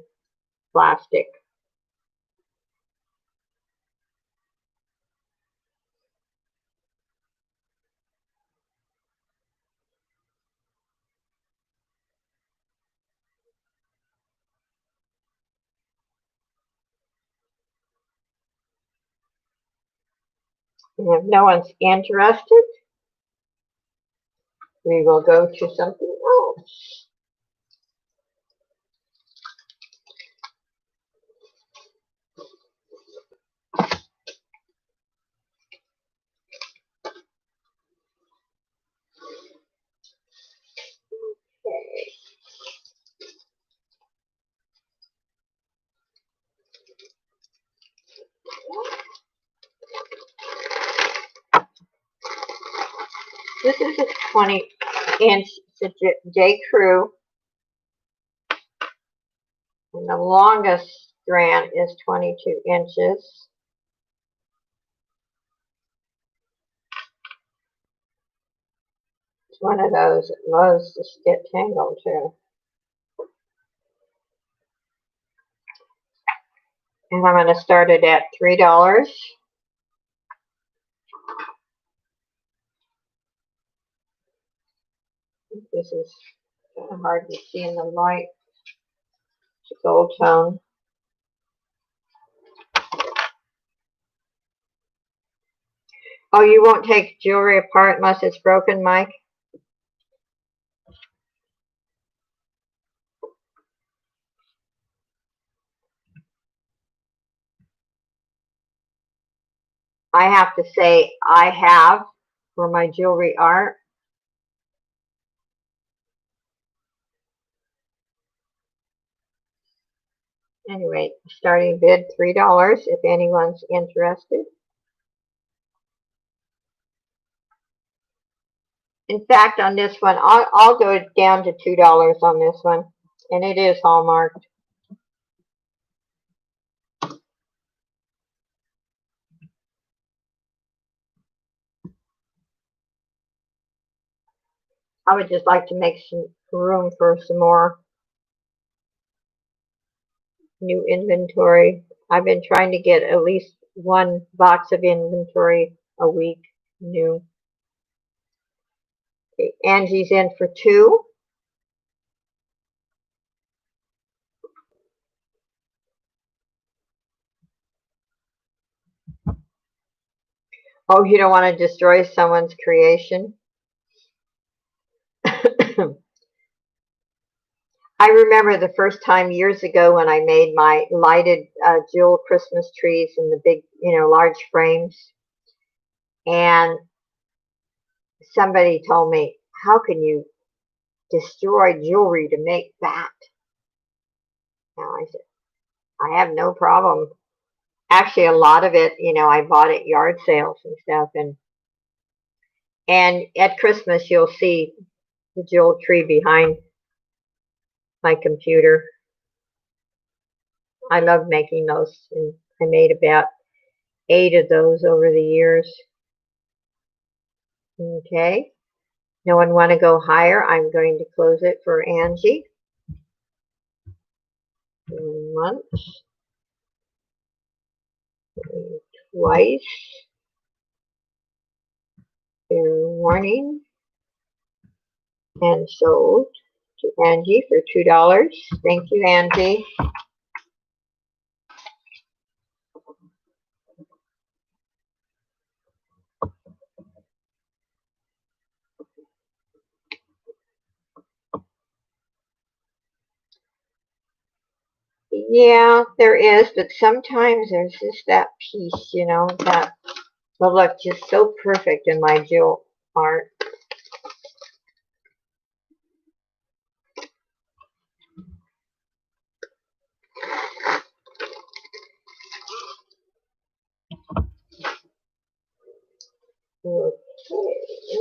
plastic. And if no one's interested, we will go to something else. Okay. This is a 20-inch J. Crew And the longest strand is 22 inches. It's one of those that loves to get tangled too. And I'm going to start it at $3. This is kind of hard to see in the light. It's a gold tone. Oh, you won't take jewelry apart unless it's broken, Mike? I have to say I have for my jewelry art. Anyway, starting bid $3 if anyone's interested. In fact, on this one, I'll go down to $2 on this one, and it is hallmarked. I would just like to make some room for some more new inventory. I've been trying to get at least one box of inventory a week new. Okay, Angie's in for 2. Oh, you don't want to destroy someone's creation? I remember the first time years ago when I made my lighted jewel Christmas trees in the big, large frames. And somebody told me, how can you destroy jewelry to make that? And I said, I have no problem. Actually, a lot of it, I bought at yard sales and stuff. And at Christmas, you'll see the jewel tree behind my computer. I love making those, and I made about 8 of those over the years. Okay. No one want to go higher? I'm going to close it for Angie. Once. Twice. Fair warning. And sold to Angie for $2. Thank you, Angie. Yeah, there is, but sometimes there's just that piece, that will look just so perfect in my jewel art. Okay,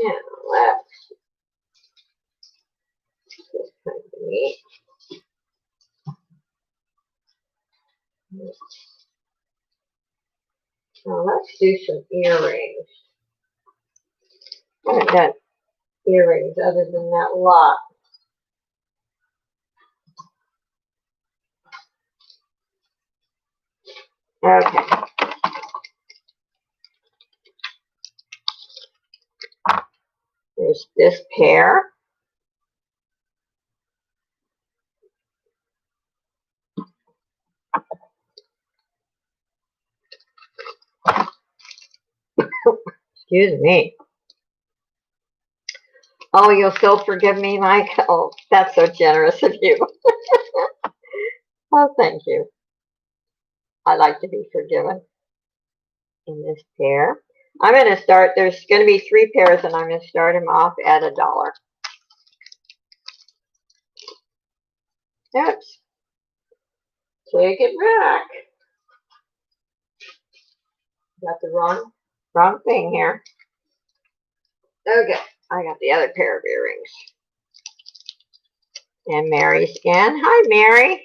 now let's just kind of neat. Now let's do some earrings. I haven't done earrings other than that lot. Okay. There's this pair. Excuse me. Oh, you'll still forgive me, Mike? Oh, that's so generous of you. Oh, thank you. I like to be forgiven. In this pair. I'm going to start, there's going to be 3 pairs, and I'm going to start them off at $1. Oops. Take it back. Got the wrong thing here. Okay, I got the other pair of earrings. And Mary's in. Hi, Mary.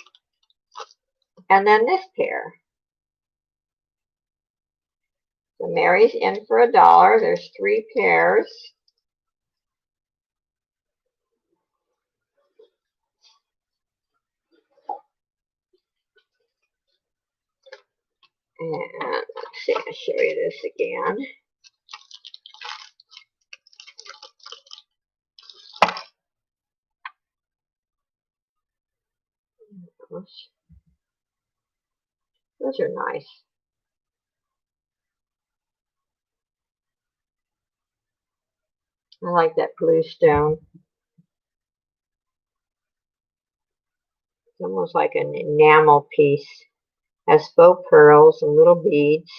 And then this pair. So Mary's in for $1. There's 3 pairs. And let's see, I'll show you this again. Those are nice. I like that blue stone. It's almost like an enamel piece. Has faux pearls and little beads.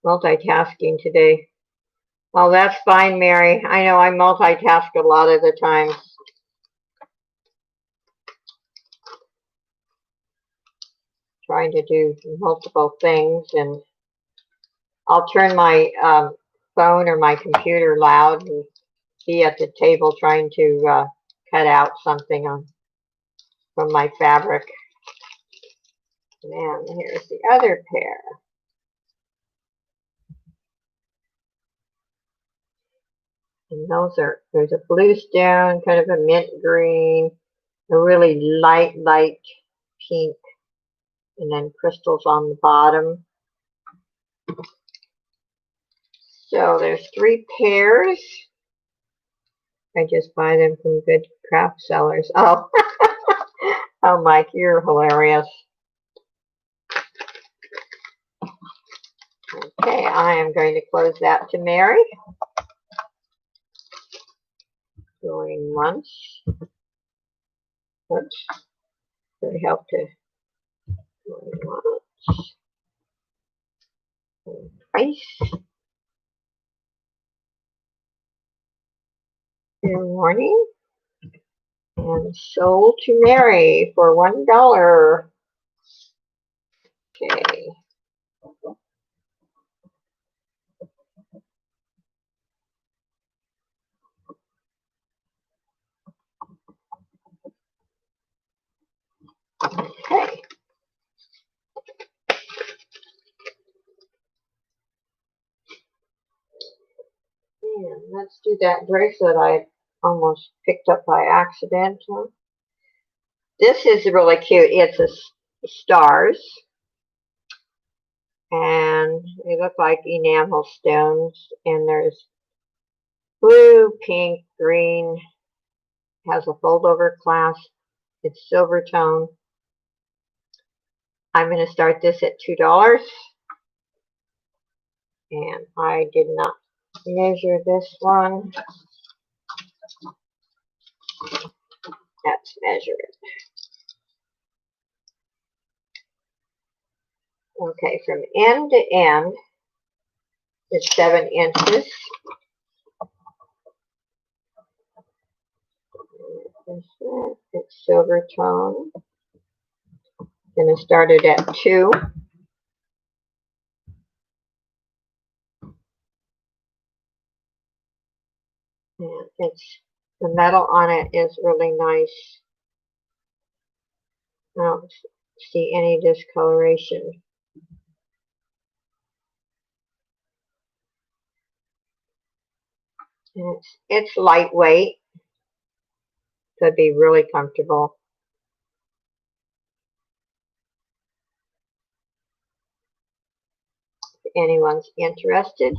Multitasking today. Oh, that's fine, Mary. I know I multitask a lot of the times. Trying to do multiple things, and I'll turn my phone or my computer loud and be at the table trying to cut out something from my fabric. And here's the other pair. And there's a blue stone, kind of a mint green, a really light pink, and then crystals on the bottom. So there's 3 pairs. I just buy them from good craft sellers. Oh, oh, Mike, you're hilarious. Okay, I am going to close that to Mary. Going once. Oops. Would help to going once. And twice. Good morning. And sold to Mary for $1. Okay. Okay. And let's do that bracelet I almost picked up by accident. This is really cute. It's stars. And they look like enamel stones. And there's blue, pink, green. Has a fold over clasp. It's silver tone. I'm going to start this at $2. And I did not measure this one. Let's measure it. Okay, from end to end, it's 7 inches. It's silver tone. Gonna start it at 2. And the metal on it is really nice. I don't see any discoloration. And it's lightweight, so it'd be really comfortable. If anyone's interested.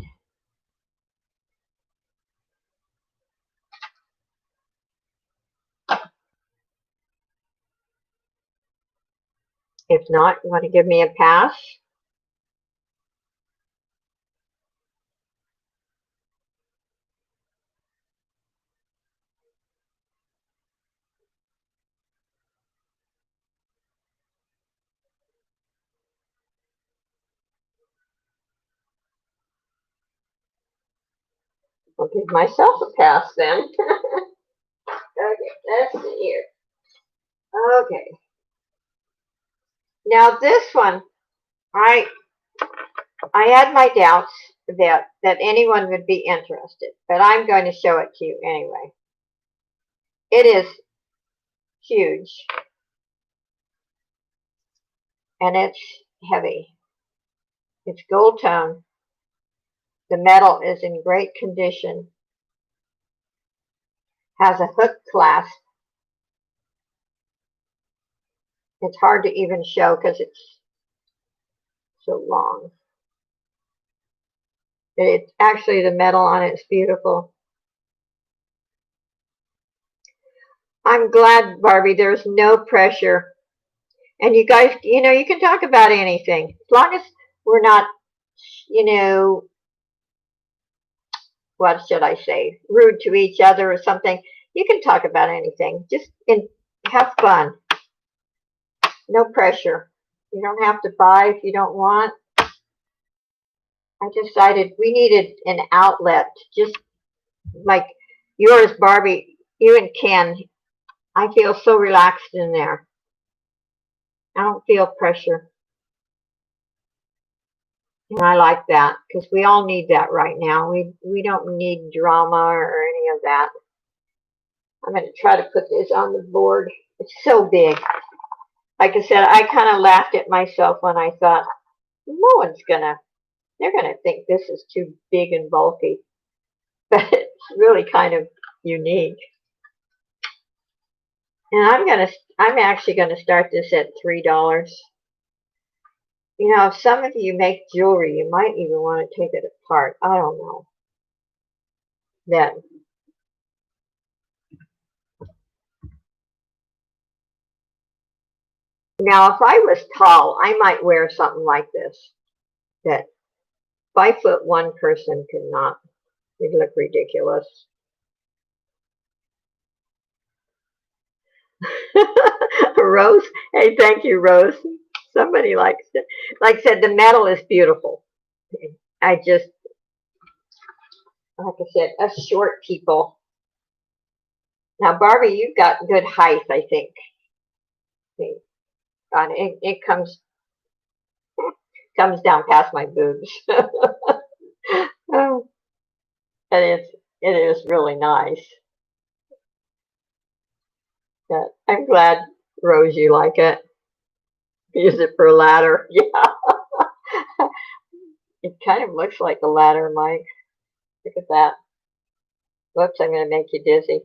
If not, you want to give me a pass? I'll give myself a pass then. Okay, let's see here. Okay. Now this one, I had my doubts that anyone would be interested, but I'm going to show it to you anyway. It is huge. And it's heavy. It's gold tone. The metal is in great condition. Has a hook clasp. It's hard to even show because it's so long. It's actually, the metal on it's beautiful. I'm glad, Barbie, there's no pressure. And you guys, you can talk about anything. As long as we're not, what should I say, rude to each other or something. You can talk about anything. Just have fun. No pressure. You don't have to buy if you don't want. I decided we needed an outlet, just like yours, Barbie, you and Ken. I feel so relaxed in there. I don't feel pressure. And I like that because we all need that right now. We don't need drama or any of that. I'm going to try to put this on the board. It's so big. Like I said, I kind of laughed at myself when I thought, they're going to think this is too big and bulky. But it's really kind of unique. And I'm actually going to start this at $3. If some of you make jewelry, you might even want to take it apart. I don't know. Then. Now, if I was tall, I might wear something like this. That 5'1" person could not. It'd look ridiculous. Rose, hey, thank you, Rose. Somebody likes it. Like I said, the metal is beautiful. Like I said, us short people. Now, Barbie, you've got good height, I think. It comes down past my boobs. And it is really nice. But I'm glad, Rose, you like it. Use it for a ladder. Yeah. It kind of looks like a ladder, Mike. Look at that. Whoops, I'm going to make you dizzy.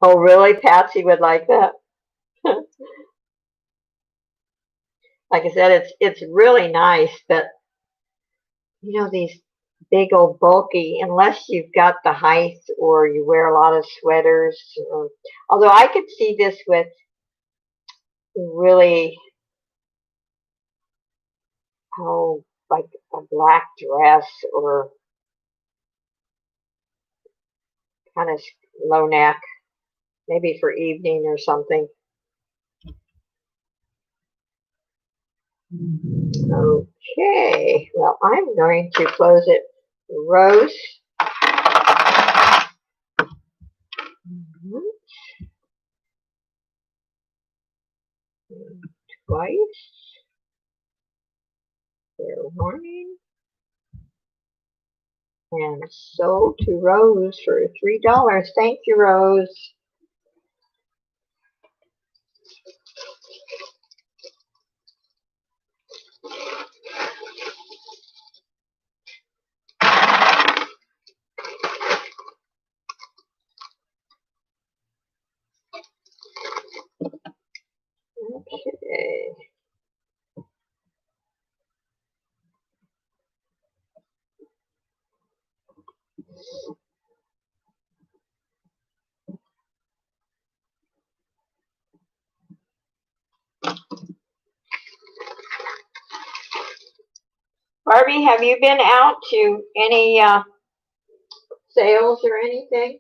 Oh, really? Patsy would like that. Like I said, it's really nice, but these big old bulky, unless you've got the height or you wear a lot of sweaters. Although I could see this with really, like a black dress or kind of low neck, maybe for evening or something. Okay, well, I'm going to close it. Rose. Twice. Fair warning. And sold to Rose for $3. Thank you, Rose. Okay. Barbie, have you been out to any sales or anything?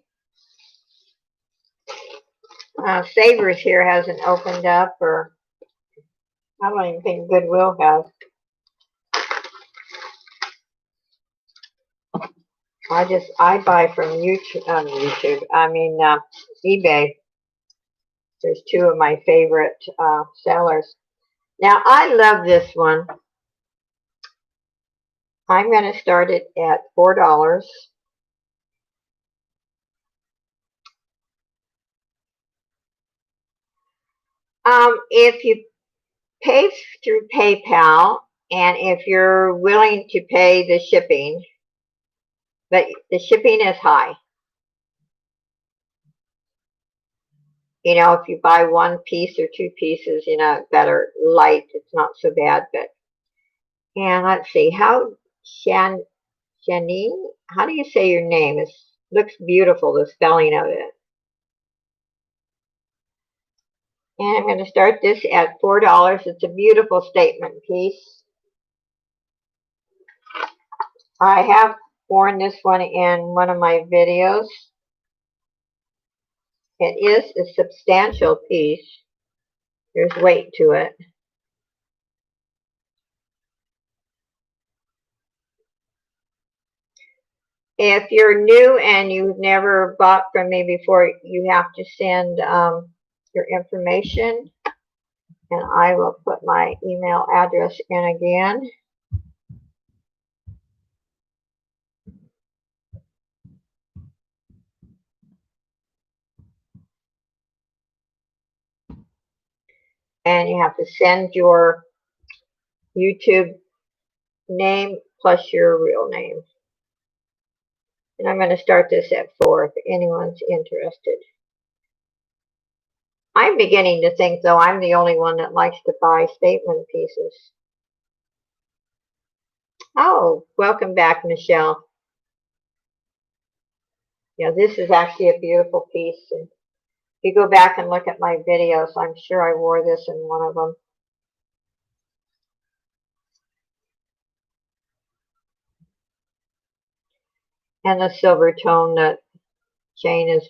Savers here hasn't opened up, or I don't even think Goodwill has. I buy from eBay. There's two of my favorite sellers. Now, I love this one. I'm going to start it at $4. If you pay through PayPal, and if you're willing to pay the shipping, but the shipping is high. You know, if you buy one piece or two pieces, you know, that are light, it's not so bad. But and let's see, Janine, how do you say your name? It looks beautiful, the spelling of it. And I'm going to start this at $4. It's a beautiful statement piece. I have worn this one in one of my videos. It is a substantial piece. There's weight to it. If you're new and you've never bought from me before, you have to send your information. And I will put my email address in again. And you have to send your YouTube name plus your real name. And I'm going to start this at 4 if anyone's interested. I'm beginning to think, though, I'm the only one that likes to buy statement pieces. Oh, welcome back, Michelle. Yeah, this is actually a beautiful piece. And if you go back and look at my videos, I'm sure I wore this in one of them. And the silver tone that chain is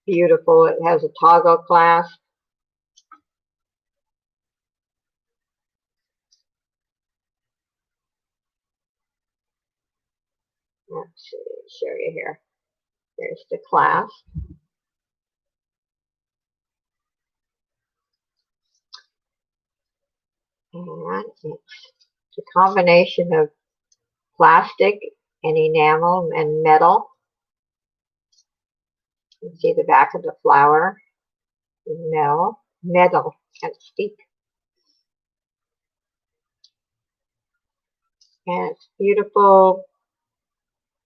beautiful. It has a toggle clasp. Let's see, show you here. There's the clasp. And it's a combination of plastic and enamel and metal. You can see the back of the flower. Metal, can't speak. And it's beautiful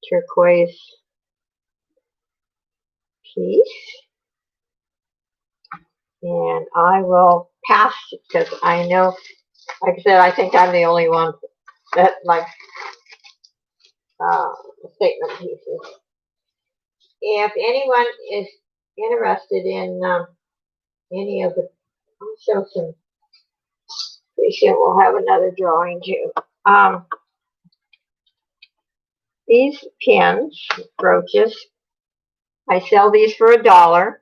turquoise piece. And I will pass because I know, like I said, I think I'm the only one that likes statement pieces. If anyone is interested in any of the, I'll show some. Pretty soon we'll have another drawing too. These pins, brooches, I sell these for $1.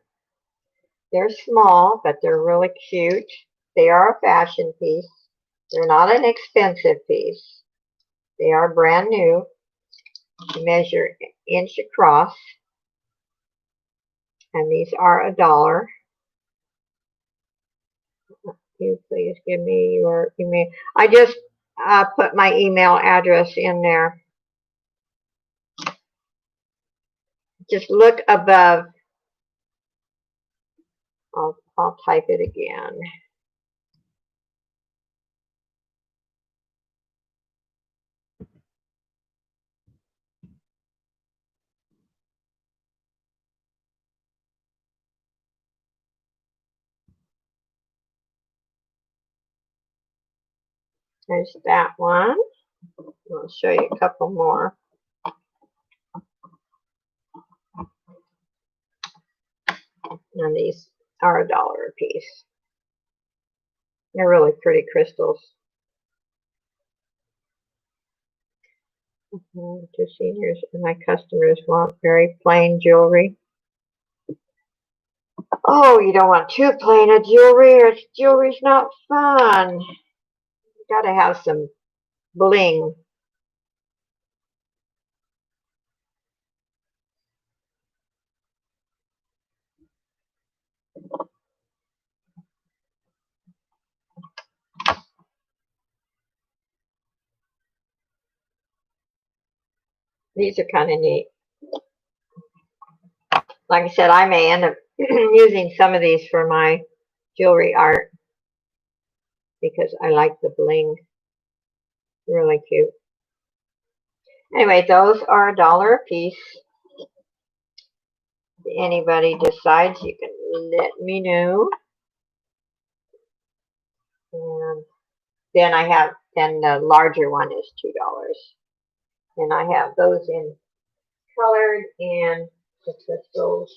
They're small, but they're really cute. They are a fashion piece. They're not an expensive piece. They are brand new. They measure an inch across. And these are $1. You please give me your email. I just put my email address in there. Just look above. I'll type it again. There's that one. I'll show you a couple more. And these are $1 a piece. They're really pretty crystals. To seniors and my customers want very plain jewelry. Oh, you don't want too plain of jewelry, or jewelry's not fun. You gotta have some bling. These are kind of neat. Like I said, I may end up using some of these for my jewelry art because I like the bling. Really cute. Anyway, those are $1 a piece. If anybody decides, you can let me know. And then the larger one is $2. And I have those in colored and the crystals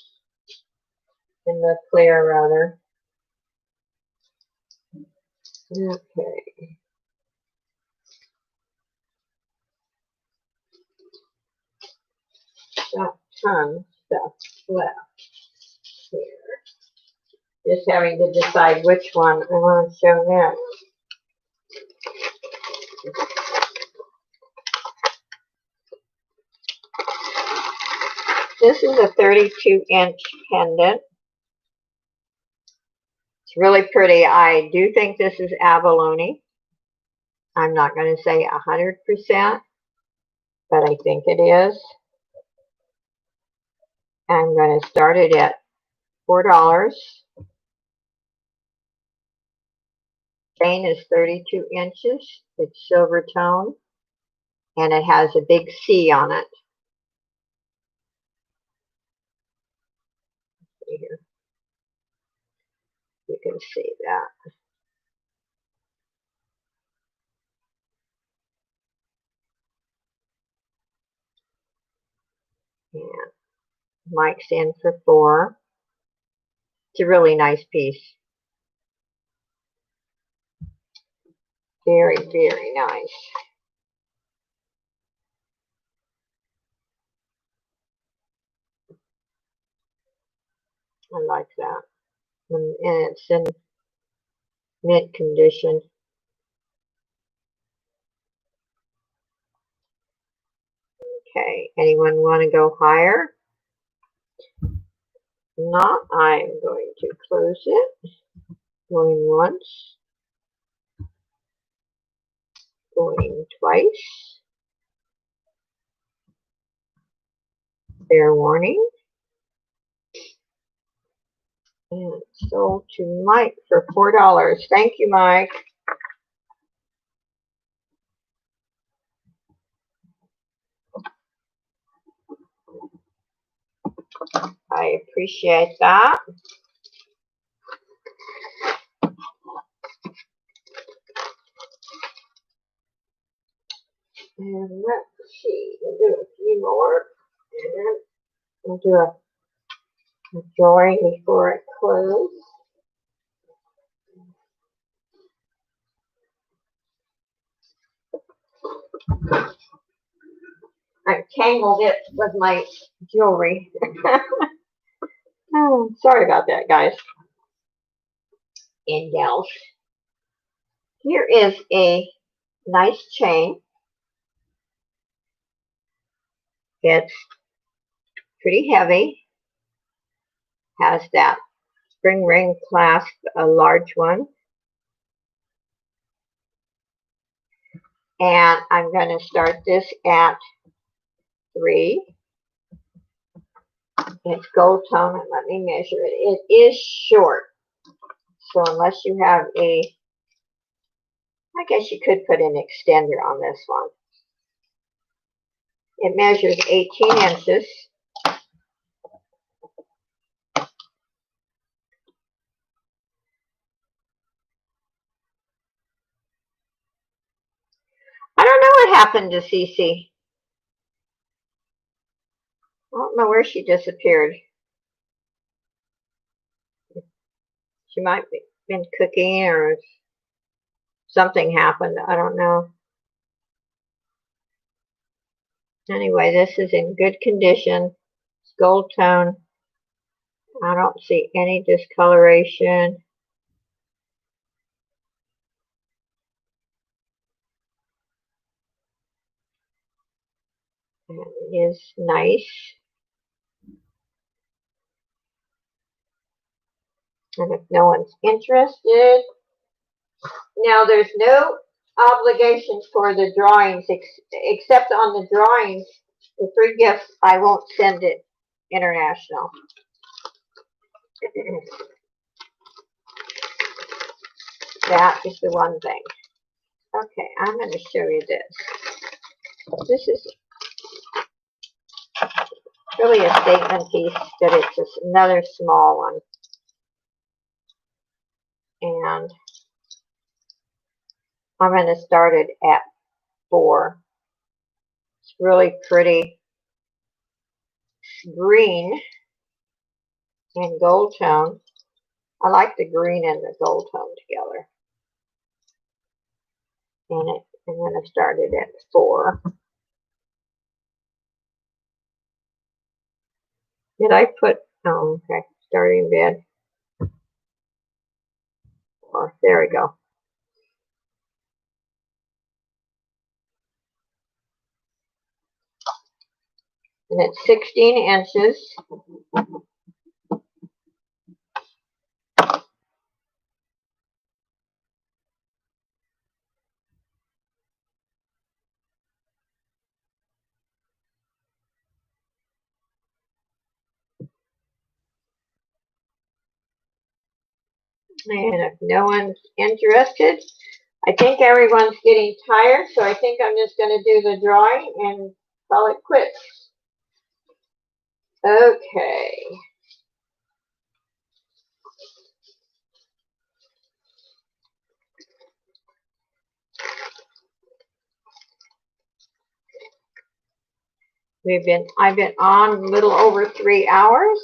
in the clear rather. Okay. Got tons of stuff left here. Just having to decide which one I want to show next. This is a 32-inch pendant. It's really pretty. I do think this is abalone. I'm not going to say 100%, but I think it is. I'm going to start it at $4. Chain is 32 inches. It's silver tone, and it has a big C on it. Here. You can see that. And Mike's in for $4. It's a really nice piece. Very, very nice. I like that. And it's in mint condition. Okay, anyone want to go higher? Not, I'm going to close it. Going once. Going twice. Fair warning. And sold to Mike for $4. Thank you, Mike. I appreciate that. And let's see, we'll do a few more. And then we'll do a drawing before I close. I tangled it with my jewelry. Oh, sorry about that, guys and gals. Here is a nice chain. It's pretty heavy. Has that spring ring clasp, a large one. And I'm going to start this at 3. It's gold tone, and let me measure it. It is short. So unless you have I guess you could put an extender on this one. It measures 18 inches. I don't know what happened to Cece. I don't know where she disappeared. She might have been cooking or something happened. I don't know. Anyway, this is in good condition. It's gold tone. I don't see any discoloration. And it is nice. And if no one's interested, now there's no obligation for the drawings, except on the drawings, the free gifts, I won't send it international. That is the one thing. Okay, I'm going to show you this. This is really a statement piece, but it's just another small one. And I'm going to start it at 4. It's really pretty green and gold tone. I like the green and the gold tone together. And I'm going to start it at 4. Did I put, oh, okay, starting bid. 4. There we go. And it's 16 inches. And if no one's interested, I think everyone's getting tired, so I think I'm just going to do the drawing and call it quits. Okay. I've been on a little over 3 hours.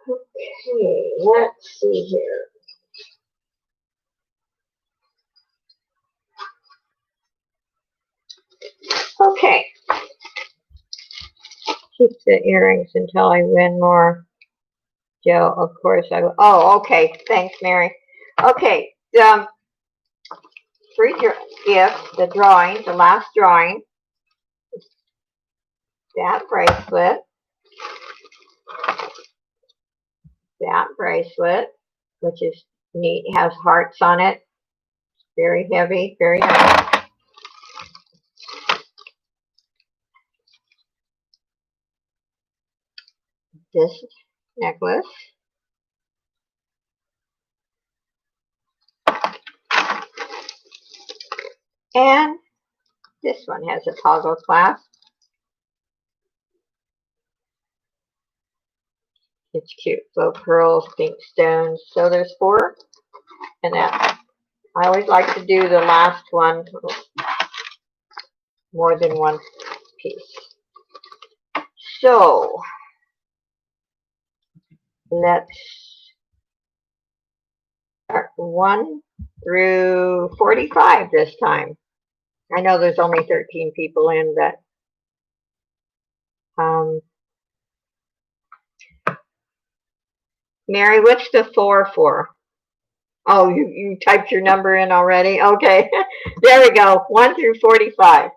Okay, let's see here. Okay. Keep the earrings until I win more. Joe, of course I will. Oh, okay. Thanks, Mary. Okay. Free gift, the drawing, the last drawing. That bracelet. That bracelet, which is neat, has hearts on it. Very heavy, very nice. This necklace. And this one has a toggle clasp. It's cute. Faux pearls, pink stones. So there's 4. And that I always like to do the last one more than one piece. So let's start 1 through 45 this time. I know there's only 13 people in, but Mary, what's the 4 for? Oh, you typed your number in already? Okay. There we go. 1 through 45.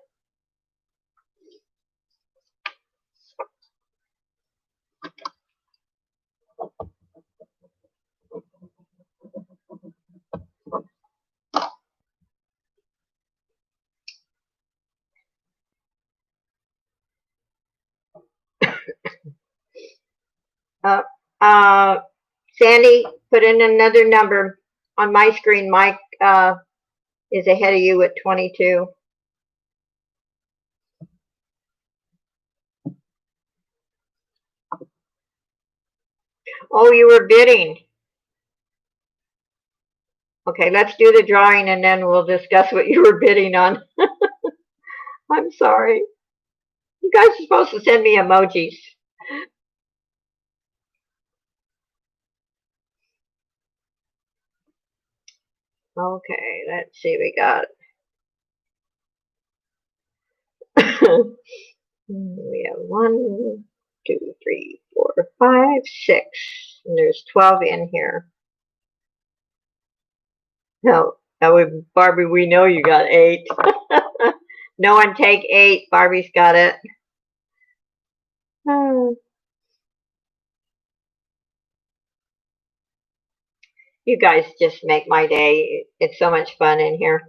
Sandy, put in another number on my screen. Mike is ahead of you at 22. Oh, you were bidding. Okay, let's do the drawing and then we'll discuss what you were bidding on. I'm sorry. You guys are supposed to send me emojis. Okay, let's see. We got we have 1, 2, 3, 4, 5, 6, and there's 12 in here. No, That would, Barbie, we know you got 8. No one take 8. Barbie's got it. You guys just make my day. It's so much fun in here.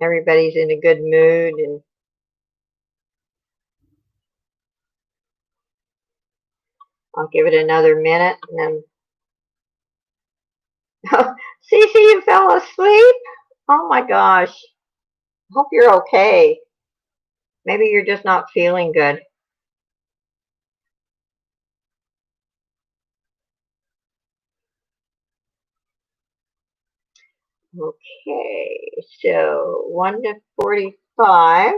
Everybody's in a good mood, and I'll give it another minute and then Cece, you fell asleep? Oh my gosh. Hope you're okay. Maybe you're just not feeling good. Okay, so 1 to 45.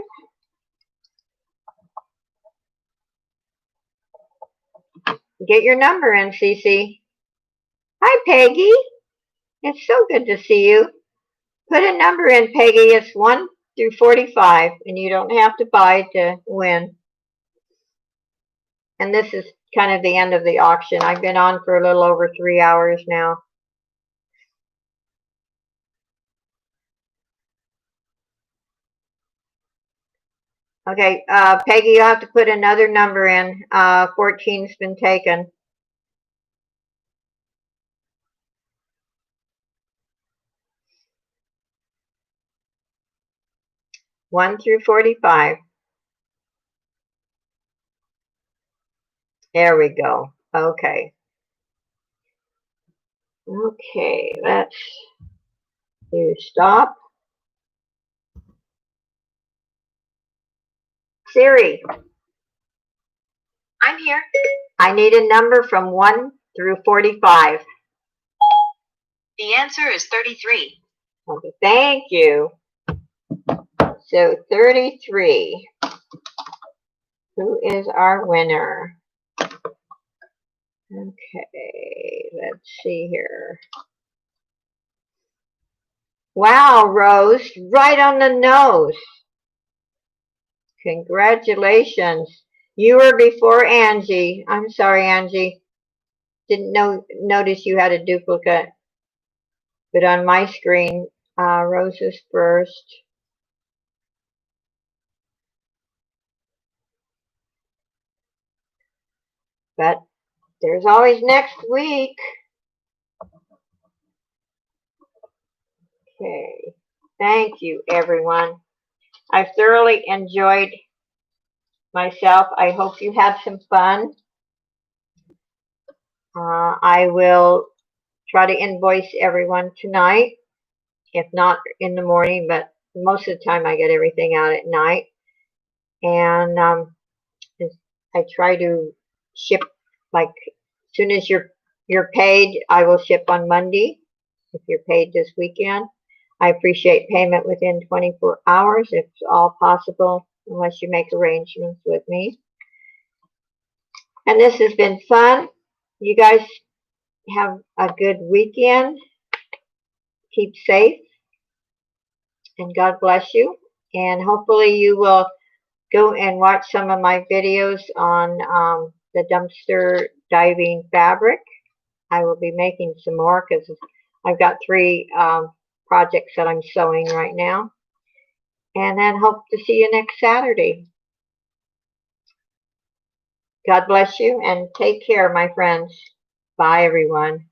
Get your number in, Cece. Hi, Peggy. It's so good to see you. Put a number in, Peggy. It's 1 through 45, and you don't have to buy to win. And this is kind of the end of the auction. I've been on for a little over 3 hours now. Okay, Peggy, you have to put another number in. 14's been taken. One through 45. There we go. Okay. Okay, let's do stop. Siri, I'm here. I need a number from 1 through 45. The answer is 33. Okay, thank you. So 33. Who is our winner? Okay, let's see here. Wow, Rose, right on the nose. Congratulations. You were before Angie. I'm sorry, Angie. Didn't notice you had a duplicate. But on my screen, Rose is first. But there's always next week. Okay. Thank you, everyone. I've thoroughly enjoyed myself. I hope you had some fun. I will try to invoice everyone tonight, if not in the morning, but most of the time I get everything out at night. And I try to ship, like, as soon as you're paid, I will ship on Monday if you're paid this weekend. I appreciate payment within 24 hours if it's all possible, unless you make arrangements with me. And this has been fun. You guys have a good weekend. Keep safe. And God bless you. And hopefully you will go and watch some of my videos on the dumpster diving fabric. I will be making some more because I've got 3 projects that I'm sewing right now. And then hope to see you next Saturday. God bless you and take care, my friends. Bye, everyone.